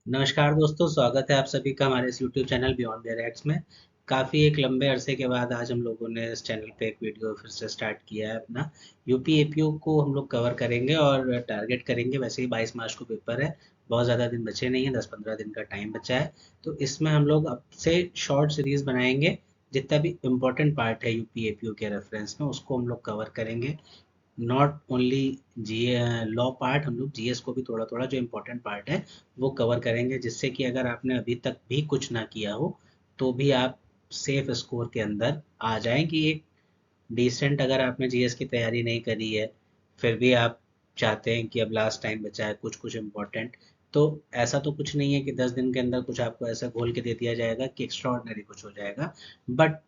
नमस्कार दोस्तों, स्वागत है आप सभी का हमारे इस YouTube channel beyond their acts में। काफ़ी एक लंबे अरसे के बाद आज हम लोगों ने इस चैनल पे एक वीडियो फिर से स्टार्ट किया है अपना। यूपी एपीओ को हम लोग कवर करेंगे और टारगेट करेंगे। वैसे ही 22 मार्च को पेपर है, बहुत ज़्यादा दिन बचे नहीं हैं, 10-15 दिन का टाइम बचा है। तो इसमें हम लोग अब से शॉर्ट सीरीज़ बनाएंगे। जितना भी इम्पोर्टेंट पार्ट है यूपी एपीओ के रेफरेंस में उसको हम लोग कवर करेंगे। नॉट ओनली जी लॉ पार्ट, हम लोग जीएस को भी थोड़ा थोड़ा जो इम्पोर्टेंट पार्ट है वो कवर करेंगे, जिससे कि अगर आपने अभी तक भी कुछ ना किया हो तो भी आप सेफ स्कोर के अंदर आ जाएं। कि एक डिसेंट, अगर आपने जीएस की तैयारी नहीं करी है फिर भी आप चाहते हैं कि अब लास्ट टाइम बचा है कुछ कुछ इम्पोर्टेंट, तो ऐसा तो कुछ नहीं है कि 10 दिन के अंदर कुछ आपको ऐसा घोल के दे दिया जाएगा कि एक्स्ट्रा ऑर्डिनरी कुछ हो जाएगा। बट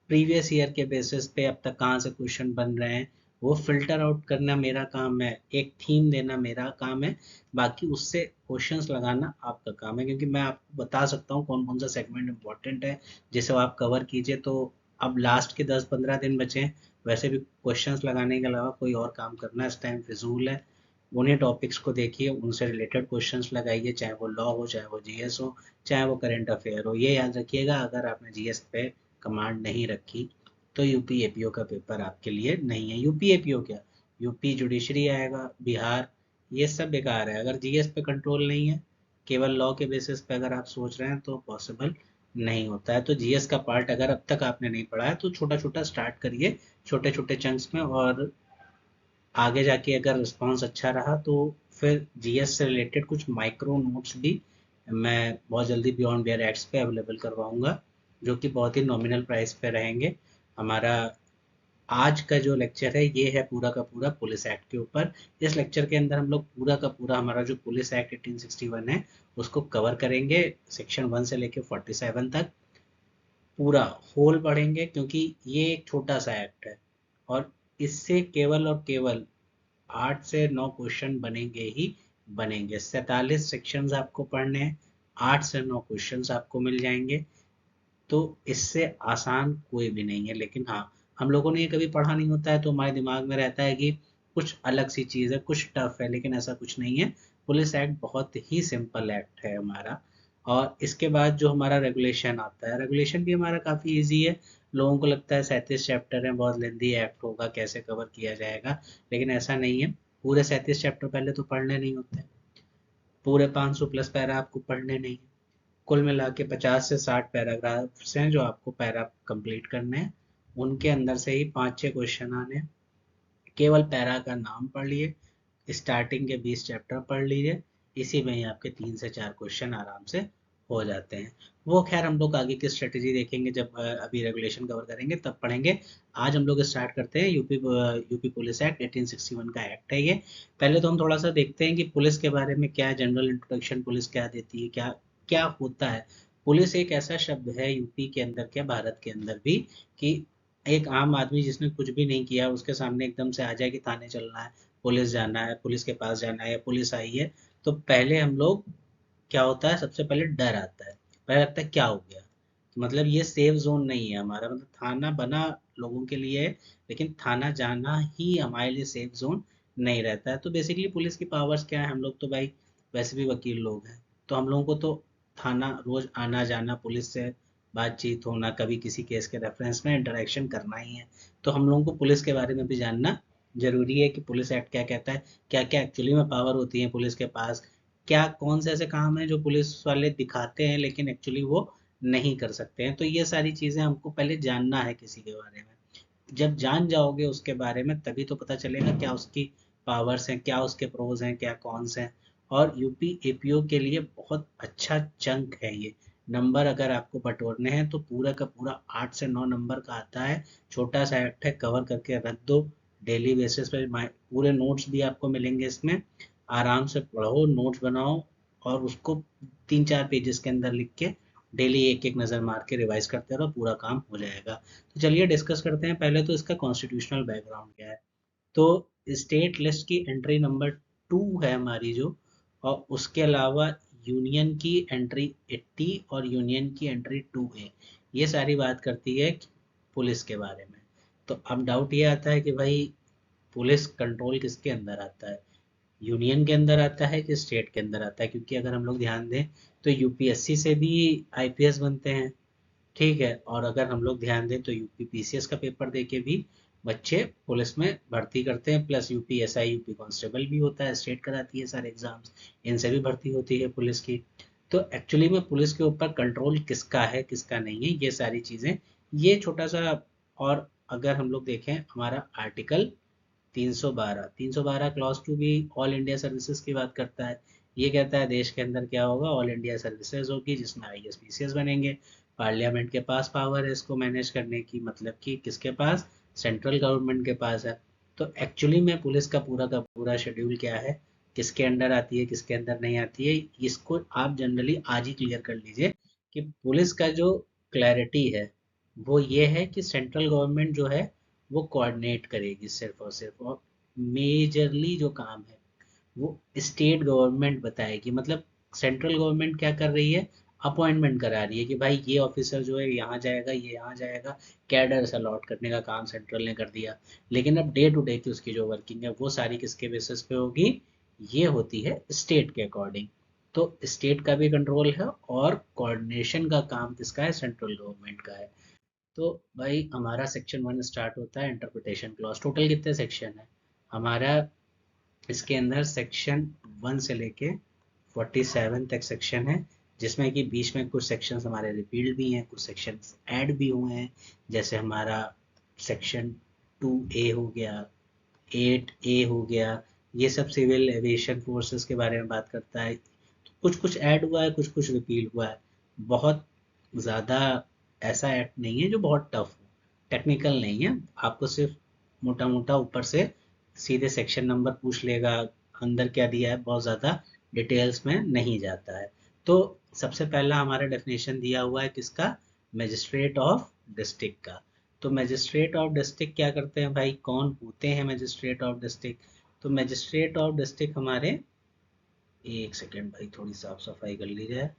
प्रीवियस ईयर के बेसिस पे अब तक कहाँ से क्वेश्चन बन रहे हैं वो फिल्टर आउट करना मेरा काम है, एक थीम देना मेरा काम है, बाकी उससे क्वेश्चंस लगाना आपका काम है। क्योंकि मैं आपको बता सकता हूँ कौन कौन सा सेगमेंट इंपॉर्टेंट है जिसे वो आप कवर कीजिए। तो अब लास्ट के 10-15 दिन बचे हैं, वैसे भी क्वेश्चंस लगाने के अलावा कोई और काम करना इस टाइम फिजूल है। उन्हीं टॉपिक्स को देखिए, उनसे रिलेटेड क्वेश्चंस लगाइए, चाहे वो लॉ हो, चाहे वो जीएस हो, चाहे वो करंट अफेयर हो। ये याद रखिएगा, अगर आपने जीएस पे कमांड नहीं रखी तो यूपी एपीओ का पेपर आपके लिए नहीं है। यूपी एपीओ क्या, यूपी जुडिशरी आएगा, बिहार, ये सब बेकार है। अगर जीएस पे कंट्रोल नहीं है, केवल लॉ के बेसिस पे अगर आप सोच रहे हैं तो पॉसिबल नहीं होता है। तो जीएस का पार्ट अगर अब तक आपने नहीं पढ़ा है तो छोटा छोटा स्टार्ट करिए, छोटे छोटे चंक्स में, और आगे जाके अगर रिस्पॉन्स अच्छा रहा तो फिर जीएस से रिलेटेड कुछ माइक्रो नोट्स भी मैं बहुत जल्दी बियॉन्ड बियर एड्स पे अवेलेबल करवाऊंगा, जो कि बहुत ही नॉमिनल प्राइस पे रहेंगे। हमारा आज का जो लेक्चर है ये है पूरा का पूरा पुलिस एक्ट के ऊपर। इस लेक्चर के अंदर हम लोग पूरा का पूरा हमारा जो पुलिस एक्ट 1861 है उसको कवर करेंगे, सेक्शन 1 से लेके 47 तक पूरा होल पढ़ेंगे, क्योंकि ये एक छोटा सा एक्ट है और इससे केवल और केवल 8 से 9 क्वेश्चन बनेंगे ही बनेंगे। 47 सेक्शंस आपको पढ़ने हैं, 8 से 9 क्वेश्चंस आपको मिल जाएंगे। तो इससे आसान कोई भी नहीं है। लेकिन हाँ, हम लोगों ने ये कभी पढ़ा नहीं होता है तो हमारे दिमाग में रहता है कि कुछ अलग सी चीज़ है, कुछ टफ है, लेकिन ऐसा कुछ नहीं है। पुलिस एक्ट बहुत ही सिंपल एक्ट है हमारा। और इसके बाद जो हमारा रेगुलेशन आता है, रेगुलेशन भी हमारा काफ़ी इजी है। लोगों को लगता है 37 चैप्टर है, बहुत लेंदी एक्ट होगा, कैसे कवर किया जाएगा, लेकिन ऐसा नहीं है। पूरे 37 चैप्टर पहले तो पढ़ने नहीं होते, पूरे 500 प्लस पैरा आपको पढ़ने नहीं है। कुल मिला के 50 से 60 पैराग्राफ्स हैं जो आपको पैरा कंप्लीट करने हैं। उनके अंदर से ही 5-6 क्वेश्चन आने हैं। केवल पैरा का नाम पढ़ लिए, स्टार्टिंग के 20 चैप्टर पढ़ लीजिए, इसी में ही आपके 3 से 4 क्वेश्चन आराम से हो जाते हैं। वो खैर हम लोग आगे की स्ट्रेटेजी देखेंगे जब अभी रेगुलेशन कवर करेंगे तब पढ़ेंगे। आज हम लोग स्टार्ट करते हैं यूपी यूपी पुलिस एक्ट 1861 का एक्ट है ये। पहले तो हम थोड़ा सा देखते हैं कि पुलिस के बारे में क्या जनरल इंट्रोडक्शन पुलिस क्या देती है, क्या क्या होता है। पुलिस एक ऐसा शब्द है यूपी के अंदर, क्या भारत के अंदर भी, कि एक आम आदमी जिसने कुछ भी नहीं किया उसके सामने एकदम से आ जाए कि थाने चलना है, पुलिस जाना है, पुलिस के पास जाना है, या पुलिस आई है, तो पहले हम लोग, क्या होता है, सबसे पहले डर आता है। पहले लगता है क्या हो गया, तो मतलब ये सेफ जोन नहीं है हमारा। मतलब थाना बना लोगों के लिए है, लेकिन थाना जाना ही हमारे लिए सेफ जोन नहीं रहता है। तो बेसिकली पुलिस की पावर्स क्या है, हम लोग तो भाई वैसे भी वकील लोग हैं, तो हम लोगों को तो थाना रोज आना जाना, पुलिस से बातचीत होना, कभी किसी केस के रेफरेंस में इंटरेक्शन करना ही है। तो हम लोगों को पुलिस के बारे में भी जानना जरूरी है कि पुलिस एक्ट क्या कहता है, क्या क्या एक्चुअली में पावर होती है पुलिस के पास, क्या कौन से ऐसे काम हैं जो पुलिस वाले दिखाते हैं लेकिन एक्चुअली वो नहीं कर सकते हैं। तो ये सारी चीज़ें हमको पहले जानना है किसी के बारे में। जब जान जाओगे उसके बारे में तभी तो पता चलेगा क्या उसकी पावर्स हैं, क्या उसके प्रोज हैं, क्या कॉन्स हैं। और यूपी एपीओ के लिए बहुत अच्छा चंक है ये। नंबर अगर आपको बटोरने हैं तो पूरा का पूरा 8 से 9 नंबर का आता है। छोटा सा एक्ट है, कवर करके रख दो। डेली बेसिस पे पूरे नोट्स भी आपको मिलेंगे इसमें। आराम से पढ़ो, नोट्स बनाओ, और उसको 3-4 पेजेस के अंदर लिख के डेली एक एक नज़र मार के रिवाइज करते रहो, पूरा काम हो जाएगा। तो चलिए डिस्कस करते हैं। पहले तो इसका कॉन्स्टिट्यूशनल बैकग्राउंड क्या है। तो स्टेट लिस्ट की एंट्री नंबर 2 है हमारी जो, और उसके अलावा यूनियन की एंट्री 80 और यूनियन की एंट्री 2A, ये सारी बात करती है पुलिस के बारे में। तो अब डाउट ये आता है कि भाई पुलिस कंट्रोल किसके अंदर आता है। यूनियन के अंदर आता है कि स्टेट के अंदर आता है, क्योंकि अगर हम लोग ध्यान दें तो यूपीएससी से भी आईपीएस बनते हैं, ठीक है, और अगर हम लोग ध्यान दें तो यूपी पीसीएस का पेपर देके भी बच्चे पुलिस में भर्ती करते हैं, plus UP SI UP constable भी होता है, स्टेट कराती है सारे एग्जाम्स, इनसे भी भर्ती होती है पुलिस की। तो एक्चुअली में पुलिस के ऊपर कंट्रोल किसका है किसका नहीं है, ये सारी चीज़ें, ये छोटा सा। और अगर हम लोग देखें हमारा आर्टिकल 312, 312 क्लॉज टू भी ऑल इंडिया सर्विसेज की बात करता है। ये कहता है देश के अंदर क्या होगा, ऑल इंडिया सर्विसेज होगी जिसमें आईएएस पीसीएस बनेंगे। पार्लियामेंट के पास पावर है इसको मैनेज करने की, मतलब कि किसके पास, सेंट्रल गवर्नमेंट के पास है। तो एक्चुअली में पुलिस का पूरा शेड्यूल क्या है, किसके अंडर आती है किसके अंदर नहीं आती है, इसको आप जनरली आज ही क्लियर कर लीजिए कि पुलिस का जो क्लैरिटी है वो ये है कि सेंट्रल गवर्नमेंट जो है वो कोऑर्डिनेट करेगी सिर्फ और सिर्फ, और मेजरली जो काम है वो स्टेट गवर्नमेंट बताएगी। मतलब सेंट्रल गवर्नमेंट क्या कर रही है, अपॉइंटमेंट करा रही है कि भाई ये ऑफिसर जो है यहाँ जाएगा ये यहाँ जाएगा, कैडर अलॉट करने का काम सेंट्रल ने कर दिया। लेकिन अब डे टू डे की उसकी जो वर्किंग है वो सारी किसके बेसिस पे होगी, ये होती है स्टेट के अकॉर्डिंग। तो स्टेट का भी कंट्रोल है और कोऑर्डिनेशन का काम किसका है, सेंट्रल गवर्नमेंट का है। तो भाई हमारा सेक्शन 1 स्टार्ट होता है इंटरप्रिटेशन क्लॉज। टोटल कितने सेक्शन है हमारा, इसके अंदर सेक्शन 1 से लेके 47 तक सेक्शन है, जिसमें कि बीच में कुछ सेक्शंस हमारे रिपील्ड भी हैं, कुछ सेक्शंस ऐड भी हुए हैं। जैसे हमारा सेक्शन 2A हो गया, 8A हो गया, ये सब सिविल एविएशन फोर्सेस के बारे में बात करता है। कुछ कुछ ऐड हुआ है, कुछ कुछ रिपील हुआ है। बहुत ज़्यादा ऐसा एक्ट नहीं है जो बहुत टफ हो, टेक्निकल नहीं है। आपको सिर्फ मोटा मोटा ऊपर से सीधे सेक्शन नंबर पूछ लेगा, अंदर क्या दिया है बहुत ज़्यादा डिटेल्स में नहीं जाता है। तो सबसे पहला हमारा डेफिनेशन दिया हुआ है किसका, मजिस्ट्रेट ऑफ डिस्ट्रिक्ट का। तो मजिस्ट्रेट ऑफ डिस्ट्रिक्ट क्या करते हैं भाई, कौन होते हैं मजिस्ट्रेट ऑफ डिस्ट्रिक्ट। तो मजिस्ट्रेट ऑफ डिस्ट्रिक्ट हमारे, एक सेकेंड भाई थोड़ी साफ सफाई कर ली जाए।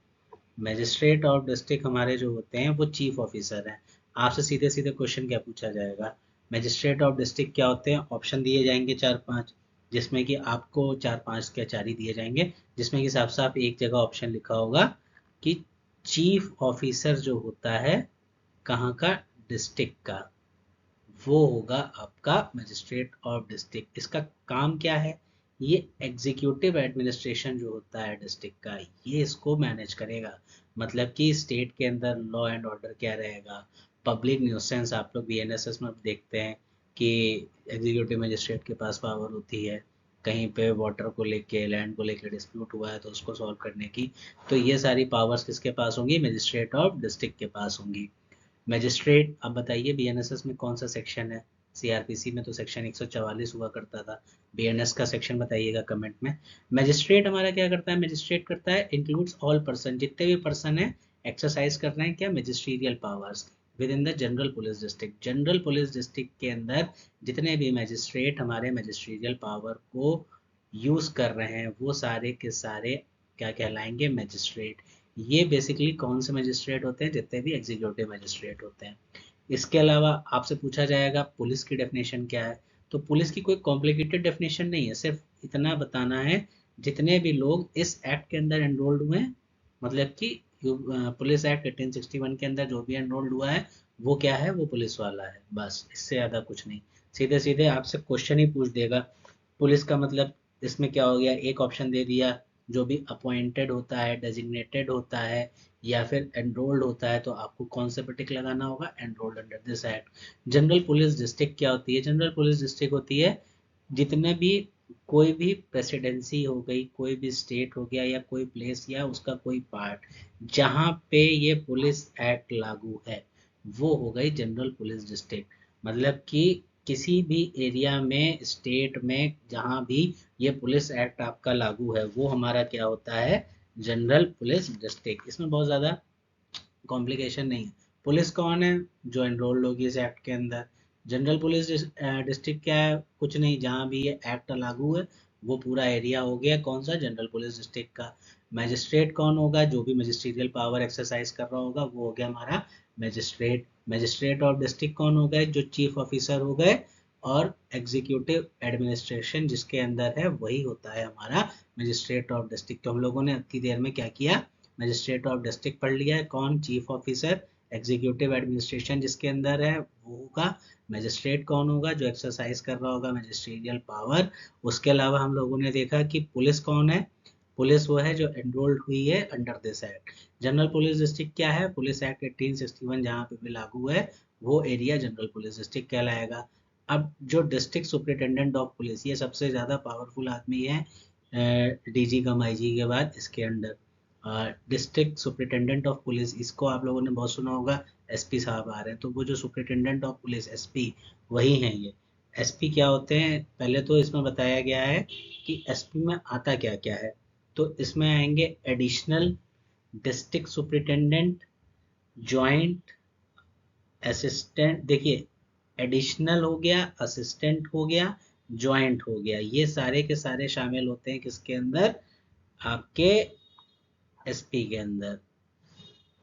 मजिस्ट्रेट ऑफ डिस्ट्रिक्ट हमारे जो होते हैं वो चीफ ऑफिसर हैं। आपसे सीधे सीधे क्वेश्चन क्या पूछा जाएगा, मजिस्ट्रेट ऑफ डिस्ट्रिक्ट क्या होते हैं, ऑप्शन दिए जाएंगे 4-5, जिसमें कि आपको 4-5 क्या 4 ही दिए जाएंगे, जिसमें कि साफ साफ एक जगह ऑप्शन लिखा होगा कि चीफ ऑफिसर जो होता है कहाँ का, डिस्ट्रिक्ट का, वो होगा आपका मजिस्ट्रेट ऑफ डिस्ट्रिक्ट। इसका काम क्या है, ये एग्जीक्यूटिव एडमिनिस्ट्रेशन जो होता है डिस्ट्रिक्ट का, ये इसको मैनेज करेगा। मतलब कि स्टेट के अंदर लॉ एंड ऑर्डर क्या रहेगा, पब्लिक न्यूसेंस, आप लोग बीएनएसएस में देखते हैं कि एग्जीक्यूटिव मजिस्ट्रेट के पास पावर होती है कहीं पे वाटर को लेके लैंड को लेके डिस्प्यूट हुआ है तो उसको सॉल्व करने की। तो ये सारी पावर्स किसके पास होंगी, मजिस्ट्रेट ऑफ डिस्ट्रिक्ट के पास होंगी। मजिस्ट्रेट, अब बताइए बीएनएसएस में कौन सा सेक्शन है, सीआरपीसी में तो सेक्शन 144 हुआ करता था, बीएनएस का सेक्शन बताइएगा कमेंट में। मजिस्ट्रेट हमारा क्या करता है, मजिस्ट्रेट करता है इंक्लूड्स ऑल पर्सन, जितने भी पर्सन है एक्सरसाइज कर रहे हैं क्या, magisterial powers with in the general police district. General police district के अंदर जितने भी मजिस्ट्रेट हमारे मजिस्ट्रियल पावर को यूज कर रहे हैं वो सारे के सारे क्या कहलाएंगे, मजिस्ट्रेट। ये बेसिकली कौन से मजिस्ट्रेट होते हैं, जितने भी एग्जीक्यूटिव मजिस्ट्रेट होते हैं। इसके अलावा आपसे पूछा जाएगा पुलिस की डेफिनेशन क्या है, तो पुलिस की कोई कॉम्प्लिकेटेड डेफिनेशन नहीं है, सिर्फ इतना बताना है जितने भी लोग इस एक्ट के अंदर एनरोल्ड हुए हैं, मतलब कि पुलिस एक्ट 1861 के अंदर जो भी एनरोल्ड हुआ है वो क्या है, वो पुलिस वाला है, बस इससे ज़्यादा कुछ नहीं। सीधे सीधे आपसे क्वेश्चन ही पूछ देगा पुलिस का मतलब, इसमें क्या हो गया, एक ऑप्शन दे दिया, जो भी अपॉइंटेड होता है, डेजिग्नेटेड होता है या फिर एनरोल्ड होता है, तो आपको कौन से पे टिक लगाना होगा, enrolled under this act. General police district क्या होती है, जनरल पुलिस डिस्ट्रिक्ट होती है जितने भी, कोई भी प्रेसिडेंसी हो गई, कोई भी स्टेट हो गया या कोई प्लेस या उसका कोई पार्ट जहाँ पे ये पुलिस एक्ट लागू है वो हो गई जनरल पुलिस डिस्ट्रिक्ट। मतलब कि किसी भी एरिया में स्टेट में जहाँ भी ये पुलिस एक्ट आपका लागू है वो हमारा क्या होता है, जनरल पुलिस डिस्ट्रिक्ट। इसमें बहुत ज़्यादा कॉम्प्लिकेशन नहीं है। पुलिस कौन है, जो एनरोल्ड होगी इस एक्ट के अंदर। जनरल पुलिस डिस्ट्रिक्ट क्या है, कुछ नहीं, जहाँ भी ये एक्ट लागू है वो पूरा एरिया हो गया कौन सा, जनरल पुलिस डिस्ट्रिक्ट का। मैजिस्ट्रेट कौन होगा, जो भी मजिस्ट्रियल पावर एक्सरसाइज कर रहा होगा वो हो गया हमारा मैजिस्ट्रेट। मैजिस्ट्रेट ऑफ डिस्ट्रिक्ट कौन हो गए, जो चीफ ऑफिसर हो गए और एग्जीक्यूटिव एडमिनिस्ट्रेशन जिसके अंदर है वही होता है हमारा मजिस्ट्रेट ऑफ डिस्ट्रिक्ट। तो हम लोगों ने इतनी देर में क्या किया, मजिस्ट्रेट ऑफ डिस्ट्रिक्ट पढ़ लिया है। कौन? Chief officer. एग्जीक्यूटिव एडमिनिस्ट्रेशन जिसके अंदर है वो होगा। मजिस्ट्रेट कौन होगा? जो एक्सरसाइज कर रहा होगा मजिस्ट्रियल पावर। उसके अलावा हम लोगों ने देखा कि पुलिस कौन है? पुलिस वो है जो एनरोल्ड हुई है under this act. General police district क्या है? पुलिस एक्ट 1861 जहाँ पे भी लागू है वो एरिया जनरल पुलिस डिस्ट्रिक्ट कहलाएगा। अब जो डिस्ट्रिक्ट सुपरिटेंडेंट ऑफ पुलिस, ये सबसे ज़्यादा पावरफुल आदमी है डीजी कम आईजी के बाद इसके under. District superintendent of police, इसको आप लोगों ने बहुत सुना होगा, एसपी साहब आ रहे हैं, तो वो जो सुपरिटेंडेंट ऑफ पुलिस एसपी वही हैं ये। एसपी क्या होते हैं? पहले तो इसमें बताया गया है कि एसपी में आता क्या क्या है। तो इसमें आएंगे additional district superintendent, joint assistant. देखिए, एडिशनल हो गया, असिस्टेंट हो गया, जॉइंट हो गया, ये सारे के सारे शामिल होते हैं किसके अंदर? आपके एसपी के अंदर।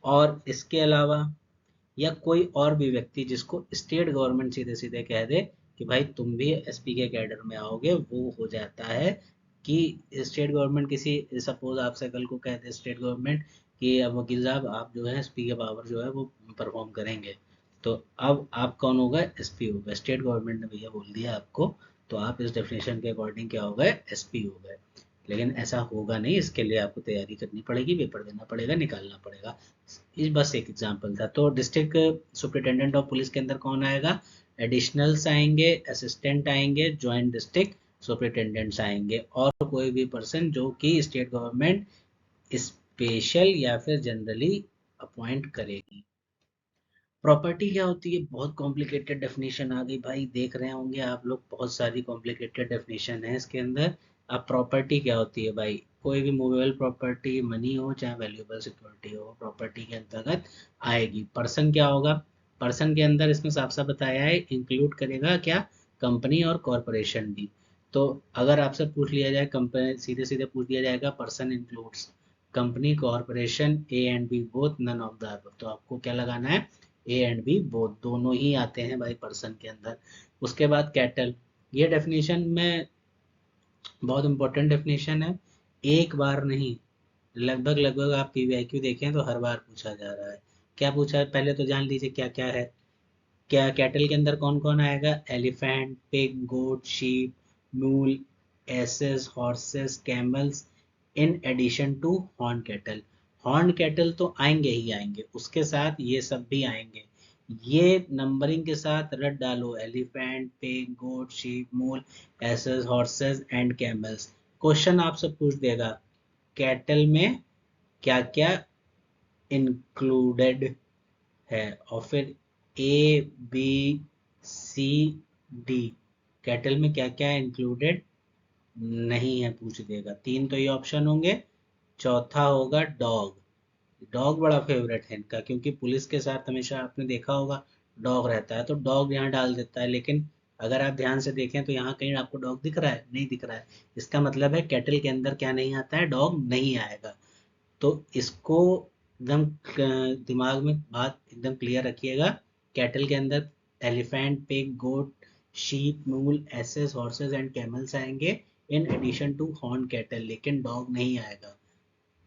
और इसके अलावा या कोई और भी व्यक्ति जिसको स्टेट गवर्नमेंट सीधे सीधे कह दे कि भाई तुम भी एसपी के कैडर में आओगे, वो हो जाता है कि स्टेट गवर्नमेंट किसी, सपोज आपसे कल को कह दे स्टेट गवर्नमेंट कि अब वकील साहब आप जो है एसपी के पावर जो है वो परफॉर्म करेंगे, तो अब आप कौन होगा? एसपी होगा। स्टेट गवर्नमेंट ने भैया बोल दिया आपको, तो आप इस डेफिनेशन के अकॉर्डिंग क्या हो गए? एसपी हो गए। लेकिन ऐसा होगा नहीं, इसके लिए आपको तैयारी करनी पड़ेगी, पेपर देना पड़ेगा, निकालना पड़ेगा। ये बस एक एग्जांपल था। तो डिस्ट्रिक्ट सुपरिटेंडेंट ऑफ पुलिस के अंदर कौन आएगा? एडिशनल्स आएंगे, असिस्टेंट आएंगे, जॉइंट डिस्ट्रिक्ट सुपरिटेंडेंट्स आएंगे, और कोई भी पर्सन जो कि स्टेट गवर्नमेंट स्पेशल या फिर जनरली अपॉइंट करेगी। प्रॉपर्टी क्या होती है? बहुत कॉम्प्लिकेटेड डेफिनेशन आ गई भाई, देख रहे होंगे आप लोग, बहुत सारी कॉम्प्लिकेटेड डेफिनेशन है इसके अंदर। अब प्रॉपर्टी क्या होती है भाई? कोई भी मूवेबल प्रॉपर्टी, मनी हो चाहे वैल्यूएबल सिक्योरिटी हो, प्रॉपर्टी के अंतर्गत आएगी। पर्सन क्या होगा? पर्सन के अंदर इसमें साफ साफ बताया है, इंक्लूड करेगा क्या? कंपनी और कॉरपोरेशन भी। तो अगर आपसे पूछ लिया जाए, कंपनी सीधे सीधे पूछ दिया जाएगा person includes company, corporation, A and B both, none of the above, तो आपको क्या लगाना है? ए एंड बी बोथ, दोनों ही आते हैं भाई पर्सन के अंदर। उसके बाद कैटल, ये डेफिनेशन में बहुत इंपॉर्टेंट डेफिनेशन है, एक बार नहीं, लगभग लगभग आप पीवीआईक्यू देखें तो हर बार पूछा जा रहा है। क्या पूछा है पहले तो जान लीजिए क्या क्या है। क्या कैटल के अंदर कौन कौन आएगा? Elephant, pig, goat, sheep, mule, asses, horses, camels, in addition to horn cattle. Horn cattle तो आएंगे ही आएंगे, उसके साथ ये सब भी आएंगे। ये नंबरिंग के साथ रट डालो, elephant, pig, goat, sheep, mule, asses, horses and camels. Question आपसे पूछ देगा कैटल में क्या क्या इंक्लूडेड है, और फिर A B C D, cattle में क्या क्या इंक्लूडेड नहीं है पूछ देगा। तीन तो ये ऑप्शन होंगे। चौथा होगा डॉग। डॉग बड़ा फेवरेट है इनका, क्योंकि पुलिस के साथ हमेशा आपने देखा होगा डॉग रहता है, तो डॉग यहाँ डाल देता है। लेकिन अगर आप ध्यान से देखें तो यहाँ कहीं आपको डॉग दिख रहा है? नहीं दिख रहा है। इसका मतलब है कैटल के अंदर क्या नहीं आता है? डॉग नहीं आएगा। तो इसको एकदम दिमाग में बात एकदम क्लियर रखिएगा। कैटल के अंदर elephant, pig, goat, sheep, mule, asses, horses and camels आएंगे in addition to horn cattle, लेकिन डॉग नहीं आएगा।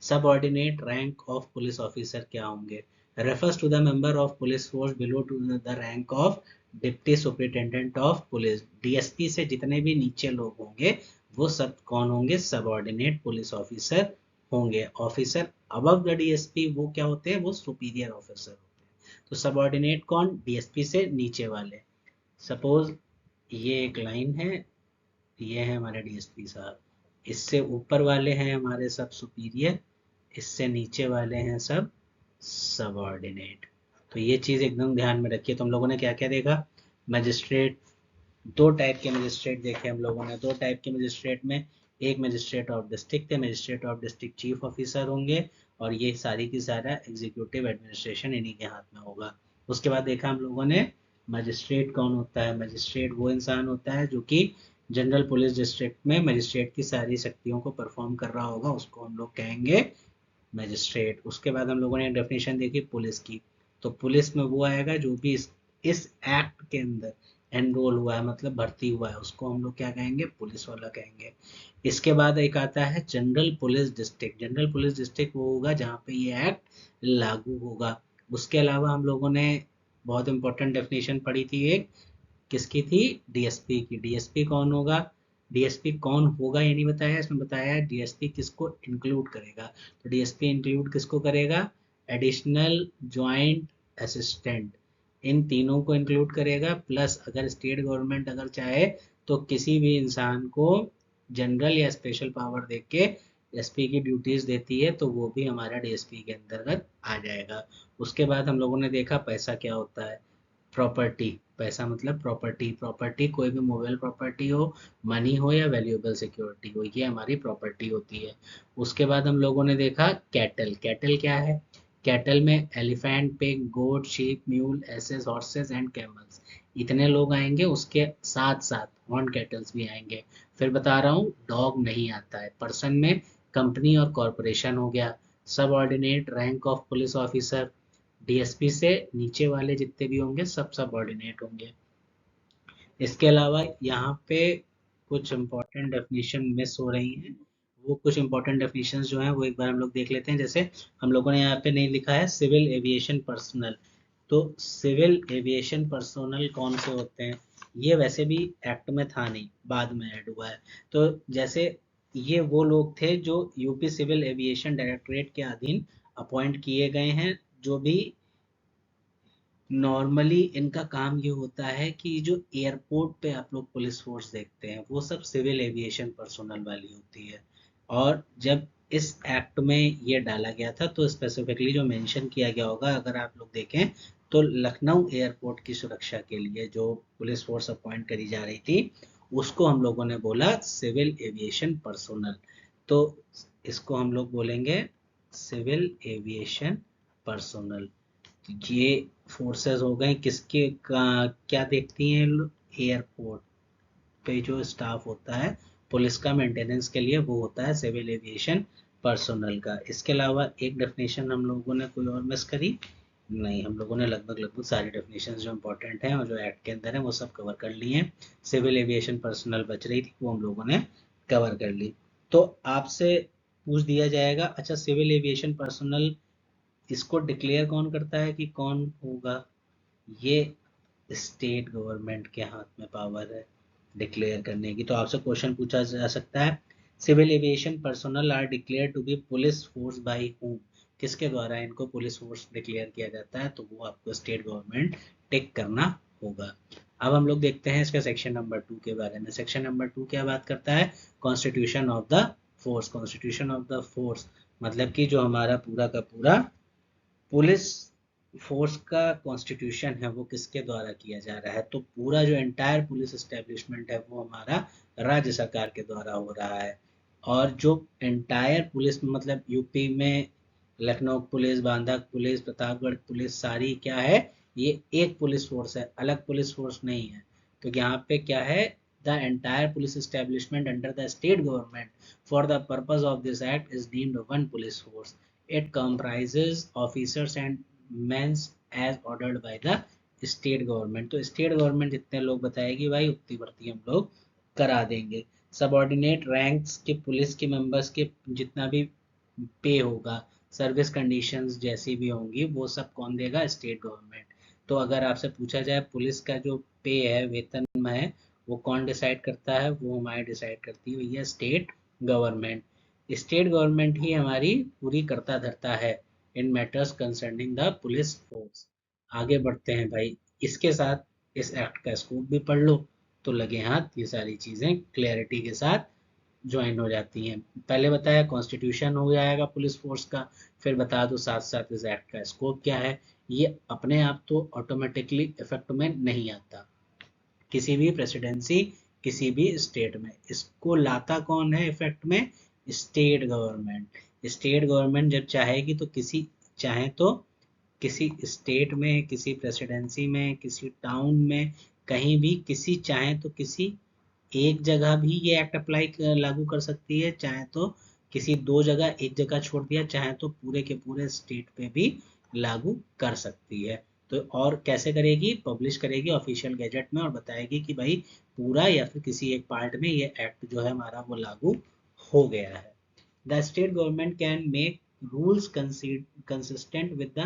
Subordinate rank of police officer क्या होंगे? Refers to the member of police force below to the rank of deputy superintendent of police. DSP से जितने भी नीचे लोग होंगे वो सब कौन होंगे? सबऑर्डिनेट पुलिस ऑफिसर होंगे। ऑफिसर अबव द डीएसपी वो क्या होते हैं? वो सुपीरियर ऑफिसर होते हैं। तो सबऑर्डिनेट कौन? डीएसपी से नीचे वाले। सपोज ये एक लाइन है, ये है हमारे डीएसपी साहब, इससे ऊपर वाले हैं हमारे सब सुपीरियर, इससे नीचे वाले हैं सब सबऑर्डिनेट। तो ये चीज़ एकदम ध्यान में रखिए। तो हम लोगों ने क्या क्या देखा? मजिस्ट्रेट, दो टाइप के मजिस्ट्रेट देखे हम लोगों ने। दो टाइप के मजिस्ट्रेट में एक मजिस्ट्रेट ऑफ डिस्ट्रिक्ट है, magistrate of district chief officer होंगे, और ये सारी की सारा एग्जीक्यूटिव एडमिनिस्ट्रेशन इन्हीं के हाथ में होगा। उसके बाद देखा हम लोगों ने मजिस्ट्रेट कौन होता है। मजिस्ट्रेट वो इंसान होता है जो कि जनरल पुलिस डिस्ट्रिक्ट में मजिस्ट्रेट की सारी शक्तियों को परफॉर्म कर रहा होगा, उसको हम लोग कहेंगे मजिस्ट्रेट। उसके बाद हम लोगों ने डेफिनेशन देखी पुलिस की। तो पुलिस में वो आएगा जो भी इस एक्ट के अंदर एनरोल हुआ है मतलब भर्ती हुआ है, उसको हम लोग क्या कहेंगे, पुलिस वाला कहेंगे। इसके बाद एक आता है general police district. General police district वो होगा जहाँ पे ये एक्ट लागू होगा। उसके अलावा हम लोगों ने बहुत इंपॉर्टेंट डेफिनेशन पढ़ी थी एक, किसकी थी, डीएसपी की। डीएसपी कौन होगा, डीएसपी कौन होगा ये नहीं बताया, इसमें बताया है डीएसपी किसको इंक्लूड करेगा। तो डीएसपी इंक्लूड किसको करेगा, एडिशनल ज्वाइंट असिस्टेंट, इन तीनों को इंक्लूड करेगा। प्लस अगर स्टेट गवर्नमेंट अगर चाहे तो किसी भी इंसान को जनरल या स्पेशल पावर दे के एसपी की ड्यूटीज देती है, तो वो भी हमारा डीएसपी के अंतर्गत आ जाएगा। उसके बाद हम लोगों ने देखा पैसा क्या होता है, प्रॉपर्टी। पैसा मतलब प्रॉपर्टी, प्रॉपर्टी कोई भी मोबाइल प्रॉपर्टी हो, मनी हो या वैल्यूएबल सिक्योरिटी हो, ये हमारी प्रॉपर्टी होती है। उसके बाद हम लोगों ने देखा कैटल। कैटल क्या है, कैटल में elephant, pig, goat, sheep, mule, asses, horses and camels, इतने लोग आएंगे। उसके साथ साथ हॉर्न कैटल्स भी आएंगे। फिर बता रहा हूँ डॉग नहीं आता है। पर्सन में कंपनी और कॉरपोरेशन हो गया। सब ordinate rank of police officer, DSP से नीचे वाले जितने भी होंगे सब सबऑर्डिनेट होंगे। इसके अलावा यहाँ पे कुछ इंपॉर्टेंट डेफिनेशन मिस हो रही हैं। वो कुछ इंपॉर्टेंट डेफिनेशन जो हैं वो एक बार हम लोग देख लेते हैं। जैसे हम लोगों ने यहाँ पे नहीं लिखा है सिविल एविएशन पर्सनल। तो सिविल एविएशन पर्सनल कौन से होते हैं, ये वैसे भी एक्ट में था नहीं, बाद में ऐड हुआ है। तो जैसे ये वो लोग थे जो यूपी सिविल एविएशन डायरेक्टरेट के अधीन अपॉइंट किए गए हैं। जो भी नॉर्मली इनका काम ये होता है कि जो एयरपोर्ट पे आप लोग पुलिस फोर्स देखते हैं वो सब सिविल एविएशन पर्सोनल वाली होती है। और जब इस एक्ट में ये डाला गया था तो स्पेसिफिकली जो मेंशन किया गया होगा, अगर आप लोग देखें तो लखनऊ एयरपोर्ट की सुरक्षा के लिए जो पुलिस फोर्स अपॉइंट करी जा रही थी उसको हम लोगों ने बोला सिविल एविएशन पर्सोनल। तो इसको हम लोग बोलेंगे सिविल एविएशन पर्सोनल। ये फोर्सेस हो गए किसके क्या देखती हैं, एयरपोर्ट पे जो स्टाफ होता है पुलिस का मेंटेनेंस के लिए वो होता है सिविल एविएशन पर्सोनल का। इसके अलावा एक डेफिनेशन हम लोगों ने कोई और मिस करी नहीं, हम लोगों ने लगभग लगभग सारी डेफिनेशन जो इंपॉर्टेंट हैं और जो एक्ट के अंदर है वो सब कवर कर ली हैं। सिविल एविएशन पर्सनल बच रही थी वो हम लोगों ने कवर कर ली। तो आपसे पूछ दिया जाएगा, अच्छा सिविल एविएशन पर्सनल इसको डिक्लेयर कौन करता है कि कौन होगा, ये स्टेट गवर्नमेंट के हाथ में पावर है डिक्लेयर करने की। तो आपसे क्वेश्चन पूछा जा सकता है civil aviation personnel are declare to be police force by whom, किसके द्वारा इनको पुलिस फोर्स डिक्लेयर किया जाता है, तो वो आपको स्टेट गवर्नमेंट टिक करना होगा। अब हम लोग देखते हैं इसका सेक्शन नंबर 2 के बारे में। सेक्शन नंबर 2 क्या बात करता है, constitution of the force. Constitution of the force मतलब कि जो हमारा पूरा का पूरा पुलिस फोर्स का कॉन्स्टिट्यूशन है वो किसके द्वारा किया जा रहा है, तो पूरा जो एंटायर पुलिस एस्टेब्लिशमेंट है वो हमारा राज्य सरकार के द्वारा हो रहा है। और जो एंटायर पुलिस मतलब यूपी में Lucknow police, Banda police, Pratapgarh police सारी क्या है, ये एक पुलिस फोर्स है, अलग पुलिस फोर्स नहीं है। तो यहाँ पे क्या है, the entire police establishment under the state government for the purpose of this act is deemed one police force. It comprises officers and men as ordered by the state government। तो state government जितने लोग बताएगी भाई उतनी भर्ती हम लोग करा देंगे। सबऑर्डिनेट रैंक्स के पुलिस के मेंबर्स के जितना भी पे होगा, सर्विस कंडीशंस जैसी भी होंगी वो सब कौन देगा, स्टेट गवर्नमेंट। तो अगर आपसे पूछा जाए पुलिस का जो पे है, वेतन है, वो कौन डिसाइड करता है, वो हमारी डिसाइड करती है भैया स्टेट गवर्नमेंट। स्टेट गवर्नमेंट ही हमारी पूरी करता धरता है in matters concerning the police force. आगे बढ़ते हैं भाई, इसके साथ इस एक्ट का स्कोप भी पढ़ लो तो लगे हाथ ये सारी चीज़ें क्लैरिटी के साथ ज्वाइन हो जाती हैं। पहले बताया कॉन्स्टिट्यूशन हो जाएगा पुलिस फोर्स का, फिर बता दो साथ साथ इस एक्ट का स्कोप क्या है। ये अपने आप तो ऑटोमेटिकली इफेक्ट में नहीं आता किसी भी प्रेसिडेंसी किसी भी स्टेट में, इसको लाता कौन है इफेक्ट में, स्टेट गवर्नमेंट। स्टेट गवर्नमेंट जब चाहेगी तो किसी स्टेट में, किसी प्रेसिडेंसी में, किसी टाउन में, कहीं भी किसी चाहे तो किसी एक जगह भी ये एक्ट अप्लाई लागू कर सकती है, चाहे तो किसी दो जगह, एक जगह छोड़ दिया, चाहे तो पूरे के पूरे स्टेट पे भी लागू कर सकती है। तो और कैसे करेगी, पब्लिश करेगी ऑफिशियल गैजेट में और बताएगी कि भाई पूरा या फिर किसी एक पार्ट में ये एक्ट जो है हमारा वो लागू हो गया है। The state government can make rules consistent with the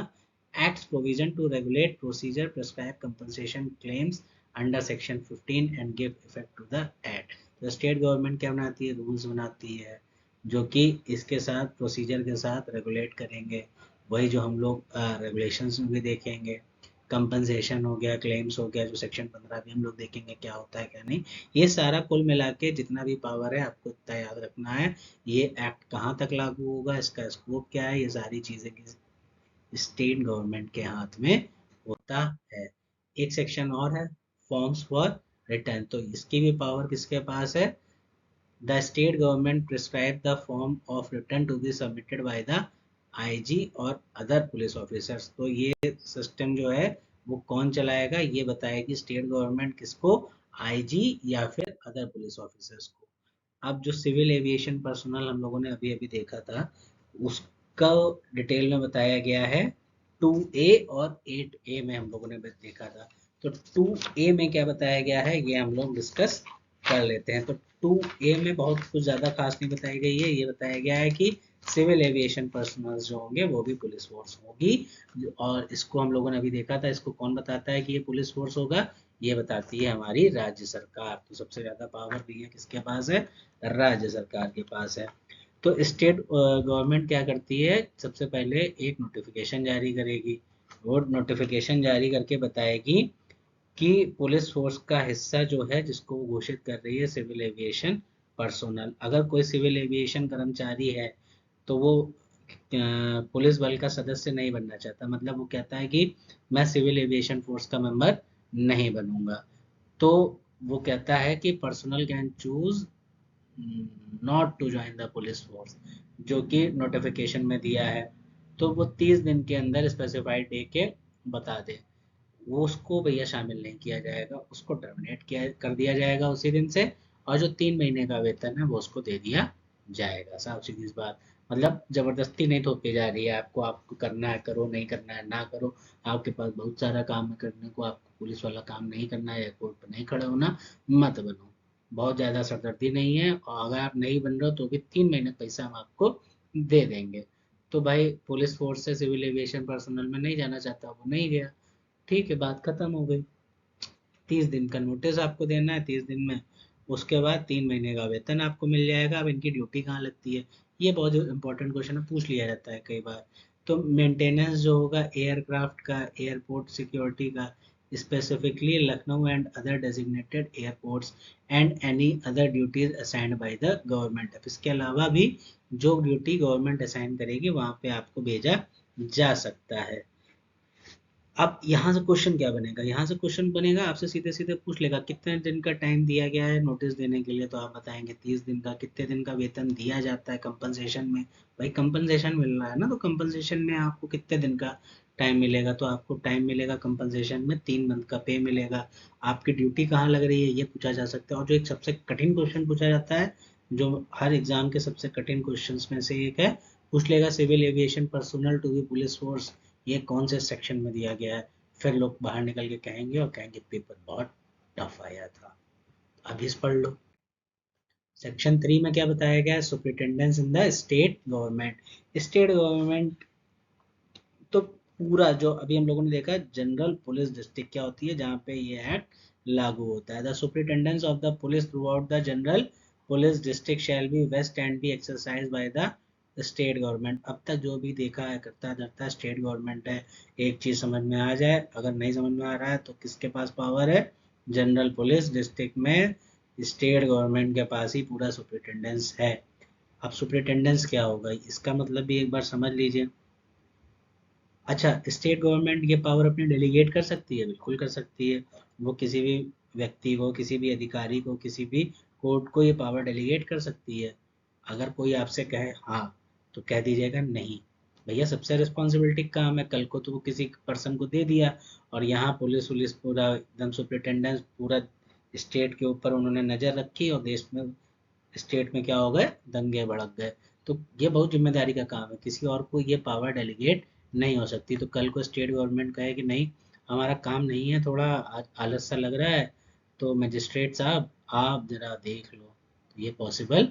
act's provision to regulate procedure, prescribe compensation claims under section 15 and give effect to the act। तो स्टेट गवर्नमेंट क्या बनाती है, रूल्स बनाती है जो कि इसके साथ प्रोसीजर के साथ रेगुलेट करेंगे, वही जो हम लोग रेगुलेशंस में भी देखेंगे। कंपनसेशन हो गया, क्लेम्स हो गया, जो सेक्शन 15 भी हम लोग देखेंगे क्या होता है क्या नहीं। ये सारा कुल मिला के जितना भी पावर है आपको इतना याद रखना है। ये एक्ट कहाँ तक लागू होगा, इसका स्कोप क्या है, ये सारी चीजें स्टेट गवर्नमेंट के हाथ में होता है। एक सेक्शन और है, फॉर्म्स फॉर रिटर्न, तो इसकी भी पावर किसके पास है, the state government prescribe the form of return to be submitted by the IG और अदर पुलिस ऑफिसर्स। तो ये सिस्टम जो है वो कौन चलाएगा, ये बताएगी स्टेट गवर्नमेंट किसको, आईजी या फिर अदर पुलिस ऑफिसर्स को। अब जो सिविल एविएशन पर्सनल हम लोगों ने अभी अभी देखा था उसका डिटेल में बताया गया है 2A और 8A में हम लोगों ने देखा था। तो 2A में क्या बताया गया है ये हम लोग डिस्कस कर लेते हैं। तो 2A में बहुत कुछ ज़्यादा खास नहीं बताई गई है, ये बताया गया है कि सिविल एविएशन पर्सनल जो होंगे वो भी पुलिस फोर्स होगी। और इसको हम लोगों ने अभी देखा था, इसको कौन बताता है कि ये पुलिस फोर्स होगा, ये बताती है हमारी राज्य सरकार। तो सबसे ज़्यादा पावर भी है किसके पास है, राज्य सरकार के पास है। तो स्टेट गवर्नमेंट क्या करती है, सबसे पहले एक नोटिफिकेशन जारी करेगी। वो नोटिफिकेशन जारी करके बताएगी कि पुलिस फोर्स का हिस्सा जो है जिसको वो घोषित कर रही है सिविल एविएशन पर्सोनल। अगर कोई सिविल एविएशन कर्मचारी है तो वो पुलिस बल का सदस्य नहीं बनना चाहता, मतलब वो कहता है कि मैं सिविल एविएशन फोर्स का मेंबर नहीं बनूंगा, तो वो कहता है कि personnel can choose not to join the police force, जो कि नोटिफिकेशन में दिया है। तो वो 30 दिन के अंदर स्पेसिफाइड डे के बता दे, वो उसको भैया शामिल नहीं किया जाएगा, उसको टर्मिनेट किया कर दिया जाएगा उसी दिन से। और जो 3 महीने का वेतन है वो उसको दे दिया जाएगा। साफ सीधी सी बात, मतलब जबरदस्ती नहीं थोपी जा रही है आपको, आपको करना है करो, नहीं करना है ना करो। आपके पास बहुत सारा काम है करने को, आपको पुलिस वाला काम नहीं करना है, एयरपोर्ट पर नहीं खड़े होना, मत बनो। बहुत ज़्यादा सरदर्दी नहीं है, और अगर आप नहीं बन रहे हो तो भी 3 महीने पैसा हम आपको दे देंगे। तो भाई पुलिस फोर्स से सिविल एविएशन पर्सनल में नहीं जाना चाहता, वो नहीं गया, ठीक है, बात खत्म हो गई। 30 दिन का नोटिस आपको देना है, 30 दिन में उसके बाद 3 महीने का वेतन आपको मिल जाएगा। अब इनकी ड्यूटी कहाँ लगती है, ये बहुत इंपॉर्टेंट क्वेश्चन है, पूछ लिया जाता है कई बार। तो मेंटेनेंस जो होगा एयरक्राफ्ट का, एयरपोर्ट सिक्योरिटी का, specifically Lucknow and other designated airports and any other duties assigned by the government. अब इसके अलावा भी जो ड्यूटी गवर्नमेंट असाइन करेगी वहाँ पे आपको भेजा जा सकता है। अब यहाँ से क्वेश्चन क्या बनेगा, यहाँ से क्वेश्चन बनेगा आपसे सीधे सीधे पूछ लेगा कितने दिन का टाइम दिया गया है नोटिस देने के लिए, तो आप बताएंगे 30 दिन का। कितने दिन का वेतन दिया जाता है कंपनसेशन में, भाई कंपनसेशन मिल रहा है ना, तो कंपनसेशन में आपको कितने दिन का टाइम मिलेगा, तो आपको टाइम मिलेगा कंपनसेशन में 3 मंथ का पे मिलेगा। आपकी ड्यूटी कहाँ लग रही है ये पूछा जा सकता है। और जो एक सबसे कठिन क्वेश्चन पूछा जाता है, जो हर एग्जाम के सबसे कठिन क्वेश्चन में से एक है, पूछ लेगा civil aviation personnel to be police force ये कौन से सेक्शन में दिया गया है। फिर लोग बाहर निकल के कहेंगे और कहेंगे पेपर बहुत टफ आया था। अभी इस पढ़ लो। सेक्शन 3 में क्या बताया गया है, superintendence in the state government. State government तो पूरा जो अभी हम लोगों ने देखा जनरल पुलिस डिस्ट्रिक्ट क्या होती है जहाँ पे ये एक्ट लागू होता है। The superintendence of the police throughout the general police district shall be vest and be exercise by the state government. अब तक जो भी देखा है करता धरता स्टेट गवर्नमेंट है। एक चीज समझ में आ जाए, अगर नहीं समझ में आ रहा है तो किसके पास पावर है, जनरल पुलिस डिस्ट्रिक्ट में स्टेट गवर्नमेंट के पास ही पूरा सुपरिटेंडेंस है। अब सुपरिटेंडेंस क्या होगा इसका मतलब भी एक बार समझ लीजिए। अच्छा, स्टेट गवर्नमेंट ये पावर अपनी डेलीगेट कर सकती है, बिल्कुल कर सकती है। वो किसी भी व्यक्ति को, किसी भी अधिकारी को, किसी भी कोर्ट को ये पावर डेलीगेट कर सकती है। अगर कोई आपसे कहे हाँ, तो कह दीजिएगा नहीं भैया, सबसे रिस्पॉन्सिबिलिटी काम है, कल को तो वो किसी पर्सन को दे दिया और यहाँ पुलिस वुलिस पूरा एकदम सुपरिटेंडेंस पूरा स्टेट के ऊपर उन्होंने नजर रखी और देश में स्टेट में क्या हो गए, दंगे भड़क गए। तो ये बहुत जिम्मेदारी का काम है, किसी और को ये पावर डेलीगेट नहीं हो सकती। तो कल को स्टेट गवर्नमेंट कहे कि नहीं, हमारा काम नहीं है, थोड़ा आज आलस सा लग रहा है, तो मजिस्ट्रेट साहब आप जरा देख लो, तो ये पॉसिबल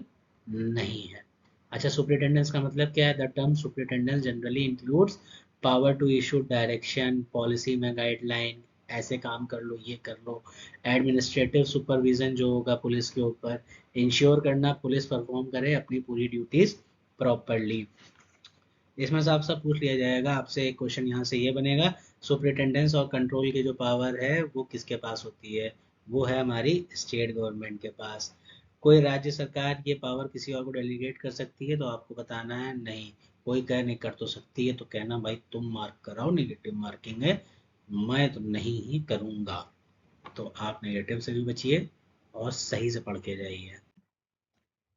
नहीं है। अच्छा, सुपरिटेंडेंस का मतलब क्या है? The term superintendence generally includes power to issue direction, policy में गाइडलाइन, ऐसे काम कर लो, ये कर लो। एडमिनिस्ट्रेटिव सुपरविजन जो होगा पुलिस के ऊपर, इंश्योर करना पुलिस परफॉर्म करे अपनी पूरी ड्यूटीज प्रॉपरली। इसमें साफ साफ पूछ लिया जाएगा आपसे, एक क्वेश्चन यहाँ से ये बनेगा, सुपरिटेंडेंस और कंट्रोल की जो पावर है वो किसके पास होती है? वो है हमारी स्टेट गवर्नमेंट के पास। कोई राज्य सरकार ये पावर किसी और को डेलीगेट कर सकती है? तो आपको बताना है नहीं। कोई कह नहीं कर तो सकती है, तो कहना भाई तुम मार्क कराओ, निगेटिव मार्किंग है, मैं तो नहीं ही करूँगा। तो आप नेगेटिव से भी बचिए और सही से पढ़ के जाइए।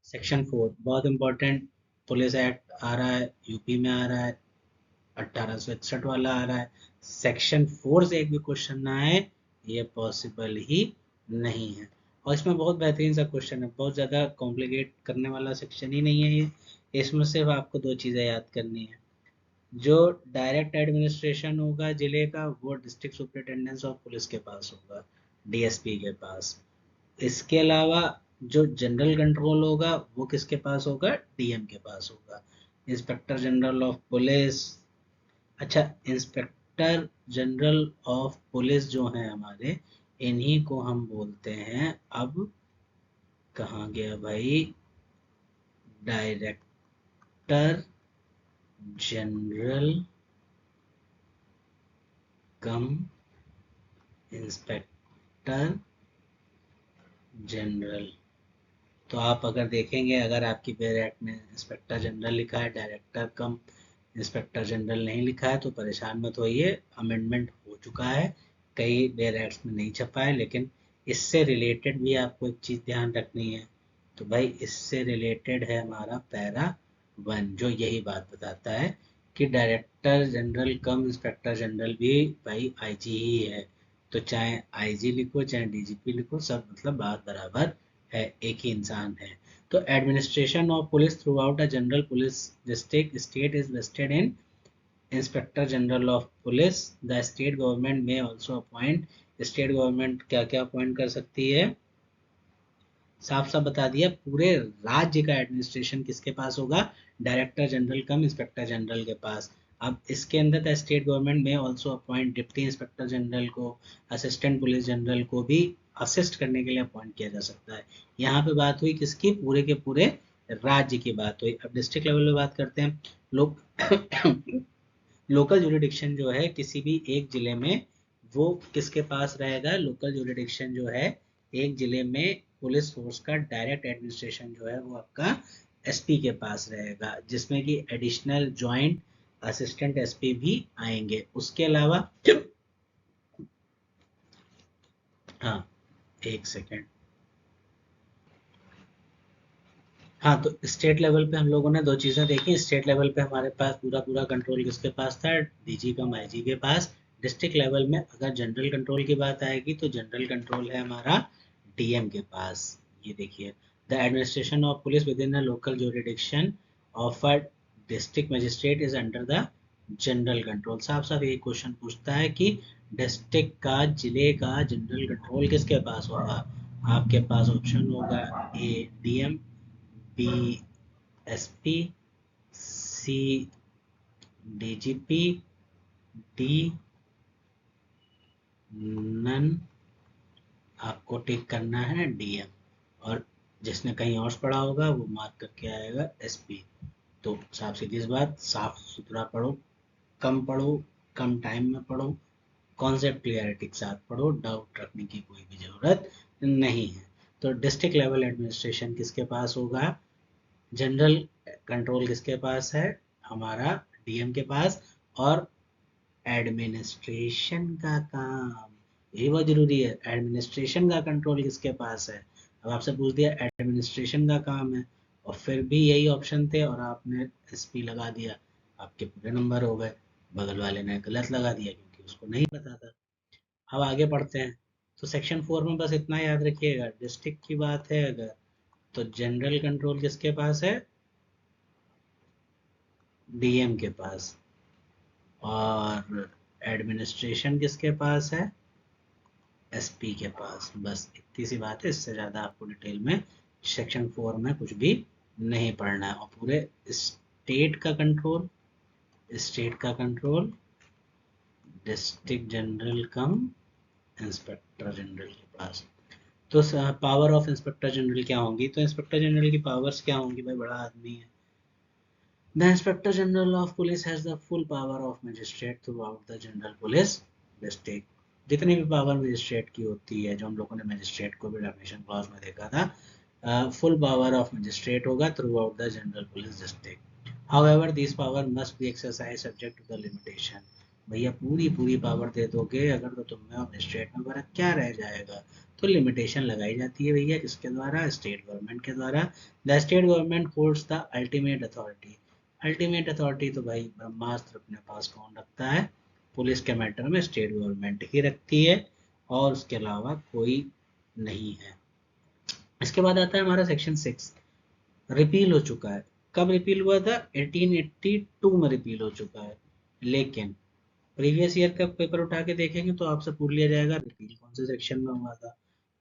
सेक्शन 4 बहुत इंपॉर्टेंट, पुलिस एक्ट आ रहा है, यूपी में आ रहा है, 1861 वाला आ रहा है। सेक्शन 4 से एक भी क्वेश्चन ना आए, ये पॉसिबल ही नहीं है। और इसमें बहुत बेहतरीन सा क्वेश्चन है, बहुत ज़्यादा कॉम्प्लिकेट करने वाला सेक्शन ही नहीं है ये। इसमें सिर्फ आपको दो चीज़ें याद करनी है। जो डायरेक्ट एडमिनिस्ट्रेशन होगा जिले का, वो डिस्ट्रिक्ट सुपरिटेंडेंस ऑफ पुलिस के पास होगा, डीएसपी के पास। इसके अलावा जो जनरल कंट्रोल होगा वो किसके पास होगा? डीएम के पास होगा। इंस्पेक्टर जनरल ऑफ पुलिस, अच्छा, इंस्पेक्टर जनरल ऑफ पुलिस जो हैं हमारे, इन्हीं को हम बोलते हैं, अब कहाँ गया भाई, director general cum inspector general. तो आप अगर देखेंगे, अगर आपकी बेयर एक्ट में इंस्पेक्टर जनरल लिखा है, डायरेक्टर कम इंस्पेक्टर जनरल नहीं लिखा है, तो परेशान मत होइए, अमेंडमेंट हो चुका है। कई बेयर एक्ट्स में नहीं छपा है, लेकिन इससे रिलेटेड भी आपको एक चीज़ ध्यान रखनी है। तो भाई इससे रिलेटेड है हमारा पैरा 1, जो यही बात बताता है कि director general cum inspector general भी भाई आईजी ही है। तो चाहे आईजी लिखो चाहे डीजीपी लिखो, सब मतलब बात बराबर है, एक ही इंसान है। तो administration of police throughout a general police district state is vested in inspector general of police. The state government में ऑल्सो अपॉइंट, स्टेट गवर्नमेंट क्या क्या अपॉइंट कर सकती है? साफ साफ बता दिया, पूरे राज्य का एडमिनिस्ट्रेशन किसके पास होगा? Director general cum inspector general के पास। अब इसके अंदर द स्टेट गवर्नमेंट में also appoint deputy inspector general को, असिस्टेंट पुलिस जनरल को भी असिस्ट करने के लिए अपॉइंट किया जा सकता है। यहाँ पे बात हुई किसकी? पूरे के पूरे राज्य की बात हुई। अब डिस्ट्रिक्ट लेवल पे बात करते हैं। लोग लोकल जुरिडिक्शन जो है किसी भी एक जिले में, वो किसके पास रहेगा? लोकल जुरिडिक्शन जो है एक जिले में पुलिस फोर्स का डायरेक्ट एडमिनिस्ट्रेशन जो है वो आपका एसपी के पास रहेगा, जिसमें कि एडिशनल जॉइंट असिस्टेंट एसपी भी आएंगे। उसके अलावा, हाँ, एक सेकेंड, हाँ, तो स्टेट लेवल पे हम लोगों ने दो चीज़ें देखी। स्टेट लेवल पे हमारे पास पूरा पूरा कंट्रोल किसके पास था? डीजी कम आईजी के पास। डिस्ट्रिक्ट लेवल में अगर जनरल कंट्रोल की बात आएगी तो जनरल कंट्रोल है हमारा डीएम के पास। ये देखिए, the administration of police with in a local jurisdiction of a district magistrate is under the general control. साफ साफ ये क्वेश्चन पूछता है कि डिस्ट्रिक्ट का, जिले का जनरल कंट्रोल किसके पास होगा? आपके पास ऑप्शन होगा, ए डीएम, बी एसपी, सी डीजीपी, डी नन। आपको टिक करना है डीएम, और जिसने कहीं और पढ़ा होगा वो मार्क करके आएगा एसपी। तो साफ सीधी सी बात, साफ सुथरा पढ़ो, कम पढ़ो, कम टाइम में पढ़ो, कॉन्सेप्ट क्लियरिटी के साथ पढ़ो, डाउट रखने की कोई भी ज़रूरत नहीं है। तो डिस्ट्रिक्ट लेवल एडमिनिस्ट्रेशन किसके पास होगा? जनरल कंट्रोल किसके पास है? हमारा डीएम के पास। और एडमिनिस्ट्रेशन का काम, ये बहुत जरूरी है, एडमिनिस्ट्रेशन का कंट्रोल किसके पास है? अब आपसे पूछ दिया एडमिनिस्ट्रेशन का काम है, और फिर भी यही ऑप्शन थे और आपने एसपी लगा दिया, आपके पूरे नंबर हो गए। बगल वाले ने गलत लगा दिया क्योंकि उसको नहीं पता था। अब आगे बढ़ते हैं। तो सेक्शन 4 में बस इतना याद रखिएगा, डिस्ट्रिक्ट की बात है अगर, तो जनरल कंट्रोल किसके पास है? डीएम के पास। और एडमिनिस्ट्रेशन किसके पास है? एसपी के पास। बस इतनी सी बात है, इससे ज़्यादा आपको डिटेल में सेक्शन 4 में कुछ भी नहीं पढ़ना है। और पूरे स्टेट का कंट्रोल, स्टेट का control district general cum inspector general के पास। तो पावर ऑफ इंस्पेक्टर जनरल क्या होंगी? तो इंस्पेक्टर जनरल की पावर्स क्या होंगी? भाई बड़ा आदमी है। The inspector general of police has the full power of magistrate through out the general police district. जितनी भी पावर मजिस्ट्रेट की होती है, जो हम लोगों ने मजिस्ट्रेट को भी डेफिनेशन क्लॉज में देखा था, फुल पावर ऑफ मजिस्ट्रेट होगा throughout the general police district. However this power must be exercise subject to the limitation. भैया पूरी पूरी पावर दे दोगे अगर तो तुम में और मजिस्ट्रेट में फर्क क्या रह जाएगा? तो लिमिटेशन लगाई जाती है भैया, किसके द्वारा? स्टेट गवर्नमेंट के द्वारा। The state government holds the ultimate authority. Ultimate authority तो भाई ब्रह्मास्त्र अपने पास कौन रखता है? पुलिस के मैटर में स्टेट गवर्नमेंट ही रखती है, और उसके अलावा कोई नहीं है। इसके बाद आता है हमारा सेक्शन 6, रिपील हो चुका है। कब रिपील हुआ था? 1882 में रिपील हो चुका है। लेकिन प्रीवियस ईयर का पेपर उठा के देखेंगे तो आपसे पूछ लिया जाएगा रिपील कौन से सेक्शन में हुआ था।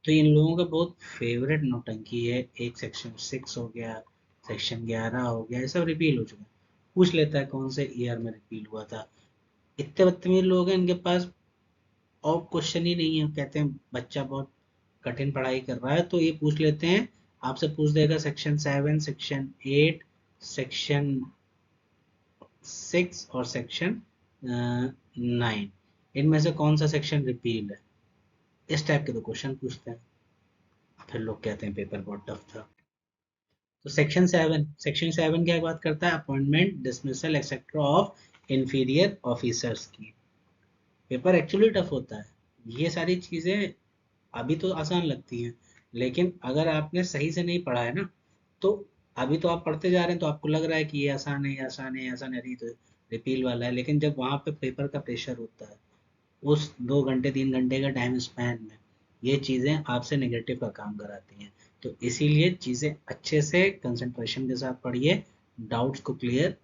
तो इन लोगों का बहुत फेवरेट नौटंकी है, एक सेक्शन 6 हो गया, सेक्शन 11 हो गया, ये सब रिपील हो चुका है। पूछ लेता है कौन से ईयर में रिपील हुआ था। इतने बदतमीज लोग हैं, इनके पास और क्वेश्चन ही नहीं है। कहते हैं बच्चा बहुत कठिन पढ़ाई कर रहा है तो ये पूछ लेते हैं। आपसे पूछ देगा सेक्शन 7, सेक्शन 8, सेक्शन 6 और सेक्शन 9, इनमें से कौन सा सेक्शन रिपील है? इस टाइप के तो क्वेश्चन पूछते हैं। फिर लोग कहते हैं पेपर बहुत टफ था। तो सेक्शन 7 क्या बात करता है? Appointment, dismissal etcetera of inferior officers की। पेपर एक्चुअली टफ होता है। ये सारी चीजें अभी तो आसान लगती हैं, लेकिन अगर आपने सही से नहीं पढ़ा है ना, तो अभी तो आप पढ़ते जा रहे हैं तो आपको लग रहा है कि ये आसान है, ये आसान है, ये आसान है, अरे तो रिपील वाला है। लेकिन जब वहां पे पेपर का प्रेशर होता है, उस 2 घंटे 3 घंटे का टाइम स्पैन में ये चीज़ें आपसे नेगेटिव का काम कराती हैं। तो इसीलिए चीज़ें अच्छे से कंसंट्रेशन के साथ पढ़िए, डाउट्स को क्लियर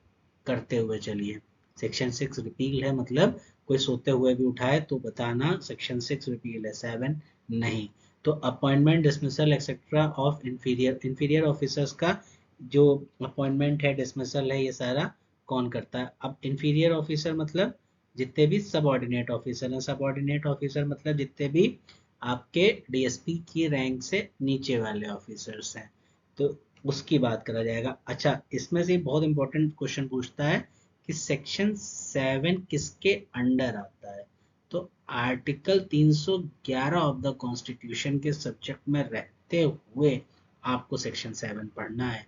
करते हुए चलिए। सेक्शन 6 रिपील है मतलब कोई सोते हुए भी उठाए तो बताना सेक्शन 6 रिपील है, 7 नहीं। तो appointment, dismissal etcetera of inferior officers का जो अपॉइंटमेंट है, डिसमिसल है, ये सारा कौन करता है? अब इंफीरियर ऑफिसर मतलब जितने भी सबऑर्डिनेट ऑफिसर हैं। सबऑर्डिनेट ऑफिसर मतलब जितने भी आपके डीएसपी की रैंक से नीचे वाले ऑफिसर्स हैं, तो उसकी बात करा जाएगा। अच्छा, इसमें से बहुत इंपॉर्टेंट क्वेश्चन पूछता है कि सेक्शन 7 किसके अंडर आता है? तो आर्टिकल 311 ऑफ द कॉन्स्टिट्यूशन के सब्जेक्ट में रहते हुए आपको सेक्शन 7 पढ़ना है।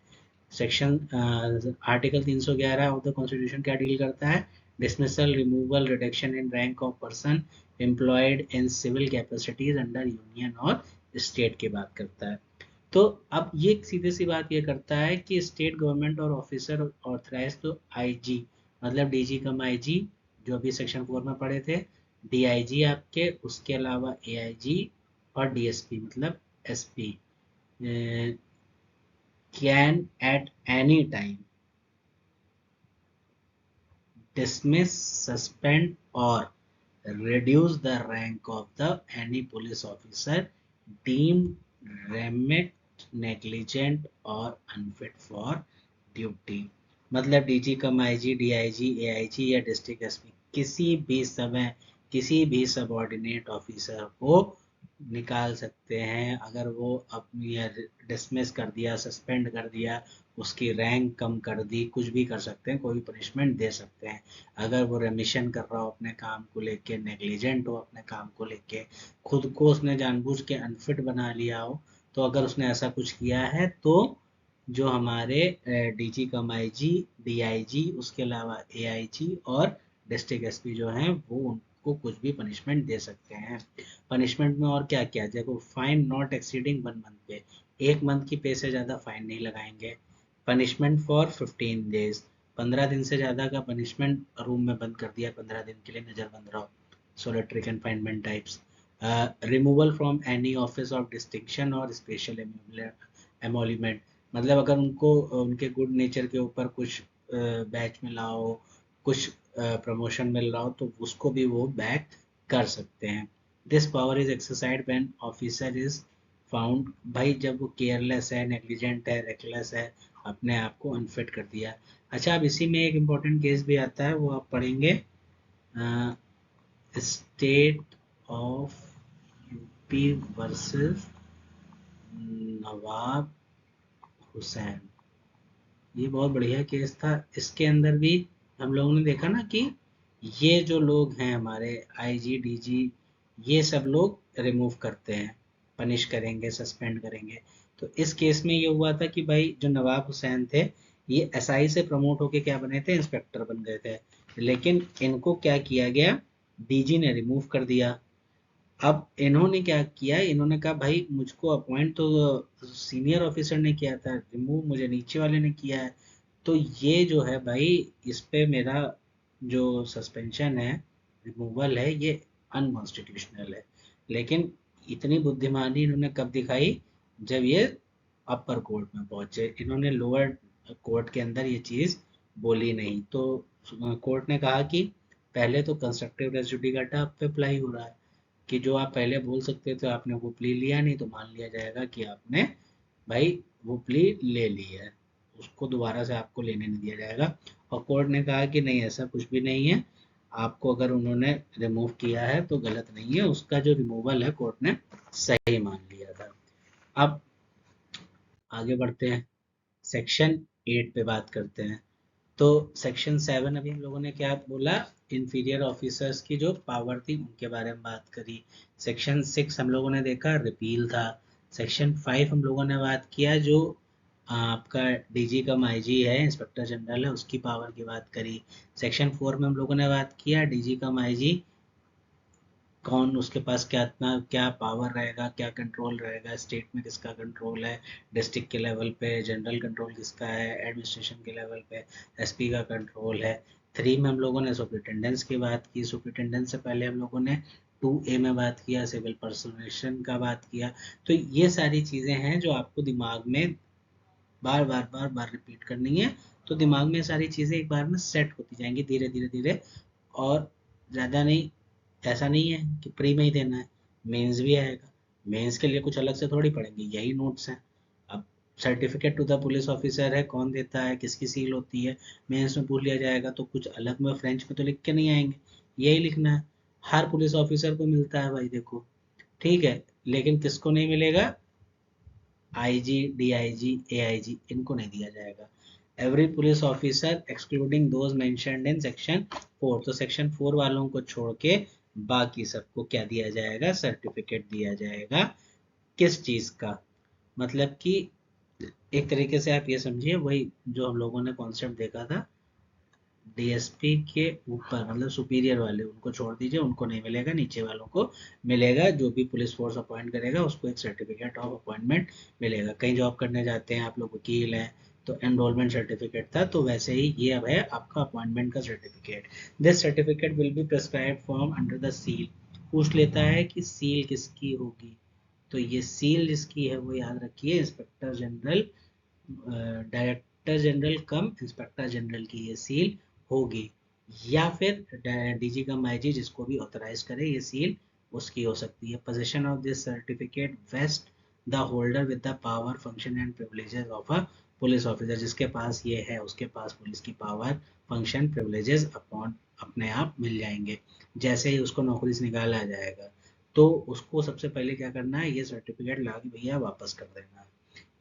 Section article 311 of the constitution क्या डील करता है? Dismissal, removal, reduction in rank of person employed in civil capacities under union और स्टेट की बात करता है। तो अब ये सीधे सी बात ये करता है कि स्टेट गवर्नमेंट और ऑफिसर ऑथराइज तो आईजी मतलब डीजी कम आईजी, जो अभी सेक्शन 4 में पढ़े थे, डीआईजी आपके, उसके अलावा एआईजी और डीएसपी मतलब SP can at any time dismiss, suspend or reduce the rank of the any police officer deemed remit, negligent or unfit for duty। मतलब DG cum IG, DIG, AIG या district SP किसी भी समय किसी भी subordinate officer को निकाल सकते हैं अगर वो अपनी डिसमिस कर दिया, सस्पेंड कर दिया, उसकी रैंक कम कर दी, कुछ भी कर सकते हैं, कोई भी पनिशमेंट दे सकते हैं। अगर वो रेमिशन कर रहा हो अपने काम को लेके, नेग्लिजेंट हो अपने काम को लेके, खुद को उसने जानबूझ के अनफिट बना लिया हो, तो अगर उसने ऐसा कुछ किया है तो जो हमारे डीजी कम आईजी, डीआईजी, उसके अलावा एआईजी और डिस्ट्रिक्ट एसपी जो हैं वो उनको कुछ भी पनिशमेंट दे सकते हैं। पनिशमेंट में और क्या क्या? देखो, फाइन नॉट एक्सीडिंग 1 मंथ पे, 1 मंथ की पे से ज़्यादा फाइन नहीं लगाएंगे। पनिशमेंट फॉर 15 डेज, 15 दिन से ज़्यादा का पनिशमेंट, रूम में बंद कर दिया 15 दिन के लिए, नज़र बंद रहो, solitary confinement types. Removal from any office of distinction और स्पेशल एमोलीमेंट, मतलब अगर उनको उनके गुड नेचर के ऊपर कुछ बैच मिला हो, कुछ प्रमोशन मिल रहा हो तो उसको भी वो बैक कर सकते हैं। This power is exercise when officer is found, भाई जब वो केयरलेस है, नेग्लिजेंट है, रेकलेस है, अपने आप को अनफिट कर दिया। अच्छा, अब इसी में एक इम्पोर्टेंट केस भी आता है, वो आप पढ़ेंगे, स्टेट ऑफ यूपी वर्सेस नवाब हुसैन। ये बहुत बढ़िया केस था। इसके अंदर भी हम लोगों ने देखा ना कि ये जो लोग हैं हमारे आईजी डीजी, ये सब लोग रिमूव करते हैं, पनिश करेंगे, सस्पेंड करेंगे। तो इस केस में ये हुआ था कि भाई जो नवाब हुसैन थे, ये एसआई से प्रमोट होके क्या बने थे, इंस्पेक्टर बन गए थे। लेकिन इनको क्या किया गया, डीजी ने रिमूव कर दिया। अब इन्होंने क्या किया, इन्होंने कहा भाई मुझको अपॉइंट तो सीनियर ऑफिसर ने किया था, रिमूव मुझे नीचे वाले ने किया है। तो ये जो है भाई, इस पे मेरा जो सस्पेंशन है, रिमूवल है, ये अनकॉन्स्टिट्यूशनल है। लेकिन इतनी बुद्धिमानी इन्होंने कब दिखाई, जब ये अपर कोर्ट में पहुंचे। इन्होंने लोअर कोर्ट के अंदर ये चीज बोली नहीं। तो कोर्ट ने कहा कि पहले तो कंस्ट्रक्टिव रेस जुडिकाटा आप पे अप्लाई हो रहा है, कि जो आप पहले बोल सकते थे, आपने वो प्ली लिया नहीं, तो मान लिया जाएगा कि आपने भाई वो प्ली ले ली है, उसको दोबारा से आपको लेने नहीं दिया जाएगा। और कोर्ट ने कहा कि नहीं, ऐसा कुछ भी नहीं है, आपको अगर उन्होंने रिमूव किया है तो गलत नहीं है, उसका जो रिमूवल है कोर्ट ने सही मान लिया था। अब आगे बढ़ते हैं, सेक्शन 8 पे बात करते हैं। तो सेक्शन 7 अभी हम लोगों ने क्या बोला, इंफीरियर ऑफिसर्स की जो पावर थी उनके बारे में बात करी। सेक्शन 6 हम लोगों ने देखा रिपील था। सेक्शन 5 हम लोगों ने बात किया, जो आपका डीजी कम आईजी है, इंस्पेक्टर जनरल है, उसकी पावर की बात करी। सेक्शन 4 में हम लोगों ने बात किया डीजी कम आईजी कौन, उसके पास क्या इतना क्या पावर रहेगा, क्या कंट्रोल रहेगा, स्टेट में किसका कंट्रोल है, डिस्ट्रिक्ट के लेवल पे जनरल कंट्रोल किसका है, एडमिनिस्ट्रेशन के लेवल पे एसपी का कंट्रोल है। 3 में हम लोगों ने सुपरिटेंडेंस की बात की। सुपरिटेंडेंस से पहले हम लोगों ने 2A में बात किया, सिविल पर्सनेशन का बात किया। तो ये सारी चीज़ें हैं जो आपको दिमाग में बार बार रिपीट करनी है। तो दिमाग में सारी चीज़ें एक बार में सेट होती जाएंगी धीरे धीरे धीरे। और ज़्यादा नहीं, ऐसा नहीं है कि प्री में ही देना है, मेंस भी आएगा। मेंस के लिए कुछ अलग से थोड़ी पढ़ेंगे, यही नोट्स हैं। अब certificate to the police officer है, कौन देता है, किसकी सील होती है, मेंस में पूछ लिया जाएगा, तो कुछ अलग में फ्रेंच में तो लिख के नहीं आएंगे, यही लिखना है। हर पुलिस ऑफिसर को मिलता है भाई, देखो, ठीक है। लेकिन किसको नहीं मिलेगा, आईजी, डीआईजी, एआईजी, इनको नहीं दिया जाएगा। Every police officer excluding those mentioned in section 4, तो सेक्शन 4 वालों को छोड़ के बाकी सबको क्या दिया जाएगा, सर्टिफिकेट दिया जाएगा। किस चीज का, मतलब कि एक तरीके से आप ये समझिए, वही जो हम लोगों ने कॉन्सेप्ट देखा था, डीएसपी के ऊपर मतलब सुपीरियर वाले उनको छोड़ दीजिए, उनको नहीं मिलेगा, नीचे वालों को मिलेगा। जो भी पुलिस फोर्स अपॉइंट करेगा उसको एक सर्टिफिकेट ऑफ अपॉइंटमेंट मिलेगा। कहीं जॉब करने जाते हैं आप लोग, वकील हैं, तो एनरोलमेंट सर्टिफिकेट था, तो वैसे ही ये अब है आपका अपॉइंटमेंट का certificate. This certificate will be prescribe form under the seal. पूछ लेता है कि सील किसकी होगी, तो ये सील जिसकी है वो याद रखिए, inspector general, director general cum inspector general की ये सील होगी। या फिर डीजी कम आईजी जिसको भी ऑथराइज करे ये सील उसकी हो सकती है। Position of this certificate vest the holder with the power function and privileges of a police officer. जिसके पास ये है उसके पास पुलिस की पावर, फंक्शन, प्रिविलेजेस अपॉन अपने आप मिल जाएंगे। जैसे ही उसको नौकरी से निकाला जाएगा तो उसको सबसे पहले क्या करना है, ये सर्टिफिकेट ला के भैया वापस कर देना है।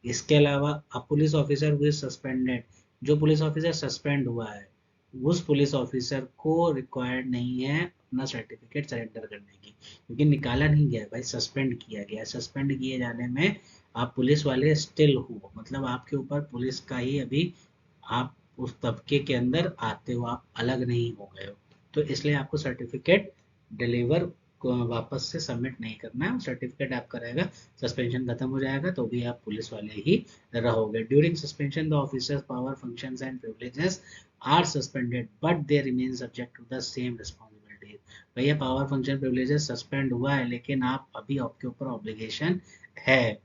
इसके अलावा अ police officer who is suspended, जो पुलिस ऑफिसर सस्पेंड हुआ है, उस पुलिस ऑफिसर को रिक्वायर्ड नहीं है अपना सर्टिफिकेट सरेंडर करने की, क्योंकि निकाला नहीं गया है भाई, सस्पेंड किया गया है। सस्पेंड किए जाने में आप पुलिस वाले स्टिल हो, मतलब आपके ऊपर पुलिस का ही अभी, आप उस तबके के अंदर आते हो, आप अलग नहीं हो गए हो। तो इसलिए आपको सर्टिफिकेट डिलीवर वापस से सबमिट नहीं करना है, सर्टिफिकेट आपका रहेगा। सस्पेंशन खत्म हो जाएगा तो भी आप पुलिस वाले ही रहोगे। During suspension the officer's power functions and privileges are suspended but they remain subject to the same responsibilities. भैया पावर फंक्शन प्रिविलेजेस सस्पेंड हुआ है, लेकिन आप अभी आपके ऊपर ऑब्लिगेशन है,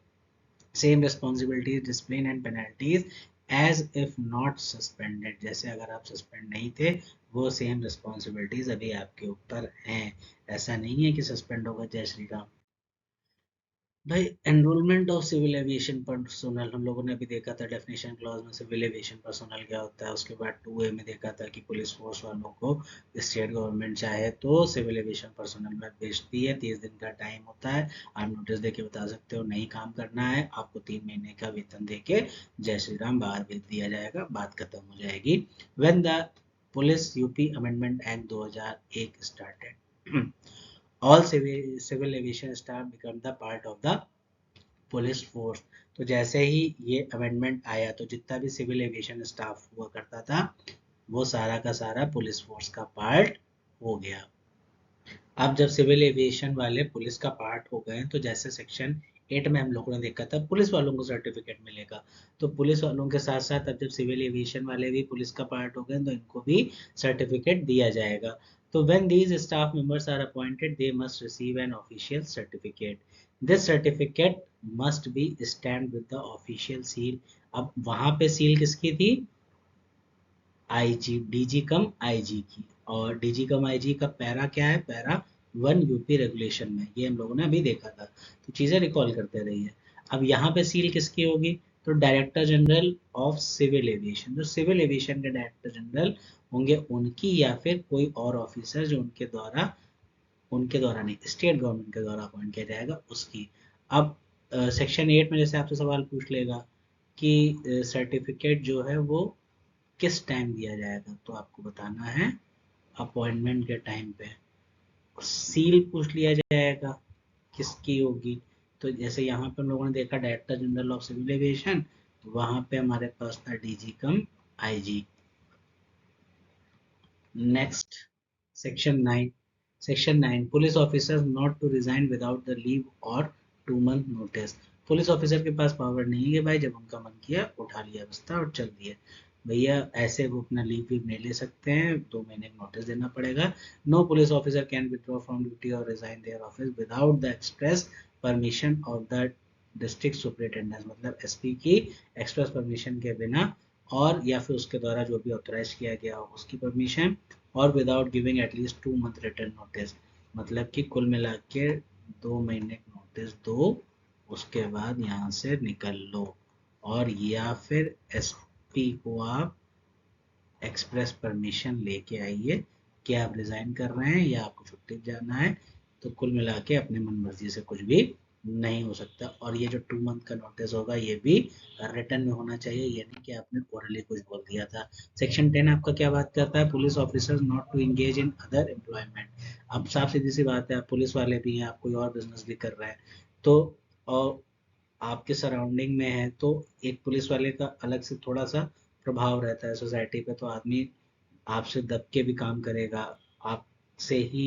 same responsibilities, discipline and penalties as if not suspended. जैसे अगर आप सस्पेंड नहीं थे वो सेम रिस्पॉन्सिबिलिटीज अभी आपके ऊपर हैं। ऐसा नहीं है कि सस्पेंड होगा। जय श्री राम। भाई enrolment of civil aviation personnel हम लोगों ने अभी देखा था डेफिनेशन क्लॉज में सिविल एविएशन पर्सोनल क्या होता है। उसके बाद 2A में देखा था कि पुलिस फोर्स वालों को स्टेट गवर्नमेंट चाहे तो सिविल एविएशन पर्सोनल में भेजती है। 30 दिन का टाइम होता है। आप नोटिस देके बता सकते हो नहीं काम करना है, आपको 3 महीने का वेतन देके जय श्री राम बाहर भेज दिया जाएगा, बात खत्म हो जाएगी। When the police UP amendment act 2001 started, all civil aviation staff become the part of the police force. तो जैसे ही ये अमेंडमेंट आया तो जितना भी सिविल एविएशन स्टाफ हुआ करता था वो सारा का सारा पुलिस फोर्स का पार्ट हो गया। अब जब सिविल एविएशन वाले पुलिस का पार्ट हो गए तो जैसे सेक्शन 8 में हम लोगों ने देखा था पुलिस वालों को सर्टिफिकेट मिलेगा, तो पुलिस वालों के साथ साथ अब जब सिविल एविएशन वाले भी पुलिस का पार्ट हो गए तो इनको भी सर्टिफिकेट दिया जाएगा। तो when these staff members are appointed they must receive an official certificate. This certificate must be stamped with the official seal. अब वहां पे सील किसकी थी? आईजी, डीजी कम आईजी की। और डीजी कम आईजी का पैरा क्या है? पैरा 1 यूपी रेगुलेशन में, ये हम लोगों ने अभी देखा था। तो चीजें रिकॉल करते रहिए। अब यहाँ पे सील किसकी होगी? तो director general of civil aviation, जो सिविल एविएशन के डायरेक्टर जनरल होंगे उनकी, या फिर कोई और ऑफिसर जो उनके द्वारा नहीं, स्टेट गवर्नमेंट के द्वारा अपॉइंट किया जाएगा उसकी। अब सेक्शन 8 में जैसे आपसे सवाल पूछ लेगा कि सर्टिफिकेट जो है वो किस टाइम दिया जाएगा, तो आपको बताना है अपॉइंटमेंट के टाइम पे। सील पूछ लिया जाएगा किसकी होगी, तो जैसे यहाँ पे हम लोगों ने देखा director general of civil aviation, तो वहां पे हमारे पास था DG cum IG. Next section 9। Section 9 police officer not to resign without the leave और 2 मंथ नोटिस। पुलिस ऑफिसर के पास पावर नहीं है भाई, जब उनका मन किया उठा लिया बस्ता और चल दिए। भैया ऐसे वो अपना लीव भी नहीं ले सकते हैं, 2 महीने का नोटिस देना पड़ेगा। No police officer can withdraw from duty or resign their office without the express permission of the district superintendent, मतलब एसपी की एक्सप्रेस परमिशन के बिना, और या फिर उसके द्वारा जो भी ऑथराइज किया गया हो उसकी परमिशन, और without giving at least 2 month written notice, मतलब कि कुल मिला के 2 महीने का नोटिस दो, उसके बाद यहाँ से निकल लो। और या फिर एसपी को आप एक्सप्रेस परमिशन लेके आइए कि आप रिजाइन कर रहे हैं या आपको छुट्टी जाना है। तो कुल मिला के अपने मन मर्जी से कुछ भी नहीं हो सकता। और ये जो 2 मंथ का नोटिस होगा ये भी रिटर्न में होना चाहिए, ये नहीं कि आपने ओरली कुछ बोल दिया था। सेक्शन 10 आपका क्या बात करता है? Police officers not to engage in other employment. अब साफ सीधी सी बात है, आप पुलिस वाले भी हैं, आप कोई और बिजनेस भी कर रहे हैं, तो और आपके सराउंडिंग में है, तो एक पुलिस वाले का अलग से थोड़ा सा प्रभाव रहता है सोसाइटी पे, तो आदमी आपसे दब के भी काम करेगा। आपसे ही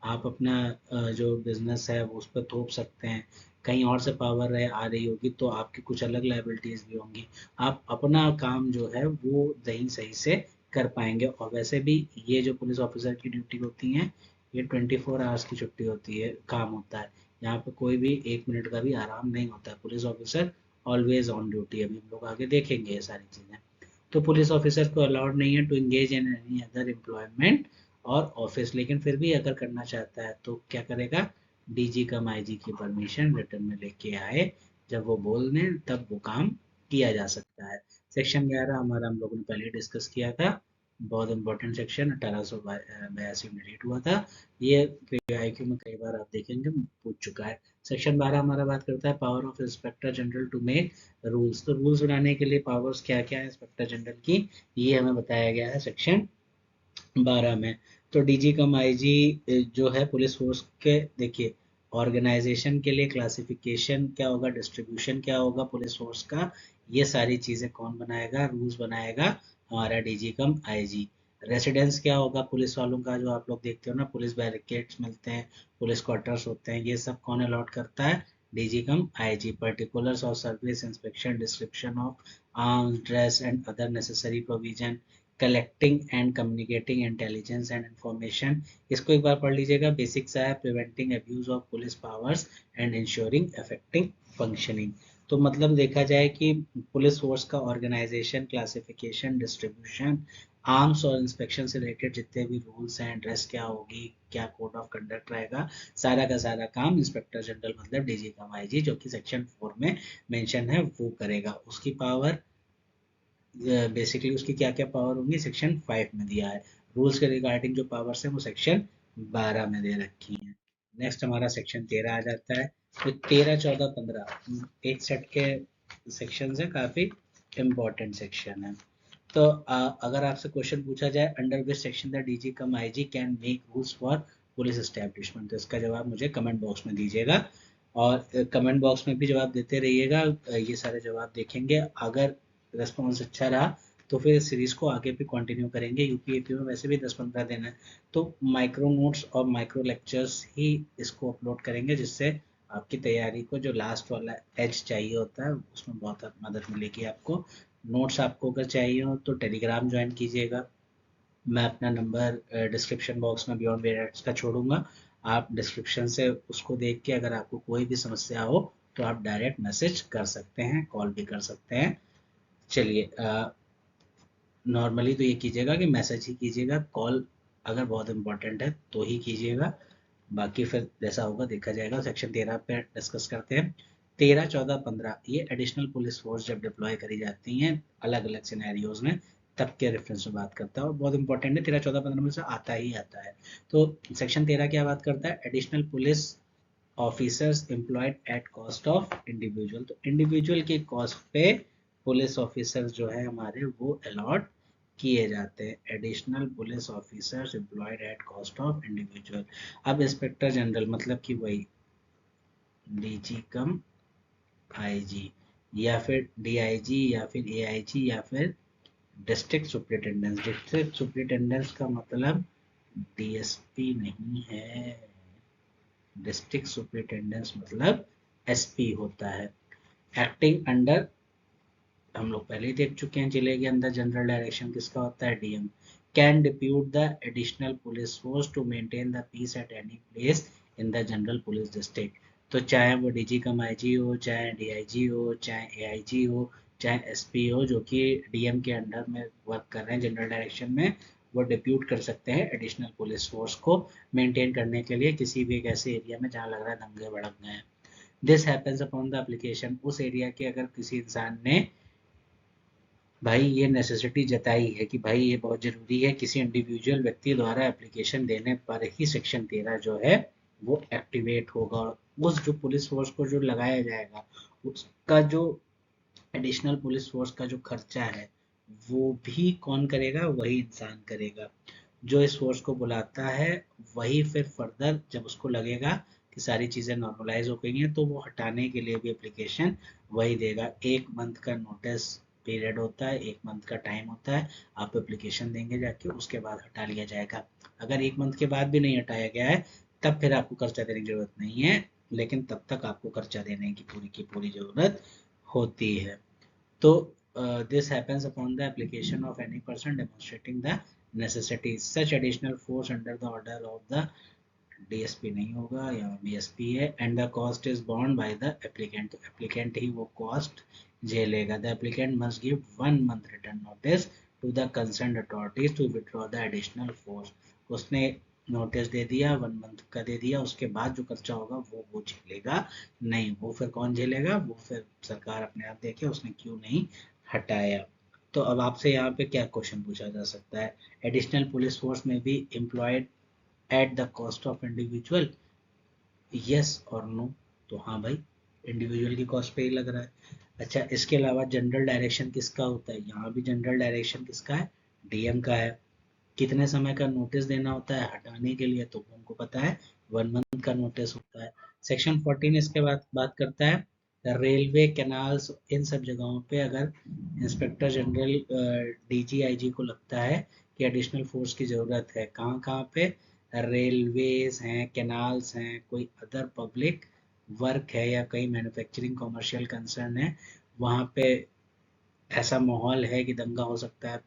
आप अपना जो बिजनेस है वो उस पर थोप सकते हैं। कहीं और से पावर रहे आ रही होगी तो आपकी कुछ अलग लाइबिलिटीज भी होंगी। आप अपना काम जो है वो सही सही से कर पाएंगे। और वैसे भी ये जो पुलिस ऑफिसर की ड्यूटी होती है ये 24 आवर्स की छुट्टी होती है, काम होता है। यहाँ पे कोई भी 1 मिनट का भी आराम नहीं होता है। Police officer always on duty. अभी हम लोग आगे देखेंगे ये सारी चीजें। तो पुलिस ऑफिसर को अलाउड नहीं है to engage in any other employment और ऑफिस, लेकिन फिर भी अगर करना चाहता है तो क्या करेगा? डीजी कम आईजी की परमिशन रिटर्न में लेके आए, जब वो बोल दें तब वो काम किया जा सकता है। सेक्शन 11 हमारा हम लोगों ने पहले डिस्कस किया था, बहुत इंपॉर्टेंट सेक्शन 1882 में रेट हुआ था। ये आईक्यू में कई बार आप देखेंगे पूछ चुका है। सेक्शन 12 हमारा बात करता है power of inspector general to make rules. तो रूल्स बनाने के लिए पावर्स क्या क्या है इंस्पेक्टर जनरल की, ये हमें बताया गया है सेक्शन 12 में। तो डीजी कम आईजी जो है पुलिस फोर्स के, देखिए ऑर्गेनाइजेशन के लिए क्लासिफिकेशन क्या होगा, डिस्ट्रीब्यूशन क्या होगा पुलिस फोर्स का, ये सारी चीजें कौन बनाएगा? रूल्स बनाएगा हमारा डीजी कम आईजी। रेसिडेंस क्या होगा पुलिस वालों का, जो आप लोग देखते हो ना पुलिस बैरिकेड्स मिलते हैं, पुलिस क्वार्टर्स होते हैं, ये सब कौन अलॉट करता है? DG cum IG. Particulars of service inspection, description of arms, dress and other necessary provision, collecting and communicating intelligence and information. इसको एक बार पढ़ लीजिएगा, बेसिक्स है preventing abuse of police powers and ensuring effective functioning. तो मतलब देखा जाए कि पुलिस फोर्स का ऑर्गेनाइजेशन, क्लासिफिकेशन, डिस्ट्रीब्यूशन, आर्म्स और इंस्पेक्शन से रिलेटेड जितने भी रूल्स हैं, ड्रेस क्या होगी, क्या कोड ऑफ कंडक्ट रहेगा, सारा का सारा काम इंस्पेक्टर जनरल मतलब डीजी कम आईजी जो कि सेक्शन 4 में मेंशन है वो करेगा। उसकी पावर बेसिकली उसकी क्या क्या पावर होंगी सेक्शन 5 में दिया है। रूल्स के रिगार्डिंग जो पावर्स है वो सेक्शन 12 में दे रखी है। नेक्स्ट हमारा सेक्शन 13 आ जाता है। तो 13, 14, 15 एक सेट के सेक्शन है, काफी इम्पोर्टेंट सेक्शन है। तो अगर आपसे क्वेश्चन पूछा जाए under which section the DG cum IG can make rules for police establishment, तो इसका जवाब मुझे कमेंट बॉक्स में दीजिएगा और कमेंट बॉक्स में भी जवाब देते रहिएगा। ये सारे जवाब देखेंगे, अगर रिस्पॉन्स अच्छा रहा तो फिर इस सीरीज को आगे भी कंटिन्यू करेंगे। यूपीएपी में वैसे भी 10-15 दिन है, तो माइक्रो नोट्स और माइक्रो लेक्चर्स ही इसको अपलोड करेंगे, जिससे आपकी तैयारी को जो लास्ट वाला एज चाहिए होता है उसमें बहुत मदद मिलेगी आपको। नोट्स आपको अगर चाहिए हो तो टेलीग्राम ज्वाइन कीजिएगा। मैं अपना नंबर डिस्क्रिप्शन बॉक्स में बियॉन्ड वेरिएट्स का छोड़ूंगा। आप डिस्क्रिप्शन से उसको देख के अगर आपको कोई भी समस्या हो तो आप डायरेक्ट मैसेज कर सकते हैं, कॉल भी कर सकते हैं। चलिए, नॉर्मली तो ये कीजिएगा कि मैसेज ही कीजिएगा, कॉल अगर बहुत इंपॉर्टेंट है तो ही कीजिएगा, बाकी फिर जैसा होगा देखा जाएगा। सेक्शन 13 पे डिस्कस करते हैं। 13, 14, 15 ये एडिशनल पुलिस फोर्स जब डिप्लॉय करी जाती हैं अलग अलग सिनेरियोज में, तब के रेफरेंस में बात करता है और बहुत इंपॉर्टेंट है। 13, 14, 15 में से आता ही आता है। तो सेक्शन 13 क्या बात करता है, additional police officers employed at cost of individual, तो इंडिविजुअल के कॉस्ट पे पुलिस ऑफिसर्स जो है हमारे वो अलॉट किए जाते हैं। Additional police officers employed at cost of individual. अब इंस्पेक्टर जनरल मतलब कि वही डीजी कम आईजी या फिर डीआईजी या फिर एआईजी या फिर डिस्ट्रिक्ट सुपरिटेंडेंस। डिस्ट्रिक्ट सुपरिटेंडेंस का मतलब डीएसपी नहीं है, डिस्ट्रिक्ट सुपरिटेंडेंस मतलब एसपी होता है। एक्टिंग अंडर, हम लोग पहले ही देख चुके हैं जिले के अंदर जनरल डायरेक्शन किसका होता है, DM. Can depute the additional police force to maintain the peace at any place in the general police district, तो चाहे वो डीजी कम आईजी हो, चाहे डीआईजी हो, चाहे एआईजी हो, चाहे एसपी हो जो कि डीएम के अंडर में वर्क कर रहे हैं जनरल डायरेक्शन में, वो डिप्यूट कर सकते हैं एडिशनल पुलिस फोर्स को मेंटेन करने के लिए किसी भी एक ऐसे एरिया में जहाँ लग रहा है दंगे भड़क गए हैं। This happens upon the application, उस एरिया के अगर किसी इंसान ने भाई ये नेसेसिटी जताई है कि भाई ये बहुत ज़रूरी है, किसी इंडिविजुअल व्यक्ति द्वारा एप्लीकेशन देने पर ही सेक्शन 13 जो है वो एक्टिवेट होगा, और उस जो पुलिस फोर्स को जो लगाया जाएगा उसका जो एडिशनल पुलिस फोर्स का जो खर्चा है वो भी कौन करेगा, वही इंसान करेगा। जो इस फोर्स को बुलाता है वही फिर फर्दर जब उसको लगेगा कि सारी चीज़ें नॉर्मलाइज हो गई हैं तो वो हटाने के लिए भी एप्लीकेशन वही देगा। 1 मंथ का नोटिस पीरियड होता है, 1 मंथ का टाइम होता है, आप एप्लीकेशन देंगे जाके, उसके बाद हटा लिया जाएगा। अगर 1 मंथ के बाद भी नहीं हटाया गया है तब फिर आपको खर्चा देने की जरूरत नहीं है, लेकिन तब तक आपको खर्चा देने की पूरी जरूरत होती है। तो this happens upon the application of any person demonstrating the necessity such additional force under the order of the DSP नहीं होगा या बीएसपी है, and the cost is borne by the applicant, तो एप्लीकेंट ही वो कॉस्ट झेलेगा। The applicant must give 1 month written notice to the concern authorities to withdraw the additional force, उसने notice दे दिया, 1 मंथ का दे दिया, उसके बाद जो खर्चा होगा वो झेलेगा नहीं। वो फिर कौन झेलेगा, वो फिर सरकार अपने आप देखे उसने क्यों नहीं हटाया। तो अब आपसे यहाँ पे क्या क्वेश्चन पूछा जा सकता है, एडिशनल पुलिस फोर्स में भी employed at the cost of individual, yes और नो, तो हाँ भाई इंडिविजुअल की कॉस्ट पे ही लग रहा है। अच्छा, इसके अलावा जनरल डायरेक्शन किसका होता है, यहाँ भी जनरल डायरेक्शन किसका है, डीएम का है। कितने समय का नोटिस देना होता है हटाने के लिए, तो उनको पता है 1 मंथ का नोटिस होता है। सेक्शन 14 इसके बाद बात करता है रेलवे कैनाल्स, इन सब जगहों पे अगर इंस्पेक्टर जनरल डीजीआईजी को लगता है कि एडिशनल फोर्स की ज़रूरत है, कहाँ कहाँ पे, रेलवेज हैं, कैनाल्स हैं, कोई अदर पब्लिक वर्क है या कहीं मैन्युफैक्चरिंग कमर्शियल कंसर्न है, वहाँ पे ऐसा माहौल है कि दंगा हो सकता है,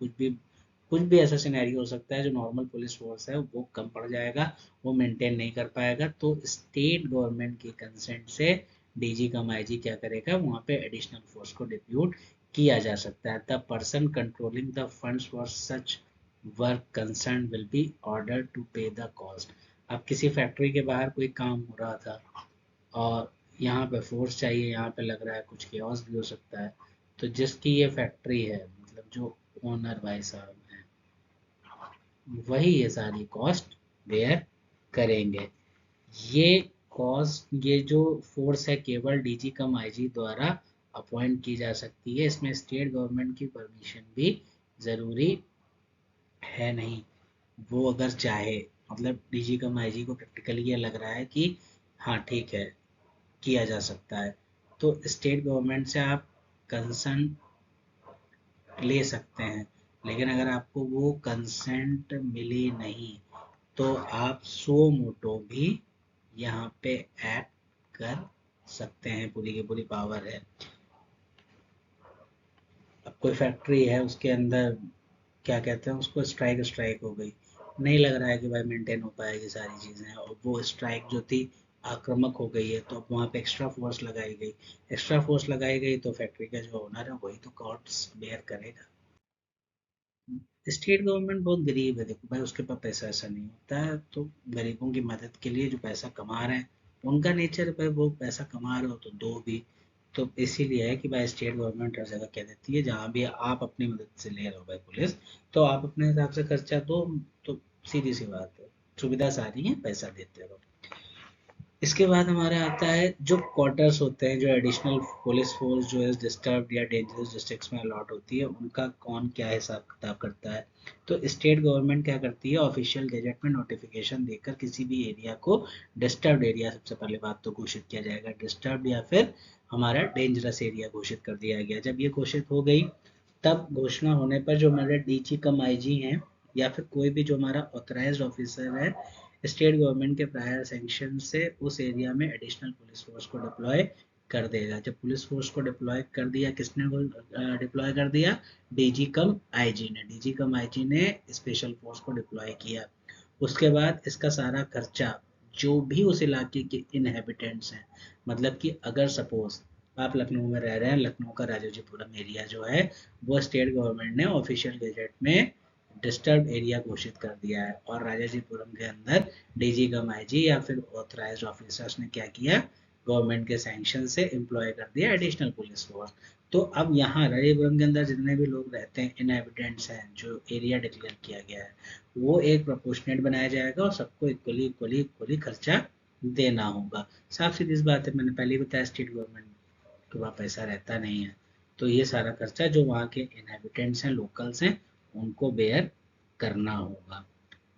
कुछ भी ऐसा सिनेरियो हो सकता है जो नॉर्मल पुलिस फोर्स है वो कम पड़ जाएगा, वो मेंटेन नहीं कर पाएगा, तो स्टेट गवर्नमेंट के कंसेंट से डीजी कम आईजी क्या करेगा, वहाँ पे एडिशनल फोर्स को डिप्यूट किया जा सकता है। The person controlling the funds for such work concern will be order to pay the cost. अब किसी फैक्ट्री के बाहर कोई काम हो रहा था और यहाँ पे फोर्स चाहिए, यहाँ पे लग रहा है कुछ केओस भी हो सकता है, तो जिसकी ये फैक्ट्री है, मतलब जो ओनर भाई साहब हैं, वही ये सारी कॉस्ट बेयर करेंगे। ये कॉस्ट, ये जो फोर्स है, केवल डीजी कम आईजी द्वारा अपॉइंट की जा सकती है। इसमें स्टेट गवर्नमेंट की परमिशन भी ज़रूरी है नहीं। वो अगर चाहे, मतलब डीजी कम आईजी को प्रैक्टिकली ये लग रहा है कि हाँ ठीक है, किया जा सकता है, तो स्टेट गवर्नमेंट से आप कंसर्न ले सकते हैं। लेकिन अगर आपको वो कंसेंट मिली नहीं, तो आप सो मोटो भी यहाँ पे एक्ट कर सकते हैं, पूरी की पूरी पावर है। अब कोई फैक्ट्री है, उसके अंदर क्या कहते हैं उसको, स्ट्राइक स्ट्राइक हो गई, नहीं लग रहा है कि भाई मेंटेन हो पाएगी सारी चीज़ें, और वो स्ट्राइक जो थी आक्रामक हो गई है, तो अब वहाँ पे एक्स्ट्रा फोर्स लगाई गई। एक्स्ट्रा फोर्स लगाई गई तो फैक्ट्री का जो ओनर है वही तो कॉस्ट बेयर करेगा। स्टेट गवर्नमेंट बहुत गरीब है, देखो भाई, उसके पास पैसा ऐसा नहीं होता है, तो गरीबों की मदद के लिए जो पैसा कमा रहे हैं, उनका नेचर है भाई, वो पैसा कमा रहे हो तो दो भी। तो इसीलिए है कि भाई स्टेट गवर्नमेंट हर जगह कह देती है, जहाँ भी आप अपनी मदद से ले रहे हो भाई पुलिस, तो आप अपने हिसाब से खर्चा दो। तो सीधी सी बात है, सुविधा सारी है, पैसा देते रहो। इसके बाद हमारा आता है जो क्वार्टर्स होते हैं, जो एडिशनल पुलिस फोर्स जो है डिस्टर्ब या डेंजरस डिस्ट्रिक्ट्स में अलॉट होती है, उनका कौन क्या हिसाब किताब करता है। तो स्टेट गवर्नमेंट क्या करती है, ऑफिशियल गैजेट में नोटिफिकेशन देकर किसी भी एरिया को डिस्टर्ब एरिया, सबसे पहले बात तो घोषित किया जाएगा, डिस्टर्ब या फिर हमारा डेंजरस एरिया घोषित कर दिया गया। जब ये घोषित हो गई, तब घोषणा होने पर जो हमारे डीजी कम आईजी हैं, या फिर कोई भी जो हमारा ऑथराइज्ड ऑफिसर है, स्टेट गवर्नमेंट के प्रायर सैंक्शन से उस एरिया में एडिशनल पुलिस फोर्स को डिप्लॉय कर देगा। जब पुलिस फोर्स को डिप्लॉय कर दिया, किसने डिप्लॉय कर दिया, डीजी कम आईजी ने। डीजी कम आईजी ने स्पेशल फोर्स को डिप्लॉय किया। उसके बाद इसका सारा खर्चा, जो भी उस इलाके के इनहेबिटेंट्स हैं, मतलब कि अगर सपोज आप लखनऊ में रह रहे हैं, लखनऊ का राजाजीपुरम एरिया जो है, वो स्टेट गवर्नमेंट ने ऑफिशियल गैजेट में डिस्टर्ब एरिया घोषित कर दिया है, और राजाजीपुरम के अंदर डीजी कम आईजी या फिर ऑथराइज्ड ऑफिसर्स ने क्या किया, गवर्नमेंट के सैंक्शन से एम्प्लॉय कर दिया एडिशनल पुलिस फोर्स। तो अब यहाँ राजाजीपुरम के अंदर जितने भी लोग रहते हैं, इनहेबिटेंट्स हैं, जो एरिया डिक्लेयर किया गया है, वो एक प्रोपोर्शनेट बनाया जाएगा और सबको इक्वली इक्वली इक्वली खर्चा देना होगा। साफ सीधी सी बात है, मैंने पहले ही बताया, स्टेट गवर्नमेंट के पास पैसा रहता नहीं है, तो ये सारा खर्चा जो वहाँ के इनहेबिटेंट्स हैं, लोकल्स हैं, उनको बेयर करना होगा।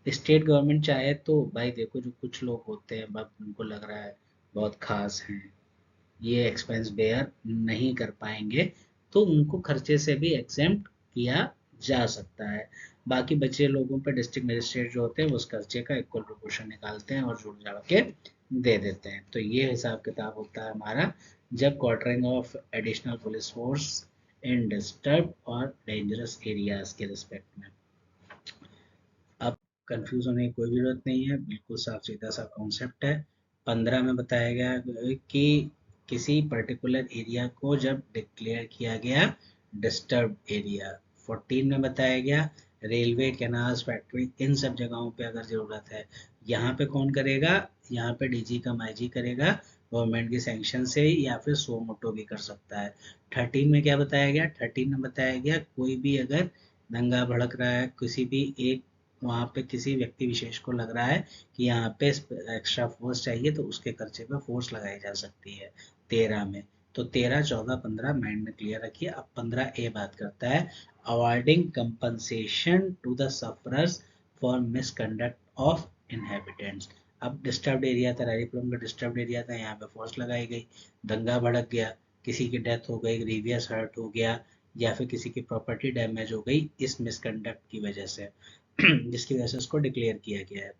स्टेट गवर्नमेंट चाहे तो भाई देखो, जो कुछ लोग होते हैं, अब उनको लग रहा है बहुत खास हैं, ये एक्सपेंस बेयर नहीं कर पाएंगे, तो उनको खर्चे से भी एग्जेम्प्ट किया जा सकता है। बाकी बचे लोगों पे डिस्ट्रिक्ट मजिस्ट्रेट जो होते हैं, वो उस खर्चे का इक्वल प्रोपोर्शन निकालते हैं और जुड़ जाड़ के दे देते हैं। तो ये हिसाब किताब होता है हमारा, जब quartering of additional police force in disturb और डेंजरस एरियाज के रिस्पेक्ट में। अब कंफ्यूज होने की कोई ज़रूरत नहीं है, बिल्कुल साफ सीधा सा कॉन्सेप्ट है। 15 में बताया गया है कि किसी पर्टिकुलर एरिया को जब डिक्लेयर किया गया डिस्टर्ब एरिया। 14 में बताया गया रेलवे, कैनाल्स, फैक्ट्री, इन सब जगहों पे अगर ज़रूरत है, यहाँ पे कौन करेगा, यहाँ पे डीजी कम आईजी करेगा, गवर्नमेंट की सैंक्शन से, या फिर सो मोटो भी कर सकता है। 13 में क्या बताया गया, 13 में बताया गया कोई भी अगर दंगा भड़क रहा है, किसी भी एक वहाँ पे किसी व्यक्ति विशेष को लग रहा है कि यहाँ पे एक्स्ट्रा फोर्स चाहिए, तो उसके खर्चे पे फोर्स लगाई जा सकती है। 13 में, तो 13, 14, 15 माइंड में क्लियर रखिए। अब 15 ए बात करता है awarding compensation to the sufferers for misconduct of inhabitants. अब डिस्टर्ब एरिया था, रायपुरम का डिस्टर्ब एरिया था, यहाँ पे फोर्स लगाई गई, दंगा भड़क गया, किसी की डेथ हो गई, ग्रीवियस हर्ट हो गया, या फिर किसी की प्रॉपर्टी डैमेज हो गई इस मिसकंडक्ट की वजह से, जिसकी वजह से उसको डिक्लेयर किया गया है।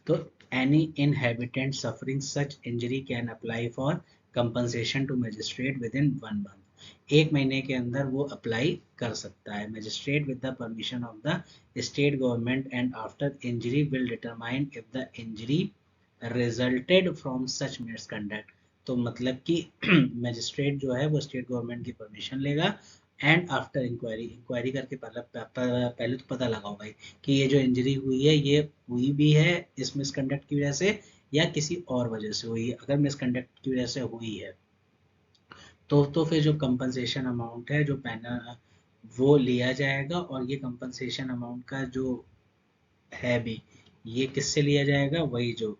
तो any inhabitant suffering such injury can apply for compensation to magistrate within 1 month. 1 महीने के अंदर वो अप्लाई कर सकता है, magistrate with the permission of the state government, and after injury will determine if the injury resulted from such misconduct. तो मतलब कि मजिस्ट्रेट जो है वो स्टेट गवर्नमेंट की परमिशन लेगा, एंड आफ्टर इंक्वायरी, इंक्वायरी करके पहले तो पता लगाओ भाई कि ये जो इंजरी हुई है ये हुई भी है इस मिसकंडक्ट की वजह से या किसी और वजह से हुई है। अगर मिसकंडक्ट की वजह से हुई है तो फिर जो कंपनसेशन अमाउंट है जो पैनल वो लिया जाएगा, और ये कंपनसेशन अमाउंट का जो है भी ये किससे लिया जाएगा, वही जो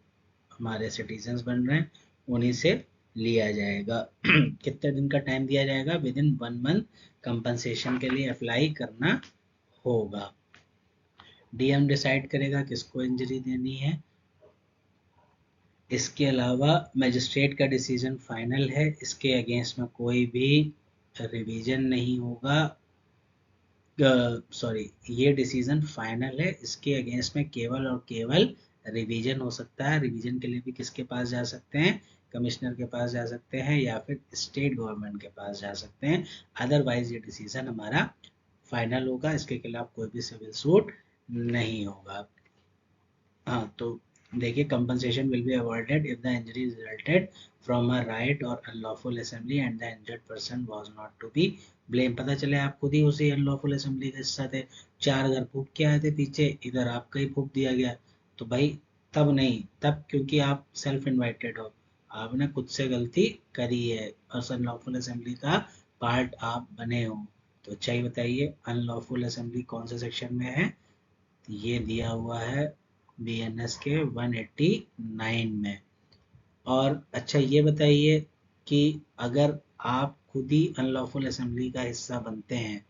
हमारे सिटीजन्स बन रहे हैं उन्हीं से लिया जाएगा। कितने दिन का टाइम दिया जाएगा, विद इन 1 मंथ कंपनसेशन के लिए अप्लाई करना होगा। डीएम डिसाइड करेगा किसको इंजरी देनी है। इसके अलावा मजिस्ट्रेट का डिसीजन फाइनल है, इसके अगेंस्ट में कोई भी रिवीजन नहीं होगा। सॉरी, ये डिसीजन फाइनल है, इसके अगेंस्ट में केवल और केवल रिवीजन हो सकता है। रिवीजन के लिए भी किसके पास जा सकते हैं, कमिश्नर के पास जा सकते हैं या फिर स्टेट गवर्नमेंट के पास जा सकते हैं। अदरवाइज ये डिसीजन हमारा फाइनल होगा, इसके खिलाफ कोई भी सिविल सूट नहीं होगा। हाँ तो देखिए, compensation will be awarded if the injury resulted from a riot or unlawful assembly and the injured person was not to be blame. पता चले आप खुद ही उसी अनलॉफुल असेंबली का हिस्सा थे, 4 घर फूक के आए थे पीछे, इधर आपका ही फूक दिया गया, तो भाई तब नहीं, तब क्योंकि आप सेल्फ इन्वाइटेड हो, आपने खुद से गलती करी है और अनलॉफुल असेंबली का पार्ट आप बने हो। तो अच्छा ही बताइए, अनलॉफुल असेंबली कौन से सेक्शन में है, ये दिया हुआ है बीएनएस के 189 में। और अच्छा ये बताइए कि अगर आप खुद ही अनलॉफुल असेंबली का हिस्सा बनते हैं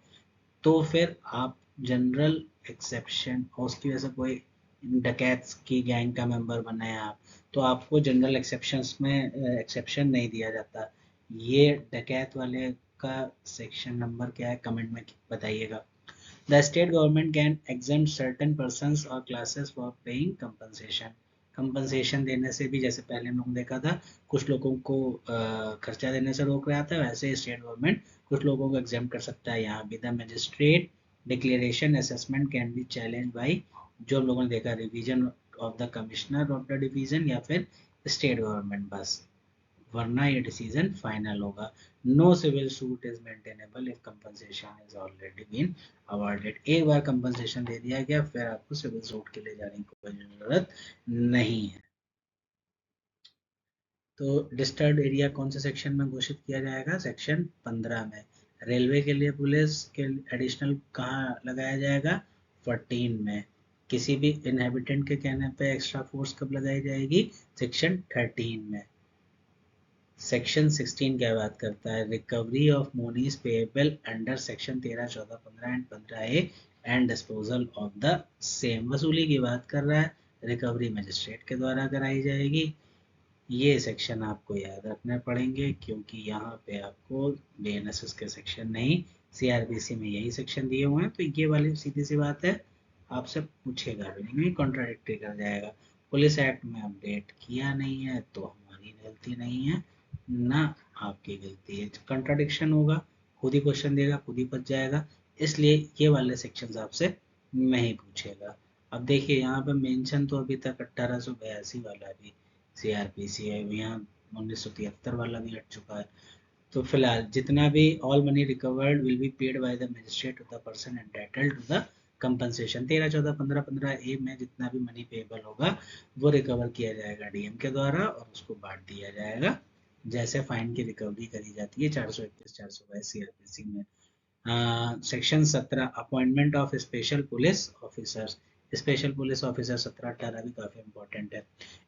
तो फिर आप जनरल एक्सेप्शन और उसकी वजह से कोई डकैत की गैंग का मेंबर बने हैं आप, तो आपको जनरल एक्सेप्शंस में एक्सेप्शन नहीं दिया जाता। ये डकैत वाले का सेक्शन नंबर क्या है, कमेंट में बताइएगा। The state government can exempt certain persons or classes for paying compensation. Compensation देने से भी, जैसे पहले हम लोग देखा था, कुछ लोगों को खर्चा देने से रोक रहा था, वैसे स्टेट गवर्नमेंट कुछ लोगों को एग्जाम कर सकता है। यहाँ भी the magistrate declaration assessment can be challenge by, जो हम लोगों ने देखा, revision of the commissioner of the division या फिर स्टेट गवर्नमेंट बस, वरना ये डिसीजन फाइनल होगा। No civil suit is maintainable if compensation is already been awarded. एक बार कंपनसेशन दे दिया गया फिर आपको सिविल सूट के लिए जाने की कोई जरूरत नहीं है। तो डिस्टर्ब एरिया कौन से सेक्शन में घोषित किया जाएगा, सेक्शन 15 में। रेलवे के लिए पुलिस के एडिशनल कहाँ लगाया जाएगा, 14 में। किसी भी इनहेबिटेंट के कहने पे एक्स्ट्रा फोर्स कब लगाई जाएगी, सेक्शन 13 में। सेक्शन 16 क्या बात करता है, recovery of monies payable under section 13, 14, 15 and 15A and disposal of the same. वसूली की बात कर रहा है, रिकवरी मजिस्ट्रेट के द्वारा कराई जाएगी। ये सेक्शन आपको याद रखने पड़ेंगे क्योंकि यहाँ पे आपको बीएनएसएस के सेक्शन नहीं, सीआरपीसी में यही सेक्शन दिए हुए हैं, तो ये वाली सीधी सी बात है, आपसे पूछेगा भी नहीं, कॉन्ट्राडिक्टरी कर जाएगा। पुलिस एक्ट में अपडेट किया नहीं है तो हमारी गलती नहीं है ना, आपकी गलती है। कंट्राडिक्शन होगा, खुद ही क्वेश्चन देगा, खुद ही बच जाएगा, इसलिए ये वाले सेक्शन आपसे नहीं पूछेगा। अब देखिए यहाँ पे मेंशन तो अभी तक 1882 वाला भी सीआरपीसी है, यहाँ 1973 वाला भी हट चुका है। तो फिलहाल जितना भी all money recovered will be paid by the magistrate to the person entitled to the compensation. 13, 14, 15, 15A में जितना भी मनी पेबल होगा वो रिकवर किया जाएगा डीएम के द्वारा और उसको बांट दिया जाएगा, जैसे फाइन की रिकवरी करी जाती है 421, 422 सीआरपीसी में। Section 17 appointment of special police officers. Special police officer 17-18 भी काफी इंपॉर्टेंट है।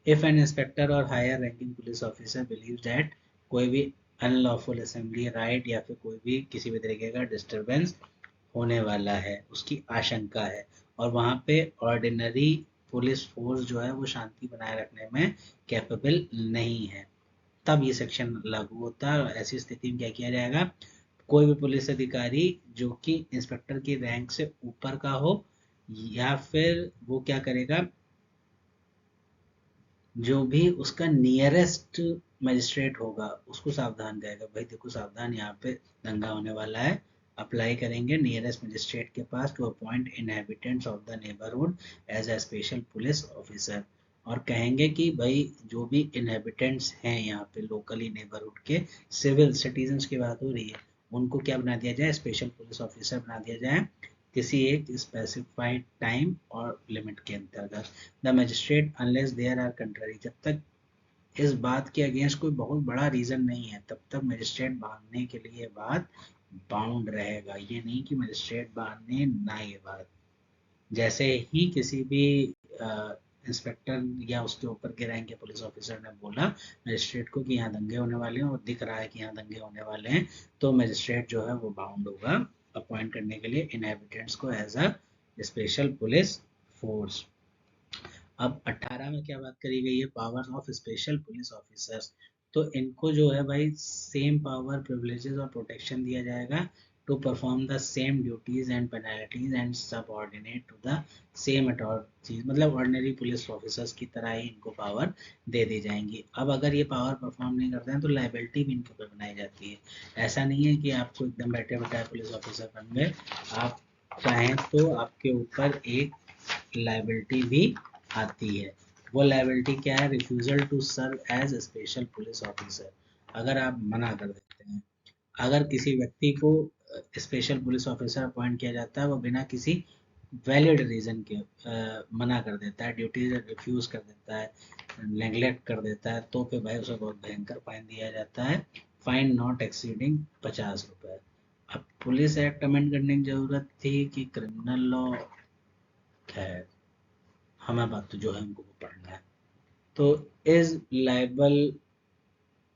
इफ एन इंस्पेक्टर और higher ranking police officer believe that कोई भी अनलॉफुल असेंबली राइट या फिर कोई भी किसी भी तरीके का डिस्टरबेंस होने वाला है, उसकी आशंका है, और वहाँ पे ऑर्डिनरी पुलिस फोर्स जो है वो शांति बनाए रखने में कैपेबल नहीं है, तब ये सेक्शन लागू होता है। और ऐसी स्थिति में क्या किया जाएगा, कोई भी पुलिस अधिकारी जो कि इंस्पेक्टर की रैंक से ऊपर का हो, या फिर वो क्या करेगा, जो भी उसका नियरेस्ट मजिस्ट्रेट होगा उसको सावधान करेगा, भाई देखो सावधान, यहाँ पे दंगा होने वाला है, अप्लाई करेंगे नियरेस्ट मजिस्ट्रेट के पास to appoint inhabitants of the neighbourhood as a special police officer. और कहेंगे कि भाई जो भी इनहेबिटेंट्स हैं यहाँ पे लोकली नेबरहुड के सिविल सिटीजन्स की बात हो रही है, उनको क्या बना दिया जाए, स्पेशल पुलिस ऑफिसर बना दिया जाए किसी एक स्पेसिफाइड टाइम और लिमिट के अंतर्गत। The magistrate unless there are country, जब तक इस बात के अगेंस्ट कोई बहुत बड़ा रीजन नहीं है तब तक मजिस्ट्रेट बांधने के लिए बात बाउंड रहेगा। ये नहीं कि मजिस्ट्रेट बांधने ना ये बात। जैसे ही किसी भी इंस्पेक्टर या उसके ऊपर के रैंक के पुलिस ऑफिसर ने बोला मजिस्ट्रेट को कि यहाँ दंगे होने वाले हैं और दिख रहा है कि यहाँ दंगे होने वाले हैं, तो मजिस्ट्रेट जो है वो बाउंड होगा अपॉइंट करने के लिए इनहेबिटेंट्स को as a special police force. अब 18 में क्या बात करी गई है, powers of special police officers. तो इनको जो है भाई सेम पावर, प्रिविलेजेस और प्रोटेक्शन दिया जाएगा to perform the same duties and penalties and subordinate to the same authorities. मतलब ऑर्डिनरी पुलिस ऑफिसर्स की तरह ही इनको पावर दे दी जाएंगी। अब अगर ये पावर परफॉर्म नहीं करते हैं तो लाइबिलिटी भी इनके ऊपर बनाई जाती है। ऐसा नहीं है कि आपको एकदम बैठे बैठाए पुलिस ऑफिसर बन गए, आप चाहें तो आपके ऊपर एक लाइबिलिटी भी आती है। वो लाइबिलिटी क्या है, refusal to serve as special police officer. अगर आप मना कर देते हैं, अगर किसी व्यक्ति को स्पेशल पुलिस ऑफिसर अपॉइंट किया जाता है, वो बिना किसी वैलिड रीजन के मना कर देता है, ड्यूटीज रिफ्यूज कर देता है, नेग्लेक्ट कर देता है, तो फिर भाई उसे बहुत भयंकर फाइन दिया जाता है, फाइन नॉट एक्सीडिंग 50 रुपए। अब पुलिस एक्ट अमेंड करने की जरूरत थी कि क्रिमिनल लॉ है, हमें बात तो जो है हमको वो पढ़ना है। तो is liable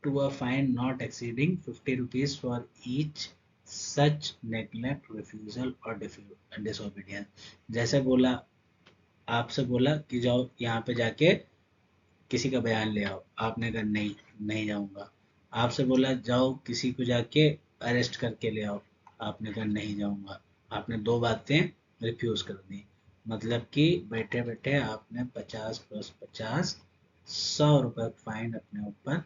to a fine not exceeding 50 rupees for each such neglect, refusal और डिसोबीडियंस। जैसे बोला, आपसे बोला कि जाओ यहाँ पे जाके किसी का बयान ले आओ, आपने कहा नहीं, नहीं जाऊंगा। आपसे बोला जाओ किसी को जाके अरेस्ट करके ले आओ, आपने कहा नहीं जाऊंगा। आपने दो बातें रिफ्यूज कर दी, मतलब कि बैठे बैठे आपने 50 + 50 100 रुपये फाइन अपने ऊपर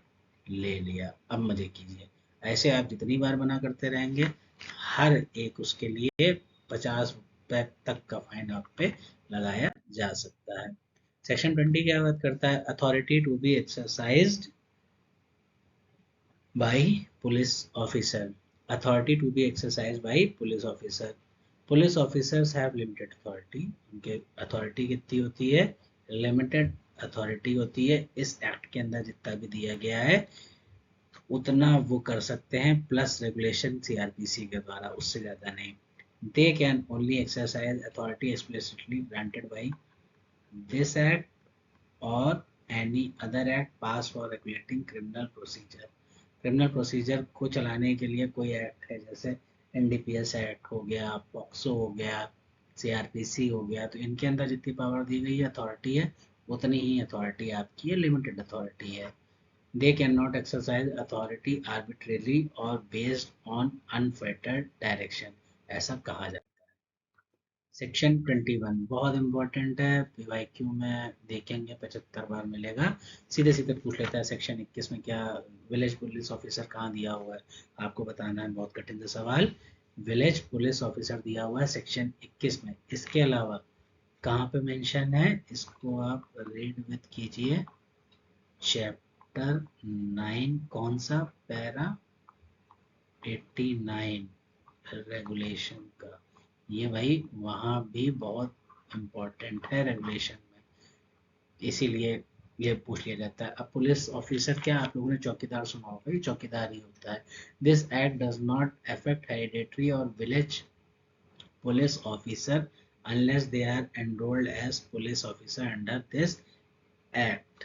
ले लिया। अब मजे कीजिए, ऐसे आप जितनी बार मना करते रहेंगे, हर एक उसके लिए 50 रुपये तक का फाइन आप पे लगाया जा सकता है। सेक्शन 20 क्या बात करता है, authority to be exercised by police officer. Authority to be exercised by police officer. Police officers have limited authority. उनके अथॉरिटी कितनी होती है, लिमिटेड अथॉरिटी होती है। इस एक्ट के अंदर जितना भी दिया गया है उतना वो कर सकते हैं, प्लस रेगुलेशन सीआरपीसी के द्वारा, उससे ज़्यादा नहीं। They can only exercise authority explicitly granted by this act or any other act passed for regulating criminal procedure. Criminal procedure को चलाने के लिए कोई एक्ट है, जैसे एनडीपीएस एक्ट हो गया, पॉक्सो हो गया, सीआरपीसी हो गया, तो इनके अंदर जितनी पावर दी गई है, अथॉरिटी है, उतनी ही अथॉरिटी आपकी है, लिमिटेड अथॉरिटी है। They can not exercise authority arbitrarily और बेस्ड ऑन अनफेटर्ड डायरेक्शन, ऐसा कहा जाता है। सेक्शन 21 बहुत इंपॉर्टेंट है, पीवाईक्यू में देखेंगे, 75 बार मिलेगा। सीधे सीधे पूछ लेता है सेक्शन 21 में क्या, विलेज पुलिस ऑफिसर कहाँ दिया हुआ है, आपको बताना है, बहुत कठिन सा सवाल। विलेज पुलिस ऑफिसर दिया हुआ है सेक्शन 21 में। इसके अलावा कहाँ पे मेंशन है, इसको आप रीड विथ कीजिए, चैप्टर 9, कौन सा पैरा, 89 रेगुलेशन का। ये भाई वहाँ भी बहुत इम्पोर्टेंट है रेगुलेशन में, इसीलिए ये पूछ लिया जाता है। अब पुलिस ऑफिसर क्या, आप लोगों ने चौकीदार सुना होगा, ये चौकीदार ही होता है। This act does not affect hereditary or village police officer unless they are enrolled as police officer under this act.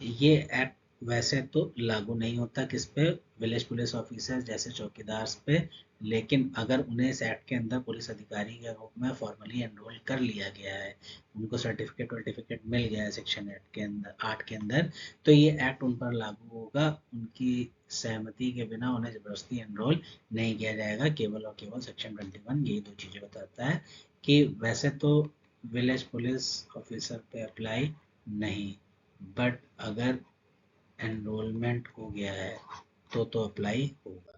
ये एक्ट वैसे तो लागू नहीं होता किस पे, विलेज पुलिस ऑफिसर जैसे चौकीदार पे, लेकिन अगर उन्हें इस एक्ट के अंदर पुलिस अधिकारी के रूप में फॉर्मली एनरोल कर लिया गया है, उनको सर्टिफिकेट वर्टिफिकेट मिल गया है सेक्शन 8 के अंदर, तो ये एक्ट उन पर लागू होगा। उनकी सहमति के बिना उन्हें जबरदस्ती एनरोल नहीं किया जाएगा। केवल और केवल सेक्शन 21 यही दो चीज़ें बताता है कि वैसे तो विलेज पुलिस ऑफिसर पे अप्लाई नहीं, बट अगर एनरोलमेंट हो गया है तो अप्लाई होगा।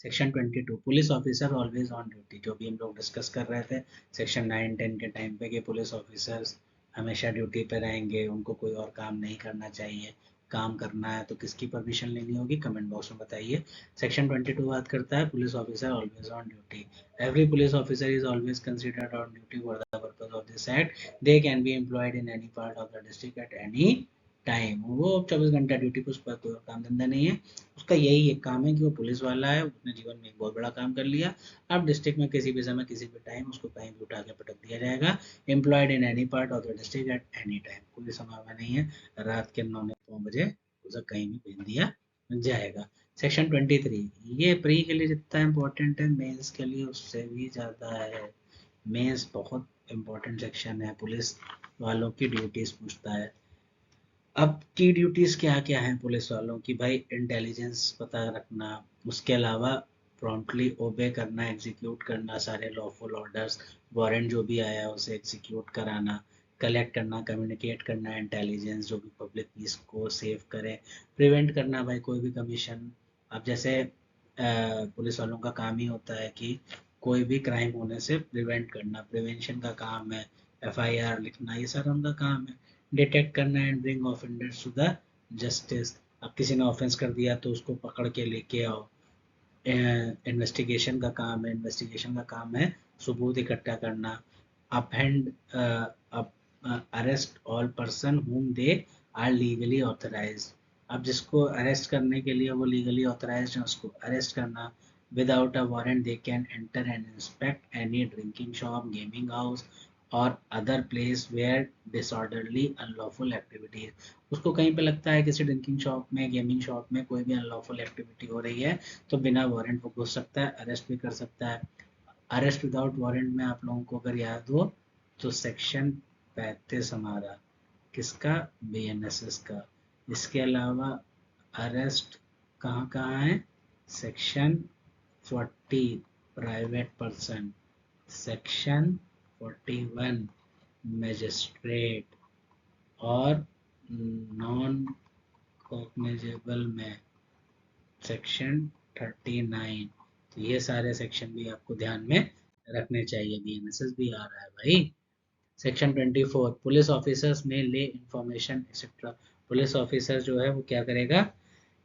Section 22 police officer always on duty, जो भी हम लोग डिस्कस कर रहे थे सेक्शन 9-10 के टाइम पे, कि पुलिस ऑफिसर्स हमेशा ड्यूटी पे रहेंगे, उनको कोई और काम नहीं करना चाहिए, काम करना है तो किसकी परमिशन लेनी होगी, कमेंट बॉक्स में बताइए। सेक्शन 22 बात करता है police officer always on duty. Every police officer is always considered on duty for the purpose of this act. They can be employed in any part of the district at any time. वो 24 घंटा duty पे, उस पर कोई और काम धंधा नहीं है, उसका यही एक काम है कि वो पुलिस वाला है, उसने जीवन में एक बहुत बड़ा काम कर लिया। अब डिस्ट्रिक्ट में किसी भी समय किसी भी टाइम उसको कहीं भी उठा के पटक दिया जाएगा। Employed in any part of the district at any time, कोई समय में नहीं है, रात के 9-9 बजे उसे कहीं भी भेज दिया जाएगा। सेक्शन 23 ये प्री के लिए जितना इम्पोर्टेंट है मेंस के लिए उससे भी ज़्यादा है। मेंस बहुत इम्पोर्टेंट सेक्शन है, पुलिस वालों की ड्यूटीज पूछता है। अब की ड्यूटीज क्या क्या हैं पुलिस वालों की, भाई इंटेलिजेंस पता रखना, उसके अलावा प्रॉम्प्टली ओबे करना, एग्जीक्यूट करना सारे लॉफुल ऑर्डर्स, वारंट जो भी आया उसे एग्जीक्यूट कराना, कलेक्ट करना, कम्युनिकेट करना इंटेलिजेंस जो भी पब्लिक पीस को सेव करे, प्रिवेंट करना भाई कोई भी कमीशन। अब जैसे पुलिस वालों का काम ही होता है कि कोई भी क्राइम होने से प्रिवेंट करना, प्रिवेंशन का काम है, एफआईआर लिखना, ये सारा उनका काम है। डिटेक्ट करना and bring offenders to the justice. अब किसी ने ऑफेंस कर दिया तो उसको पकड़ के लेके आओ। इन्वेस्टिगेशन का काम है, इन्वेस्टिगेशन का काम है सबूत इकट्ठा करना। अपहेंड arrest all person whom they are legally authorised. अब जिसको अरेस्ट करने के लिए वो लीगली ऑथराइज्ड है उसको अरेस्ट करना। Without a warrant they can enter and inspect any drinking shop, gaming house or other place where disorderly unlawful activities. उसको कहीं पे लगता है किसी ड्रिंकिंग शॉप में, गेमिंग शॉप में कोई भी अनलॉफुल एक्टिविटी हो रही है तो बिना वारंट वो घुस सकता है, अरेस्ट भी कर सकता है। अरेस्ट विदाउट वारंट में आप लोगों को अगर याद हो तो सेक्शन 35 हमारा किसका, बीएनएसएस का। इसके अलावा अरेस्ट कहाँ कहाँ है, section 40 private person, section 41 magistrate और नॉन कॉग्निजेबल में सेक्शन 39। तो ये सारे सेक्शन भी आपको ध्यान में रखने चाहिए, बीएनएसएस भी आ रहा है भाई। सेक्शन 24 पुलिस ऑफिसर्स में ले इंफॉर्मेशन एक्सेट्रा। पुलिस ऑफिसर जो है वो क्या करेगा,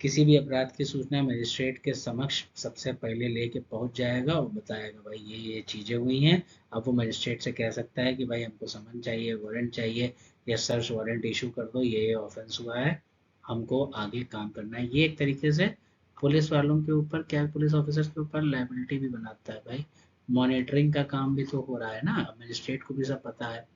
किसी भी अपराध की सूचना मजिस्ट्रेट के समक्ष सबसे पहले लेके पहुंच जाएगा और बताएगा भाई ये चीज़ें हुई हैं। अब वो मजिस्ट्रेट से कह सकता है कि भाई हमको समन चाहिए, वारंट चाहिए, या सर्च वारंट इशू कर दो, ये ऑफेंस हुआ है, हमको आगे काम करना है। ये एक तरीके से पुलिस वालों के ऊपर क्या, पुलिस ऑफिसर्स के ऊपर लाइबिलिटी भी बनाता है भाई। मॉनिटरिंग का काम भी तो हो रहा है ना, मजिस्ट्रेट को भी सब पता है।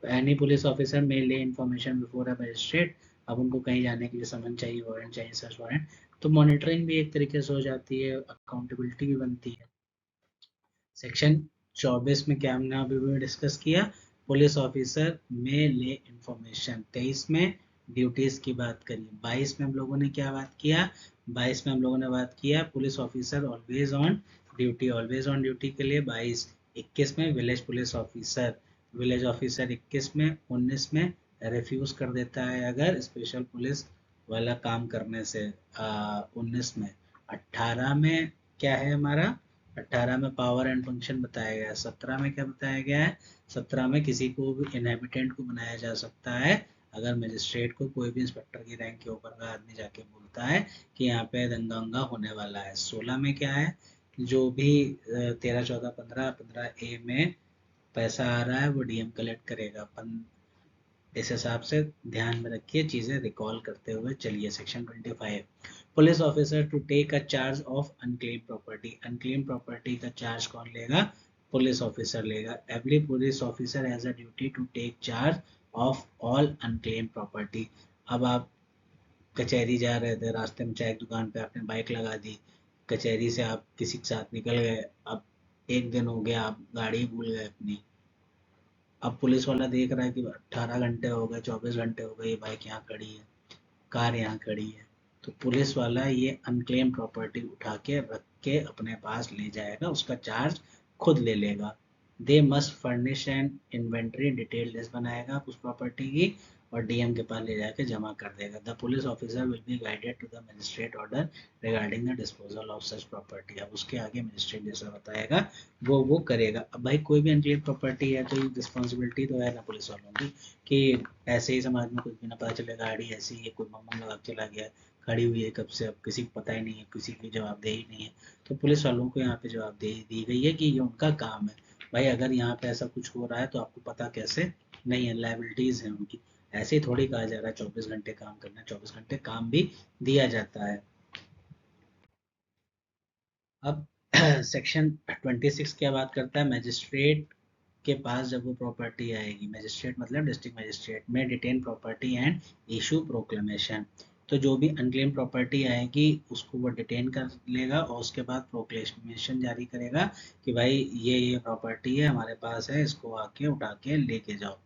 एनी पुलिस ऑफिसर में ले इन्फॉर्मेशन बिफोर अ मजिस्ट्रेट। अब उनको कहीं जाने के लिए समन चाहिए, वारंट चाहिए, सर्च वारंट, तो मॉनिटरिंग भी एक तरीके से हो जाती है, अकाउंटेबिलिटी भी बनती है। सेक्शन 24 में क्या हमने अभी भी डिस्कस किया, पुलिस ऑफिसर में ले इंफॉर्मेशन। 23 में ड्यूटीज की बात करी। 22 में हम लोगों ने क्या बात किया, 22 में हम लोगों ने बात किया police officer always on duty. Always on duty के लिए 22। 21 में village police officer, village officer 21 में। 19 में रिफ्यूज कर देता है अगर स्पेशल पुलिस वाला काम करने से, 19 में। 18 में क्या है हमारा, 18 में पावर एंड फंक्शन बताया गया है। 17 में क्या बताया गया है, 17 में किसी को भी इनहेबिटेंट को बनाया जा सकता है अगर मजिस्ट्रेट को कोई भी इंस्पेक्टर की रैंक के ऊपर का आदमी जाके बोलता है कि यहाँ पे दंगा उंगा होने वाला है। 16 में क्या है, जो भी 13, 14, 15, 15A में पैसा आ रहा है वो डीएम कलेक्ट करेगा। इस हिसाब से ध्यान में रखिए चीजें रिकॉल करते हुए चलिए। Section 25 police officer to take a charge of unclaim property. Unclaim property का चार्ज कौन लेगा, पुलिस ऑफिसर लेगा। Every police officer has a duty to take charge of all unclaim property. अब आप कचहरी जा रहे थे, रास्ते में चाय की दुकान पे आपने बाइक लगा दी, कचहरी से आप किसी के साथ निकल गए, अब एक दिन हो गया आप गाड़ी भूल गए अपनी। अब पुलिस वाला देख रहा है कि 18 घंटे हो गए, 24 घंटे हो गए, ये बाइक यहाँ खड़ी है, कार यहाँ खड़ी है, तो पुलिस वाला ये अनक्लेम प्रॉपर्टी उठा के रख के अपने पास ले जाएगा, उसका चार्ज खुद ले लेगा। They must furnish N inventory, detail list बनाएगा उस प्रॉपर्टी की और डीएम के पास ले जाके जमा कर देगा। The police officer will be guided to the magistrate order regarding the disposal of such property. अब उसके आगे मजिस्ट्रेट जैसा बताएगा वो करेगा। अब भाई कोई भी अनक्लेम प्रॉपर्टी है तो रिस्पॉन्सिबिलिटी तो है ना पुलिस वालों की कि ऐसे ही समाज में कुछ भी ना पता चले, गाड़ी ऐसी है कोई बम लगा के चला गया, खड़ी हुई है कब से, अब किसी को पता ही नहीं है, किसी की जवाबदेही नहीं है। तो पुलिस वालों को यहाँ पे जवाबदेही दी गई है कि ये उनका काम है। भाई अगर यहाँ पे ऐसा कुछ हो रहा है तो आपको पता कैसे नहीं है, लाइबिलिटीज है उनकी। ऐसे ही थोड़ी कहा जा रहा है 24 घंटे काम करना, 24 घंटे काम भी दिया जाता है। अब सेक्शन 26 क्या बात करता है, मजिस्ट्रेट के पास जब वो प्रॉपर्टी आएगी, मजिस्ट्रेट मतलब डिस्ट्रिक्ट मजिस्ट्रेट में detain property and issue proclamation. तो जो भी अनक्लेम प्रॉपर्टी आएगी उसको वो डिटेन कर लेगा और उसके बाद प्रोक्लेमेशन जारी करेगा कि भाई ये प्रॉपर्टी है हमारे पास है, इसको आके उठा के लेके जाओ।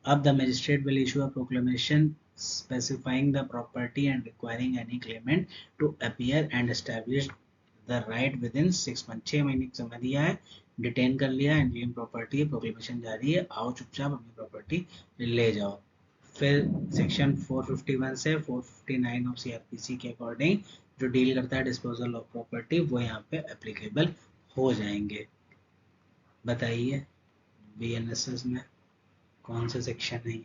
अब the magistrate will issue a proclamation specifying the property and requiring any claimant to appear and establish the right within 6 months। 6 महीने का समय दिया है, डिटेन कर लिया, एनजीएम प्रॉपर्टी है, प्रोक्लेमेशन जारी है, आओ चुपचाप अपनी प्रॉपर्टी ले जाओ। फिर सेक्शन 451 से 459 ऑफ सीआरपीसी के अकॉर्डिंग जो डील करता है डिस्पोजल ऑफ प्रॉपर्टी वो यहाँ पे एप्लीकेबल हो जाएंगे। बताइए बीएनएसएस में कौन से सेक्शन है?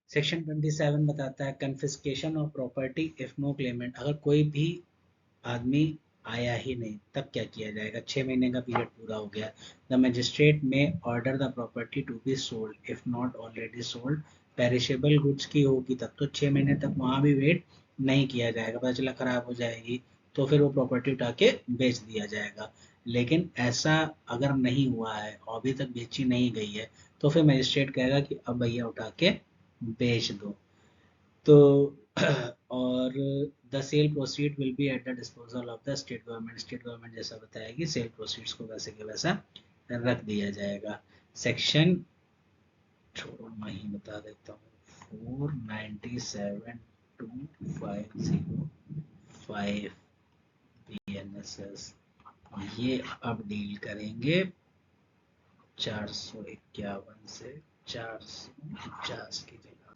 सेक्शन 27 बताता है confiscation of property if no claimant. अगर कोई भी आदमी आया ही नहीं तब क्या किया जाएगा? 6 महीने का पीरियड पूरा हो गया, the magistrate may order the property to be sold if not already sold. Perishable goods की होगी तब तो 6 महीने तक वहां भी वेट नहीं किया जाएगा, पता चला खराब हो जाएगी तो फिर वो प्रॉपर्टी उठा के बेच दिया जाएगा। लेकिन ऐसा अगर नहीं हुआ है और अभी तक बेची नहीं गई है तो फिर मजिस्ट्रेट कहेगा कि अब भैया उठा के बेच दो। तो और the cell proceed will be at the disposal of the state government. State government जैसा बताएगी सेल प्रोसीड्स को वैसे के वैसा रख दिया जाएगा। सेक्शन छोड़ो मैं ही बता देता हूँ, 497 टू 505 बीएनएसएस ये अब डील करेंगे 451 से 450 की जगह।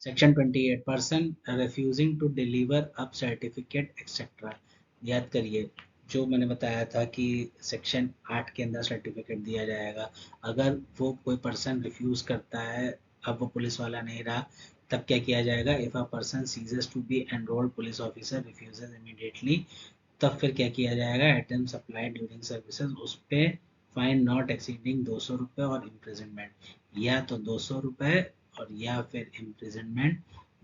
Section 28 person refusing to deliver up certificate etcetera. याद करिए जो मैंने बताया था कि सेक्शन 8 के अंदर सर्टिफिकेट दिया जाएगा। अगर वो कोई पर्सन रिफ्यूज करता है, अब वो पुलिस वाला नहीं रहा, तब क्या किया जाएगा? If a person ceases to be enrolled police officer refuses immediately, तब फिर क्या किया जाएगा? आइटम सप्लाइड ड्यूरिंग सर्विसेज उस पे फाइन नॉट एक्सीडिंग 200 रुपये और इम्प्रिजनमेंट, या तो 200 रुपये और या फिर इम्प्रिजनमेंट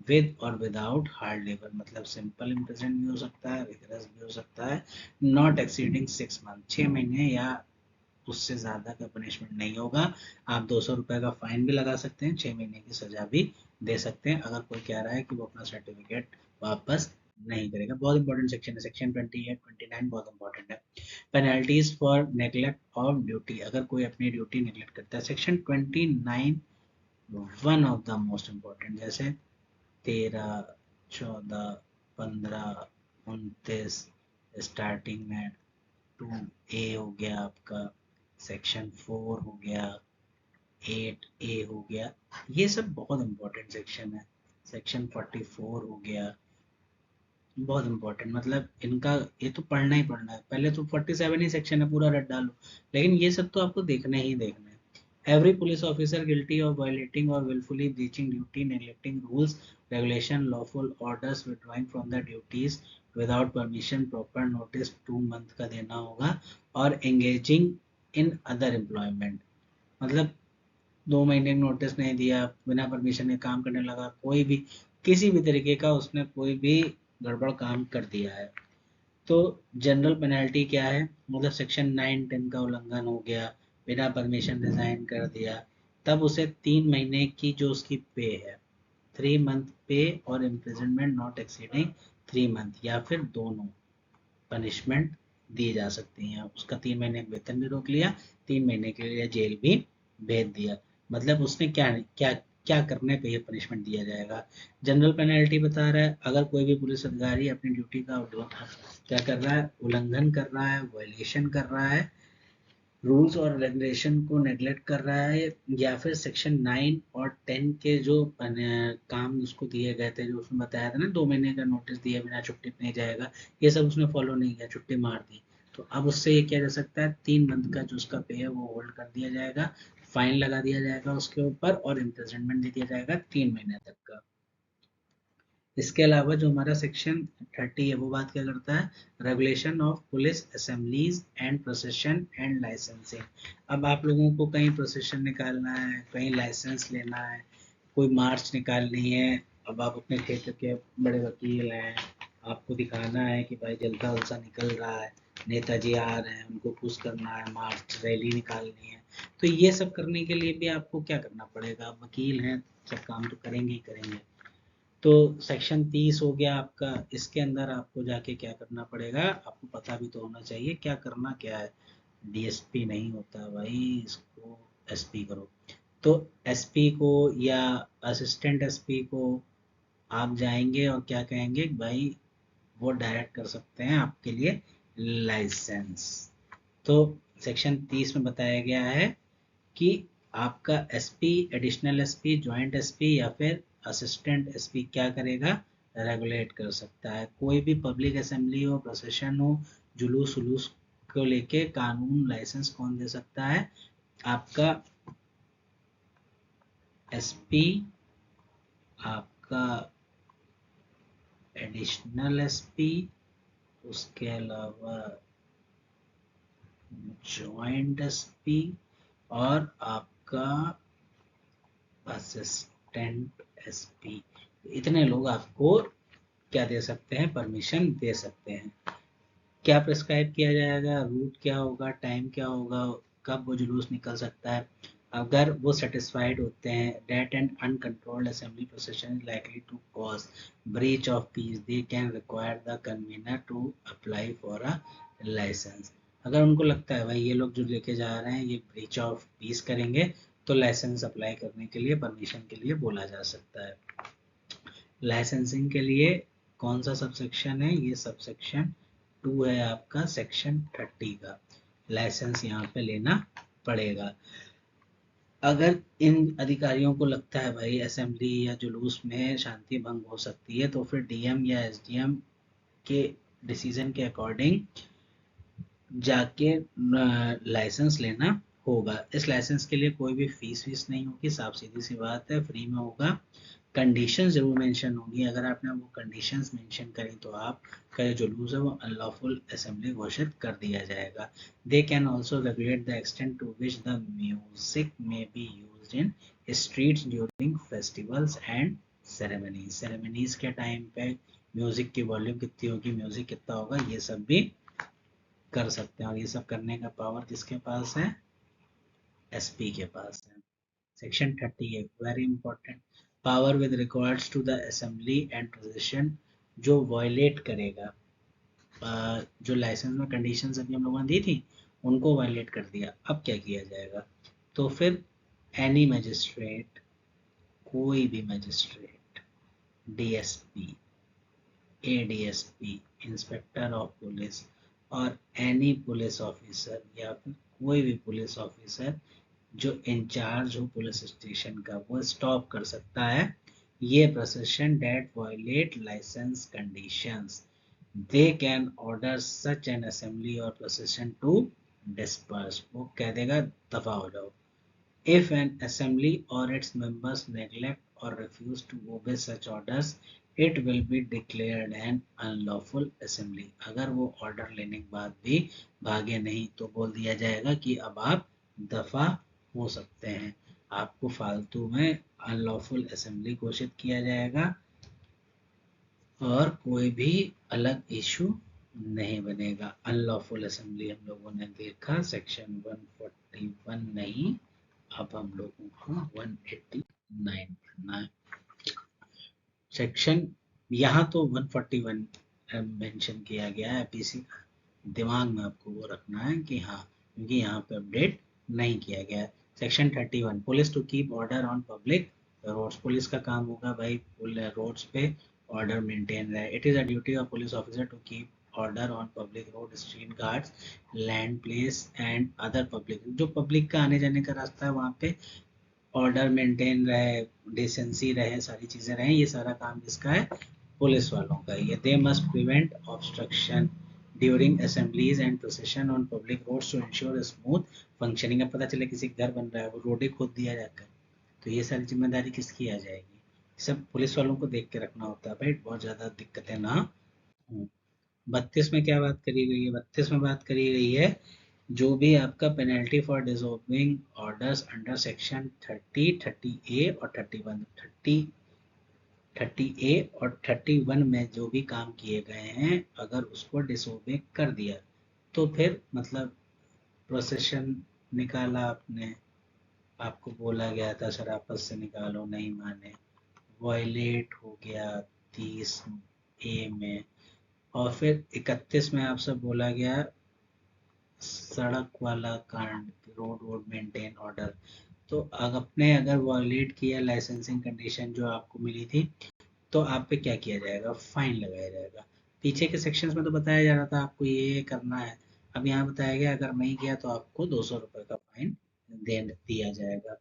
विद और विदाउट हार्ड लेबर। मतलब सिंपल इम्प्रिजन भी हो सकता है, रिगरस भी हो सकता है। नॉट एक्सीडिंग 6 मंथ, 6 महीने या उससे ज़्यादा का पनिशमेंट नहीं होगा। आप 200 रुपये का फाइन भी लगा सकते हैं, 6 महीने की सजा भी दे सकते हैं अगर कोई कह रहा है कि वो अपना सर्टिफिकेट वापस नहीं करेगा। बहुत इंपॉर्टेंट सेक्शन है सेक्शन 28 29, बहुत इंपॉर्टेंट है। Penalties for neglect of duty, अगर कोई अपनी ड्यूटी नेग्लेक्ट करता है। Section 29 one of the most important, जैसे 13 14 15 29 स्टार्टिंग में 2A हो गया आपका, सेक्शन 4 हो गया, 8A हो गया, ये सब बहुत इंपॉर्टेंट सेक्शन है। सेक्शन 44 हो गया, बहुत इंपॉर्टेंट। मतलब इनका ये तो पढ़ना ही पढ़ना है। पहले तो 47 ही सेक्शन है, पूरा रट डालो, लेकिन ये सब तो आपको देखने ही देखना है। Every police officer guilty of violating or wilfully breaching duty, neglecting rules regulation lawful orders, withdrawing from the duties without permission, proper notice 2 month का देना होगा, और एंगेजिंग इन अदर एम्प्लॉयमेंट। मतलब 2 महीने नोटिस नहीं दिया, बिना परमिशन के काम करने लगा, कोई भी किसी भी तरीके का उसने कोई भी गड़बड़ काम कर दिया है तो जनरल पेनल्टी क्या है? मतलब सेक्शन 9 10 का उल्लंघन हो गया, बिना परमिशन रिजाइन कर दिया, तब उसे 3 महीने की जो उसकी पे है, 3 मंथ पे और इम्प्रिजनमेंट नॉट एक्सीडिंग 3 मंथ, या फिर दोनों पनिशमेंट दी जा सकती हैं। उसका 3 महीने का वेतन भी रोक लिया, 3 महीने के लिए जेल भी भेज दिया। मतलब उसने क्या क्या क्या करने पे ये पनिशमेंट दिया जाएगा? जनरल पेनल्टी बता रहा है, अगर कोई भी पुलिस अधिकारी अपनी ड्यूटी का क्या कर रहा है? उल्लंघन कर रहा है, वायलेशन कर रहा है, रूल्स और रेगुलेशन को नेगलेक्ट कर रहा है, या फिर सेक्शन 9 और 10 के जो काम उसको दिए गए थे, जो उसने बताया था ना 2 महीने का नोटिस दिया बिना छुट्टी पे नहीं जाएगा, ये सब उसने फॉलो नहीं किया, छुट्टी मार दी। तो अब उससे ये किया जा सकता है, 3 मंथ का जो उसका पे है वो होल्ड कर दिया जाएगा, फाइन लगा दिया जाएगा उसके ऊपर, और इम्प्रिजनमेंट दे दिया जाएगा 3 महीने तक का। इसके अलावा जो हमारा सेक्शन 30 है वो बात क्या करता है, regulation of police assemblies and procession and licensing. अब आप लोगों को कहीं प्रोसेशन निकालना है, कहीं लाइसेंस लेना है, कोई मार्च निकालनी है, अब आप अपने क्षेत्र के बड़े वकील हैं, आपको दिखाना है कि भाई जलसा उलसा निकल रहा है, नेताजी आ रहे हैं, उनको पुश करना है, मार्च रैली निकालनी है, तो ये सब करने के लिए भी आपको क्या करना पड़ेगा, आप वकील हैं, सब काम तो करेंगे ही करेंगे। तो सेक्शन 30 हो गया आपका, इसके अंदर आपको जाके क्या करना पड़ेगा, आपको पता भी तो होना चाहिए क्या करना क्या है। डीएसपी नहीं होता भाई, इसको एसपी करो। तो एसपी को या असिस्टेंट एसपी को आप जाएंगे और क्या कहेंगे भाई, वो डायरेक्ट कर सकते हैं आपके लिए लाइसेंस। तो सेक्शन 30 में बताया गया है कि आपका SP, additional SP, joint SP या फिर असिस्टेंट एसपी क्या करेगा, रेगुलेट कर सकता है। कोई भी पब्लिक असेंबली हो, प्रोसेशन हो, जुलूस उलूस को लेके कानून लाइसेंस कौन दे सकता है, आपका एसपी, आपका एडिशनल एसपी, उसके अलावा जॉइंट एसपी, और आपका असिस्टेंट एसपी। इतने लोग आपको क्या दे सकते हैं, परमिशन दे सकते हैं। क्या प्रिस्क्राइब किया जाएगा, रूट क्या होगा, टाइम क्या होगा, कब वो जुलूस निकल सकता है, अगर वो सेटिस्फाइड होते हैं that and uncontrolled assembly procession is likely to cause breach of peace, they can require the convener to apply for a licence. अगर उनको लगता है भाई ये लोग जो लेके जा रहे हैं ये ब्रीच ऑफ पीस करेंगे, तो लाइसेंस अप्लाई करने के लिए, परमिशन के लिए बोला जा सकता है। लाइसेंसिंग के लिए कौन सा सबसेक्शन है, ये सबसेक्शन 2 है आपका सेक्शन 30 का। लाइसेंस यहाँ पे लेना पड़ेगा। अगर इन अधिकारियों को लगता है भाई असेंबली या जुलूस में शांति भंग हो सकती है, तो फिर डीएम या एसडीएम के डिसीजन के अकॉर्डिंग जाके लाइसेंस लेना होगा। इस लाइसेंस के लिए कोई भी फीस वीस नहीं होगी, साफ सीधी सी बात है, फ्री में होगा। कंडीशंस जरूर मेंशन होंगी, अगर आपने वो कंडीशंस मेंशन करी तो आपका जो जुलूस है वो अनलॉफुल असेंबली घोषित कर दिया जाएगा। They can also regulate the extent to which the music may be used in streets during festivals and ceremonies. Ceremonies के टाइम पे म्यूजिक की वॉल्यूम कितनी होगी, म्यूजिक कितना होगा, ये सब भी कर सकते हैं। और ये सब करने का पावर किसके पास है, एसपी के पास है। Section 38 very important, power with records to the assembly and position, जो वायलेट करेगा, जो लाइसेंस में कंडीशंस अभी हम लोगों ने दी थी उनको वायलेट कर दिया, अब क्या किया जाएगा, तो फिर एनी मजिस्ट्रेट, कोई भी magistrate, DSP, ADSP, inspector of police, और एनी पुलिस ऑफिसर या फिर कोई भी पुलिस ऑफिसर जो इंचार्ज हो पुलिस स्टेशन का, वो स्टॉप कर सकता है ये procession that violate licence conditions. They can order such an assembly और प्रोसेशन टू डिस्पर्स, वो कह देगा दफा हो जाओ। If an assembly or its members neglect or refuse to obey such orders, it will be declared an unlawful assembly. अगर वो order लेने के बाद भी भागे नहीं तो बोल दिया जाएगा कि अब आप दफा हो सकते हैं, आपको फालतू में अनलॉफुल असेंबली घोषित किया जाएगा, और कोई भी अलग इशू नहीं बनेगा। अनलॉफुल असेंबली हम लोगों ने देखा सेक्शन 141, नहीं अब हम लोगों को 189 पढ़ना है। सेक्शन यहाँ तो 141 मेंशन किया गया है, पीसी दिमाग में आपको वो रखना है कि हाँ, क्योंकि यहाँ पे अपडेट नहीं किया गया है। Section 31 police to keep order on public roads, police का काम होगा भाई रोड्स पे ऑर्डर मेंटेन रहे। It is a duty of police officer to keep order on public road, street guards, land place and other public, जो public का आने जाने का रास्ता है वहाँ पे ऑर्डर मेंटेन रहे, डिसेंसी रहे, सारी चीज़ें रहें, ये सारा काम जिसका है, पुलिस वालों का। ये they must prevent obstruction during assemblies and procession on public roads to ensure smooth functioning. अब पता चले किसी का घर बन रहा है, वो रोड ही खोद दिया जाकर, तो ये सारी जिम्मेदारी किसकी आ जाएगी? सब पुलिस वालों को देख के रखना होता है भाई, बहुत ज़्यादा दिक्कतें ना हों। 32 में क्या बात करी गई है? 32 में बात करी गई है जो भी आपका penalty for disobeying orders under section 30, 30A और 31, 30A और 31 में जो भी काम किए गए हैं, अगर उसको डिसोबे कर दिया तो फिर मतलब प्रोसेशन निकाला आपने, आपको बोला गया था शराफत से निकालो, नहीं माने, वायलेट हो गया 30A में, और फिर 31 में आपसे बोला गया सड़क वाला कांड, रोड वोड मेंटेन ऑर्डर, तो आपने अगर वॉयलेट किया लाइसेंसिंग कंडीशन जो आपको मिली थी, तो आप पे क्या किया जाएगा? फाइन लगाया जाएगा। पीछे के सेक्शंस में तो बताया जा रहा था आपको ये करना है, अब यहाँ बताया गया अगर नहीं किया तो आपको 200 रुपये का फाइन दे दिया जाएगा।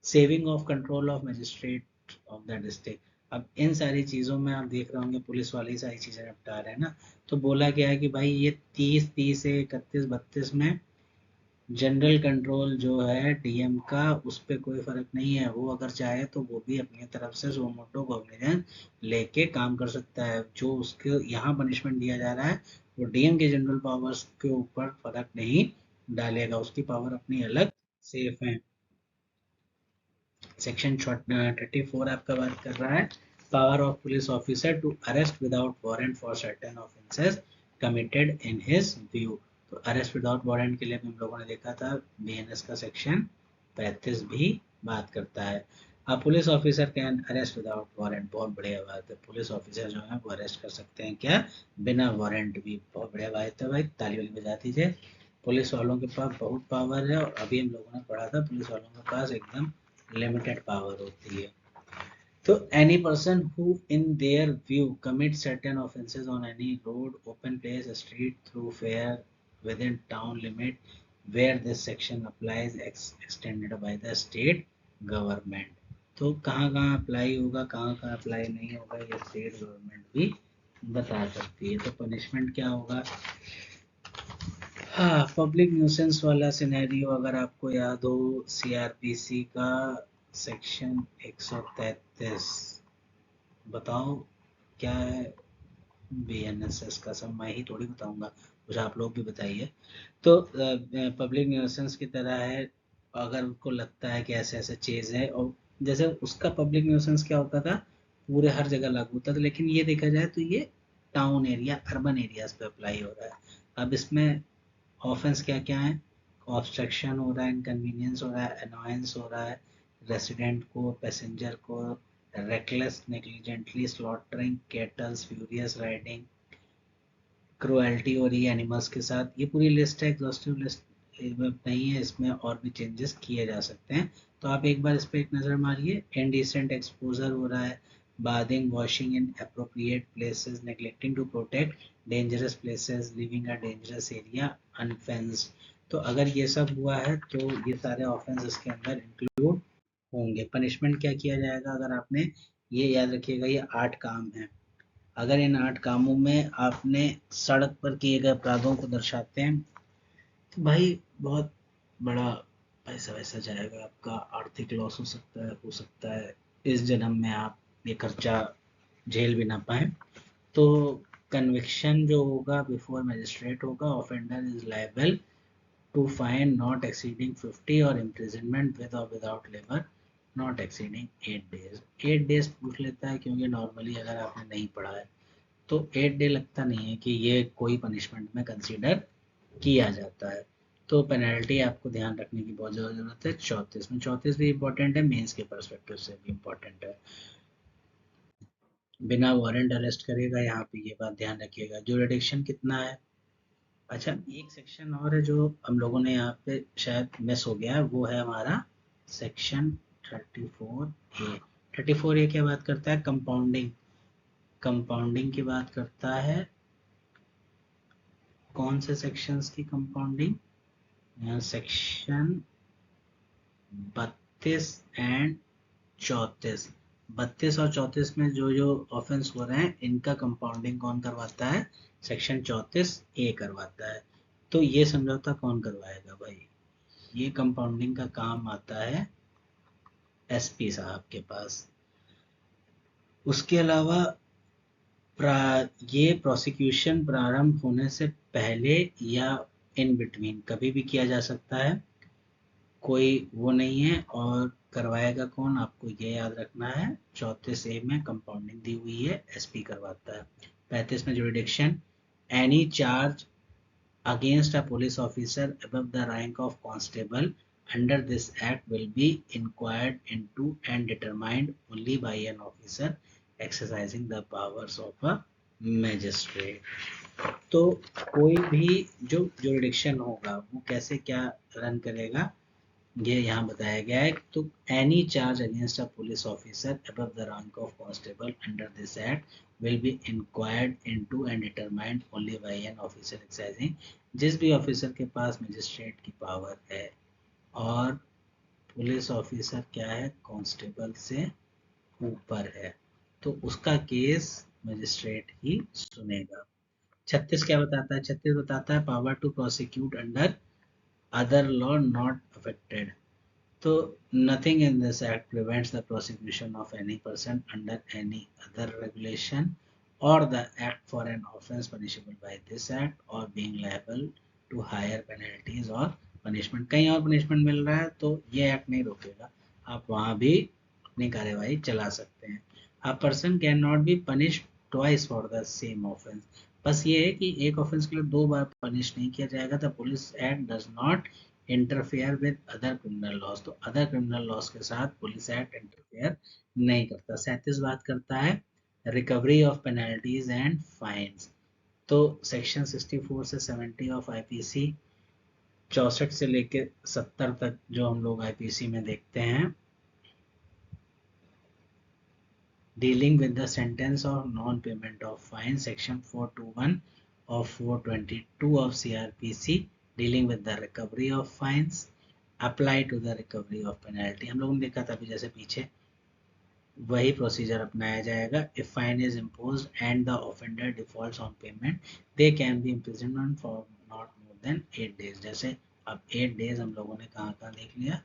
Saving of control of magistrate of the district, अब इन सारी चीज़ों में आप देख रहे होंगे पुलिस वाले ही सारी चीज़ें निपटा रहे हैं ना, तो बोला गया है कि भाई ये 30 से 31-32 में जनरल कंट्रोल जो है डीएम का, उस पर कोई फर्क नहीं है, वो अगर चाहे तो वो भी अपनी तरफ से सोमोटो कॉग्निजेंस लेके काम कर सकता है। जो उसके यहाँ पनिशमेंट दिया जा रहा है वो डीएम के जनरल पावर्स के ऊपर फर्क नहीं डालेगा, उसकी पावर अपनी अलग सेफ है। सेक्शन 34 आपका बात कर रहा है power of police officer to arrest without warrant for certain offences committed in his view. तो अरेस्ट विदाउट वारंट के लिए भी हम लोगों ने देखा था बीएनएस का सेक्शन 35 भी बात करता है। अब police officer can arrest without warrant, बहुत बढ़िया बात है, पुलिस ऑफिसर जो है वो अरेस्ट कर सकते हैं क्या? बिना वारंट भी, बहुत बढ़िया बात है भाई, ताली वाली बजा दीजिए। पुलिस वालों के पास बहुत पावर है, और अभी हम लोगों ने पढ़ा था पुलिस वालों के पास एकदम लिमिटेड पावर होती है। तो any person who in their view commit certain offences on any road, open place, street, thoroughfare within town limit where this section applies extended by the state government. तो कहाँ कहाँ apply होगा, कहाँ कहाँ apply नहीं होगा, ये state government भी बता सकती है। तो पनिशमेंट क्या होगा? हाँ, पब्लिक न्यूसेंस वाला सिनेरियो अगर आपको याद हो, सीआरपीसी का सेक्शन 133, बताओ क्या है? बीएनएसएस का सब मैं ही थोड़ी बताऊंगा, कुछ आप लोग भी बताइए। तो पब्लिक न्यूसेंस की तरह है, अगर उनको लगता है कि ऐसे ऐसे चीज़ है, और जैसे उसका पब्लिक न्यूसेंस क्या होता था, पूरे हर जगह लागू होता था, लेकिन ये देखा जाए तो ये टाउन एरिया, अर्बन एरियाज पे अप्लाई हो रहा है। अब इसमें ऑफेंस क्या क्या है? ऑब्स्ट्रक्शन हो रहा है, इनकन्वीनियंस हो रहा है, अनॉयंस हो रहा है रेसिडेंट को, पैसेंजर को, reckless negligently slaughtering kettles, furious riding, cruelty हो रही है एनिमल्स के साथ। ये पूरी लिस्ट है, एग्जॉस्टिव लिस्ट नहीं है, इसमें और भी चेंजेस किए जा सकते हैं। तो आप एक बार इस पर एक नज़र मारिए। इनडिसेंट एक्सपोजर हो रहा है, bathing, washing in appropriate places, neglecting to protect dangerous places, living a dangerous area unfenced. तो अगर ये सब हुआ है तो ये सारे ऑफेंस इसके अंदर इंक्लूड होंगे। पनिशमेंट क्या किया जाएगा? अगर आपने, ये याद रखिएगा, ये 8 काम हैं, अगर इन 8 कामों में आपने सड़क पर किए गए अपराधों को दर्शाते हैं, तो भाई बहुत बड़ा पैसा वैसा जाएगा, आपका आर्थिक लॉस हो सकता है इस जन्म में आप ये खर्चा झेल भी ना पाए। तो कन्विक्शन जो होगा बिफोर मजिस्ट्रेट होगा, offender is liable to fine not exceeding 50 और इम्प्रिजनमेंट विद और without labour not exceeding 8 days. 8 days पूछ लेता है क्योंकि नॉर्मली अगर आपने नहीं पढ़ा है तो 8 डे लगता नहीं है कि ये कोई पनिशमेंट में कंसीडर किया जाता है। तो पेनल्टी आपको ध्यान रखने की बहुत ज़्यादा ज़रूरत है। 34 में, 34 भी इम्पोर्टेंट है, मेंस के परस्पेक्टिव से भी इम्पोर्टेंट है। बिना वारंट अरेस्ट करेगा, यहाँ पे ये बात ध्यान रखिएगा। जुरिडिक्शन कितना है? अच्छा, एक सेक्शन और है जो हम लोगों ने यहाँ पे शायद मिस हो गया है, वो है हमारा सेक्शन 34A। 34A क्या बात करता है? कंपाउंडिंग, कंपाउंडिंग की बात करता है। कौन से सेक्शंस की कंपाउंडिंग? Section 32 and 34। 32 और 34 में जो जो ऑफेंस हो रहे हैं इनका कंपाउंडिंग कौन करवाता है? सेक्शन 34A करवाता है। तो ये समझौता कौन करवाएगा भाई? ये कंपाउंडिंग का काम आता है एसपी साहब के पास। उसके अलावा ये प्रोसिक्यूशन प्रारंभ होने से पहले या इन बिटवीन कभी भी किया जा सकता है, कोई वो नहीं है। और करवाएगा कौन, आपको ये याद रखना है। 34A में कंपाउंडिंग दी हुई है, एसपी करवाता है। 35 में jurisdiction, any charge against a police officer above the rank of constable under this act will be inquired into and determined only by an officer exercising the powers of a magistrate। तो कोई भी जो jurisdiction होगा वो कैसे क्या run करेगा, ये यहाँ बताया गया है। तो any charge against a police officer above the rank of constable under this act will be inquired into and determined only by an officer exercising. जिस भी ऑफिसर के पास मजिस्ट्रेट की पावर है और पुलिस ऑफिसर क्या है, कांस्टेबल से ऊपर है, तो उसका केस मजिस्ट्रेट ही सुनेगा। 36 क्या बताता है? 36 बताता है power to prosecute under other law not affected. So nothing in this act prevents the prosecution of any person under any other regulation or the act for an offence punishable by this act or being liable to higher penalties or punishment। कहीं और punishment मिल रहा है तो ये act नहीं रोकेगा, आप वहाँ भी अपनी कार्यवाही चला सकते हैं। A person cannot be punished twice for the same offence। बस ये है कि एक ऑफेंस के लिए दो बार पनिश नहीं किया जाएगा। The police act does not interfere with other criminal laws. तो अदर क्रिमिनल लॉज के साथ पुलिस एक्ट इंटरफेयर नहीं करता। 37 बात करता है recovery of penalties and fines. तो सेक्शन 64 से 70 ऑफ आईपीसी, 64 से लेकर 70 तक जो हम लोग आईपीसी में देखते हैं, dealing with the sentence of non payment of fine. Section 421 of 422 of CRPC dealing with the recovery of fines apply to the recovery of penalty। हम लोगों ने देखा था अभी जैसे पीछे, वही प्रोसीजर अपनाया जाएगा। If fine is imposed and the offender defaults on payment they can be imprisonment for not more than 8 days. जैसे अब 8 डेज हम लोगों ने कहाँ कहाँ देख लिया,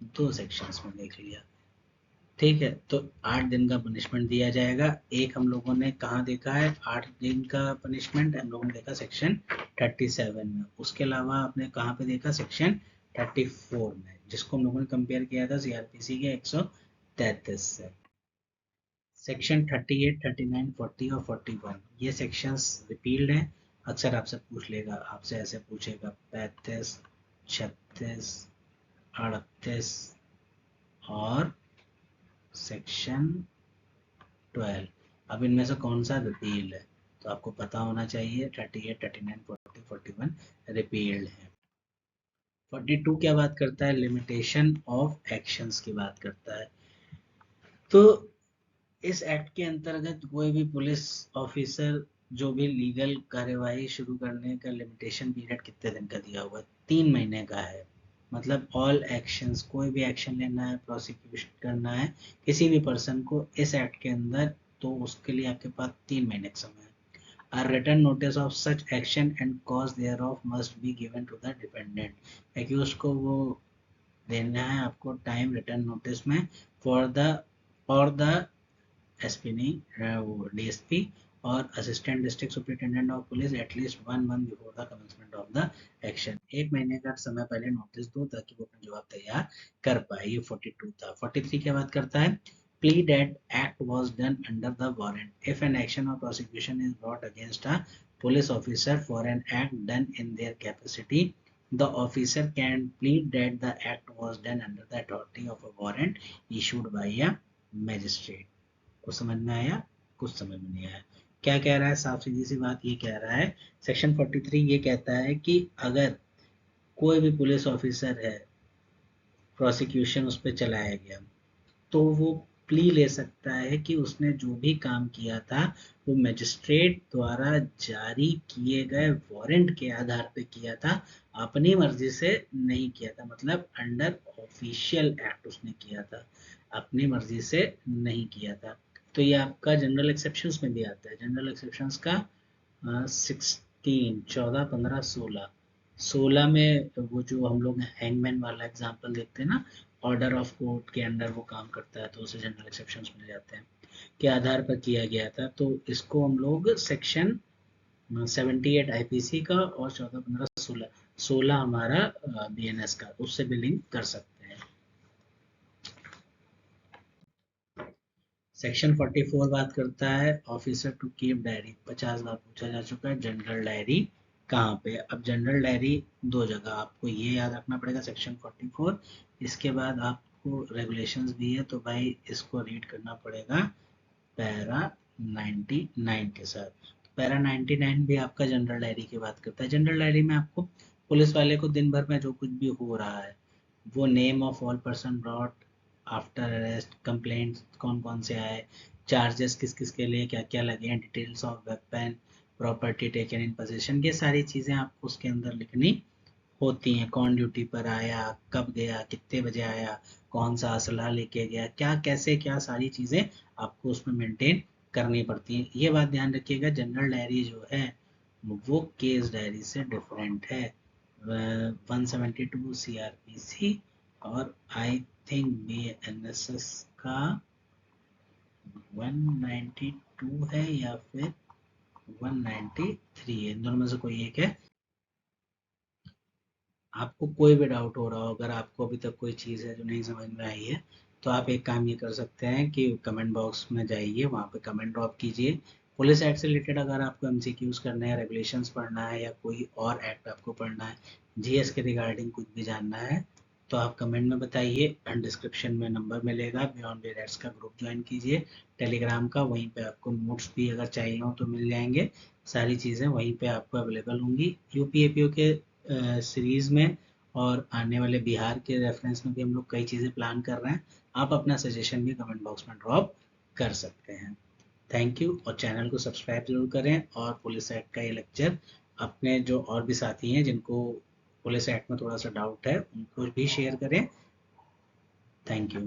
दो सेक्शंस में देख लिया। ठीक है, तो 8 दिन का पनिशमेंट दिया जाएगा। एक हम लोगों ने कहाँ देखा है 8 दिन का पनिशमेंट, हम लोगों ने देखा सेक्शन 37 में। उसके अलावा आपने कहाँ पे देखा, सेक्शन 34 में, जिसको हम लोगों ने कंपेयर किया था सीआरपीसी के 133 से। सेक्शन 38, 39, 40 और 41 ये सेक्शंस रिपील्ड हैं। अक्सर आपसे पूछ लेगा, आपसे ऐसे पूछेगा 35, 36, 38 और सेक्शन 12। अब इनमें से कौन सा रिपील्ड है, तो आपको पता होना चाहिए 38, 39, 40, 41 रिपील्ड है। 42 क्या बात करता है, लिमिटेशन ऑफ एक्शंस की बात करता है। तो इस एक्ट के अंतर्गत कोई भी पुलिस ऑफिसर जो भी लीगल कार्यवाही शुरू करने का लिमिटेशन पीरियड कितने दिन का दिया हुआ है, 3 महीने का है। मतलब ऑल एक्शंस, कोई भी एक्शन लेना है, प्रोसिक्यूशन करना है किसी भी पर्सन को इस एक्ट के अंदर, तो उसके लिए आपके पास 3 महीने का समय है। A written notice of such action and cause thereof must be given to the defendant। accused को वो देना है आपको टाइम रिटर्न नोटिस में फॉर द एसपी नहीं, वो डीएसपी और assistant district superintendent of police at least 1 month before the commencement of the action. 1 महीने का समय पहले नोटिस दो ताकि वो अपना जवाब तैयार कर पाए। ये 42 था। 43 क्या बात करता है, plea that act was done under the warrant if an action or prosecution is brought against a police officer for an act done in their capacity, the officer can plead that the act was done under the authority of a warrant issued by a magistrate। कुछ समझ में आया, कुछ समझ में नहीं आया। क्या कह रहा है, साफ सीधी सी बात ये कह रहा है, सेक्शन 43 ये कहता है कि अगर कोई भी पुलिस ऑफिसर है, प्रोसिक्यूशन उस पर चलाया गया, तो वो प्ली ले सकता है कि उसने जो भी काम किया था वो मजिस्ट्रेट द्वारा जारी किए गए वारंट के आधार पे किया था, अपनी मर्जी से नहीं किया था, मतलब अंडर ऑफिशियल एक्ट उसने किया था, अपनी मर्जी से नहीं किया था। तो ये आपका जनरल एक्सेप्शंस में भी आता है। जनरल एक्सेप्शंस का 16, 14, 15, 16, 16 में वो जो हम लोग हैंगमैन वाला एग्जांपल देखते हैं ना, ऑर्डर ऑफ कोर्ट के अंडर वो काम करता है, तो उसे जनरल एक्सेप्शंस मिल जाते हैं के आधार पर किया गया था। तो इसको हम लोग सेक्शन 78 आईपीसी का और 14, 15, 16, 16 हमारा बीएनएस का, उससे बिलिंग कर सकते हैं। सेक्शन 44 बात करता है ऑफिसर टू कीप डायरी। 50 बार पूछा जा चुका है जनरल डायरी कहाँ पे। अब जनरल डायरी दो जगह आपको ये याद रखना पड़ेगा, सेक्शन 44, इसके बाद आपको रेगुलेशंस भी है, तो भाई इसको रीड करना पड़ेगा पैरा 99 के साथ। तो पैरा 99 भी आपका जनरल डायरी की बात करता है। जनरल डायरी में आपको पुलिस वाले को दिन भर में जो कुछ भी हो रहा है, वो name of all person brought after arrest, complaint कौन कौन से आए, चार्जेस किस किस के लिए क्या क्या लगे हैं, details of weapon, property taken in position, ये सारी चीज़ें आपको उसके अंदर लिखनी होती हैं। कौन ड्यूटी पर आया, कब गया, कितने बजे आया, कौन सा असला लेके गया, क्या कैसे, क्या सारी चीज़ें आपको उसमें मेंटेन करनी पड़ती हैं। ये बात ध्यान रखिएगा, जनरल डायरी जो है वो केस डायरी से डिफरेंट है। 172 सीआरपीसी और आई थिंक बीएनएसएस का 192 है या फिर 193 है, इन दोनों में से कोई एक है। आपको कोई भी डाउट हो रहा हो, अगर आपको अभी तक कोई चीज़ है जो नहीं समझ में आई है, तो आप एक काम ये कर सकते हैं कि कमेंट बॉक्स में जाइए, वहाँ पे कमेंट ड्रॉप कीजिए। पुलिस एक्ट से रिलेटेड अगर आपको एमसीक्यूज करना है, रेगुलेशंस पढ़ना है, या कोई और एक्ट आपको पढ़ना है, जीएस के रिगार्डिंग कुछ भी जानना है, तो आप कमेंट में बताइए। डिस्क्रिप्शन में नंबर मिलेगा, बियॉन्ड बेरेट्स का ग्रुप ज्वाइन कीजिए टेलीग्राम का, वहीं पे आपको नोट्स भी अगर चाहिए हो तो मिल जाएंगे। सारी चीज़ें वहीं पे आपको अवेलेबल होंगी। यूपीएपीओ के सीरीज़ में और आने वाले बिहार के रेफरेंस में भी हम लोग कई चीज़ें प्लान कर रहे हैं। आप अपना सजेशन भी कमेंट बॉक्स में ड्रॉप कर सकते हैं। थैंक यू, और चैनल को सब्सक्राइब जरूर करें, और पुलिस एक्ट का ये लेक्चर अपने जो और भी साथी हैं जिनको पुलिस एक्ट में थोड़ा सा डाउट है उनको भी शेयर करें। Thank you.